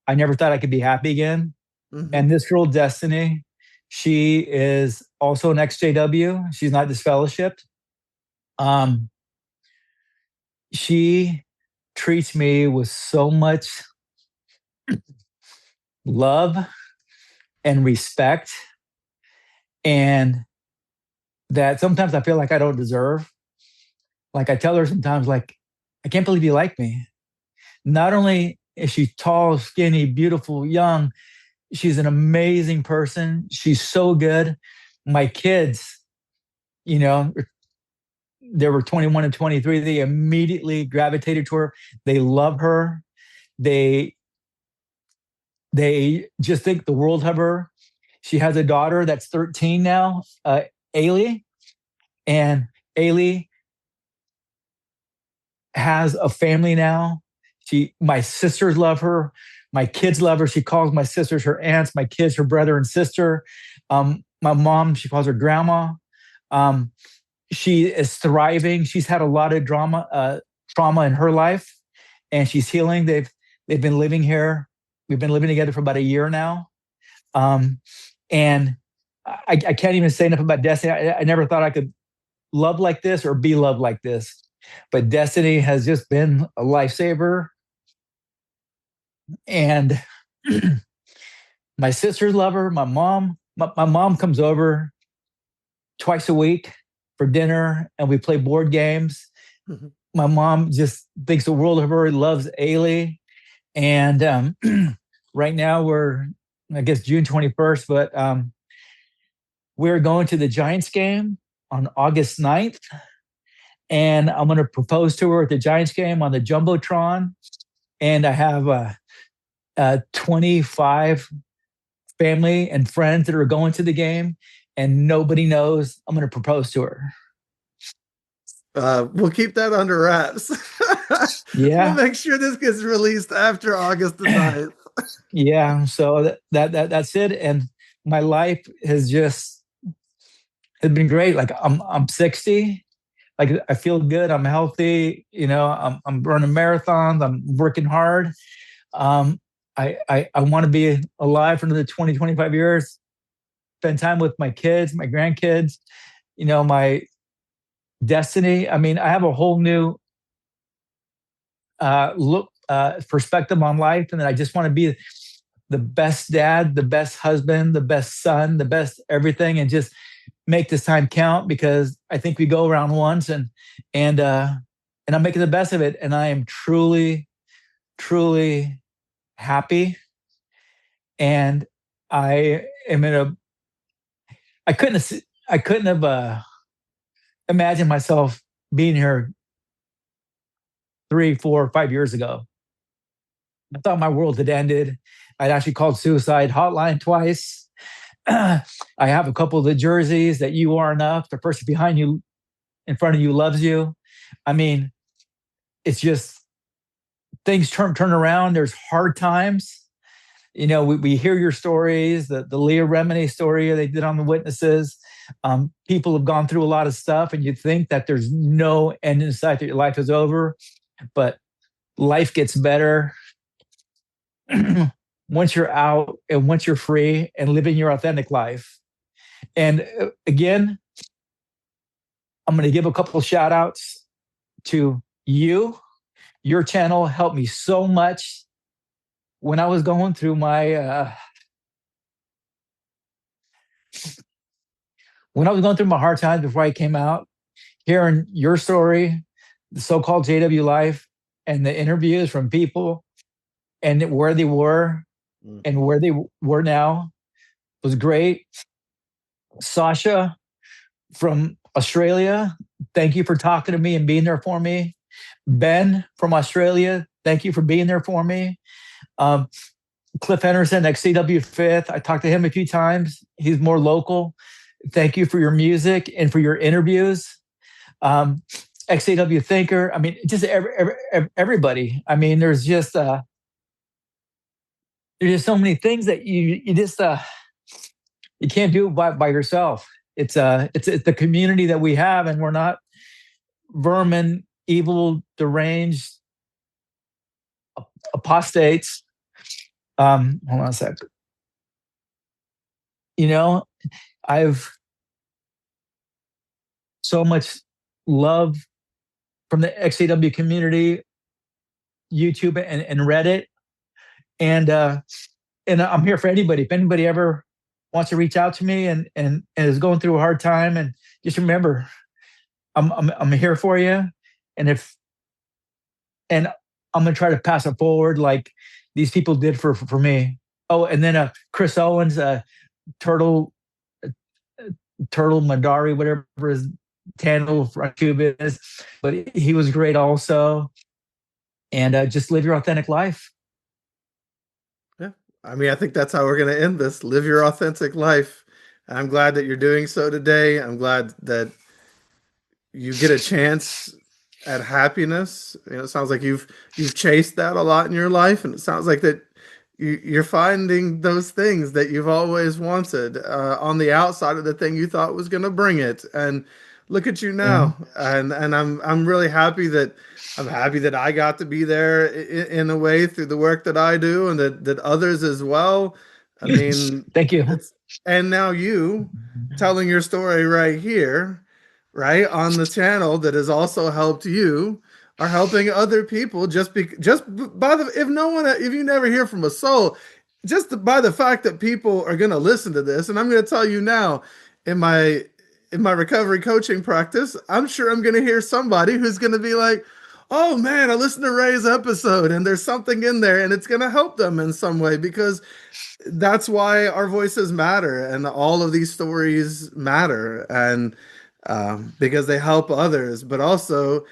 I never thought I could be happy again. Mm-hmm. And this girl, Destiny, she is also an XJW. She's not disfellowshipped. Um, she treats me with so much love and respect, and that sometimes I feel like I don't deserve. Like I tell her sometimes, like, I can't believe you like me. Not only is she tall, skinny, beautiful, young, she's an amazing person. She's so good. My kids, you know, they were 21 and 23. They immediately gravitated to her. They love her. They they just think the world of her. She has a daughter that's 13 now, Ailey, and Ailey has a family now. My sisters love her. My kids love her. She calls my sisters her aunts, my kids her brother and sister. My mom, she calls her grandma. Um, she is thriving. She's had a lot of trauma in her life, and she's healing. They've been living here. We've been living together for about a year now, and I can't even say enough about Destiny. I never thought I could love like this or be loved like this, but Destiny has just been a lifesaver. And my sisters love her. My mom comes over twice a week. for dinner, and we play board games. Mhm. My mom just thinks the world of her, loves Ailey. And right now we're, I guess, June 21st, but we're going to the Giants game on August 9th. And I'm going to propose to her at the Giants game on the Jumbotron. And I have 25 family and friends that are going to the game, and nobody knows I'm going to propose to her. We'll keep that under wraps. Yeah. We'll make sure this gets released after August the 9th. Yeah. So that's it. And my life has been great. Like I'm 60. Like I feel good. I'm healthy. I'm running marathons. I'm working hard. I want to be alive for another 20, 25 years, spend time with my kids, my grandkids, my destiny. I mean, I have a whole new perspective on life. And then I just want to be the best dad, the best husband, the best son, the best everything, and just make this time count, because I think we go around once, and I'm making the best of it. And I am truly, truly happy. And I am I couldn't have imagined myself being here 3, 4, 5 years ago. I thought my world had ended. I'd actually called suicide hotline twice. I have a couple of the jerseys that you are enough. The person behind you, in front of you, loves you. I mean, it's just things turn around. There's hard times. We hear your stories, the Leah Remini story they did on the witnesses. People have gone through a lot of stuff, and you think that there's no end in sight, that your life is over. But life gets better once you're out and once you're free and living your authentic life. And again, I'm going to give a couple shout outs to you. Your channel helped me so much when I was going through my hard times before I came out. Hearing your story, the so-called JW life, and the interviews from people and where they were and where they were now was great. Sasha from Australia, thank you for talking to me and being there for me. Ben from Australia, thank you for being there for me. Cliff Henderson, XCW 5th, I talked to him a few times. He's more local. Thank you for your music and for your interviews. XCW Thinker, I mean, just everybody. I mean, there's just so many things that you can't do by yourself. It's the community that we have, and we're not vermin, evil, deranged apostates. Hold on a sec. I've so much love from the XAW community, YouTube and Reddit, and I'm here for anybody. If anybody ever wants to reach out to me and is going through a hard time, and just remember, I'm here for you, and I'm gonna try to pass it forward like these people did for me. Oh, and then Chris Owens, Turtle Madari, whatever his handle for YouTube is, but he was great also. And just live your authentic life. Yeah, I mean, I think that's how we're going to end this. Live your authentic life. And I'm glad that you're doing so today. I'm glad that you get a chance at happiness. It sounds like you've chased that a lot in your life, and it sounds like that you're finding those things that you've always wanted on the outside of the thing you thought was going to bring it. And look at you now. Yeah. And I'm really happy that I got to be there in a way through the work that I do, and that others as well. I mean, thank you. And now you telling your story right here, right on the channel, that has also helped you, are helping other people if you never hear from a soul, just by the fact that people are going to listen to this. And I'm going to tell you now, in my in my recovery coaching practice, I'm sure I'm going to hear somebody who's going to be like, oh man, I listened to Ray's episode and there's something in there and it's going to help them in some way, because that's why our voices matter and all of these stories matter, and because they help others. But also,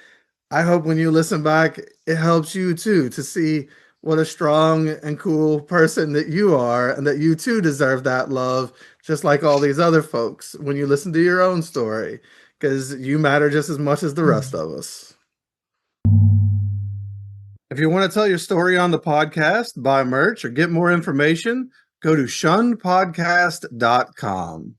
I hope when you listen back, it helps you too, to see what a strong and cool person that you are, and that you too deserve that love, just like all these other folks, when you listen to your own story, because you matter just as much as the rest of us. If you want to tell your story on the podcast, buy merch, or get more information, go to shunnedpodcast.com.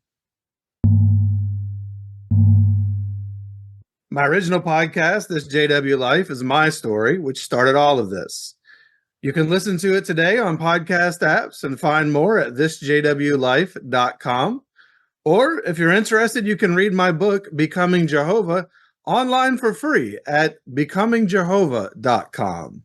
My original podcast, This JW Life, is my story, which started all of this. You can listen to it today on podcast apps and find more at thisjwlife.com. Or if you're interested, you can read my book, Becoming Jehovah, online for free at becomingjehovah.com.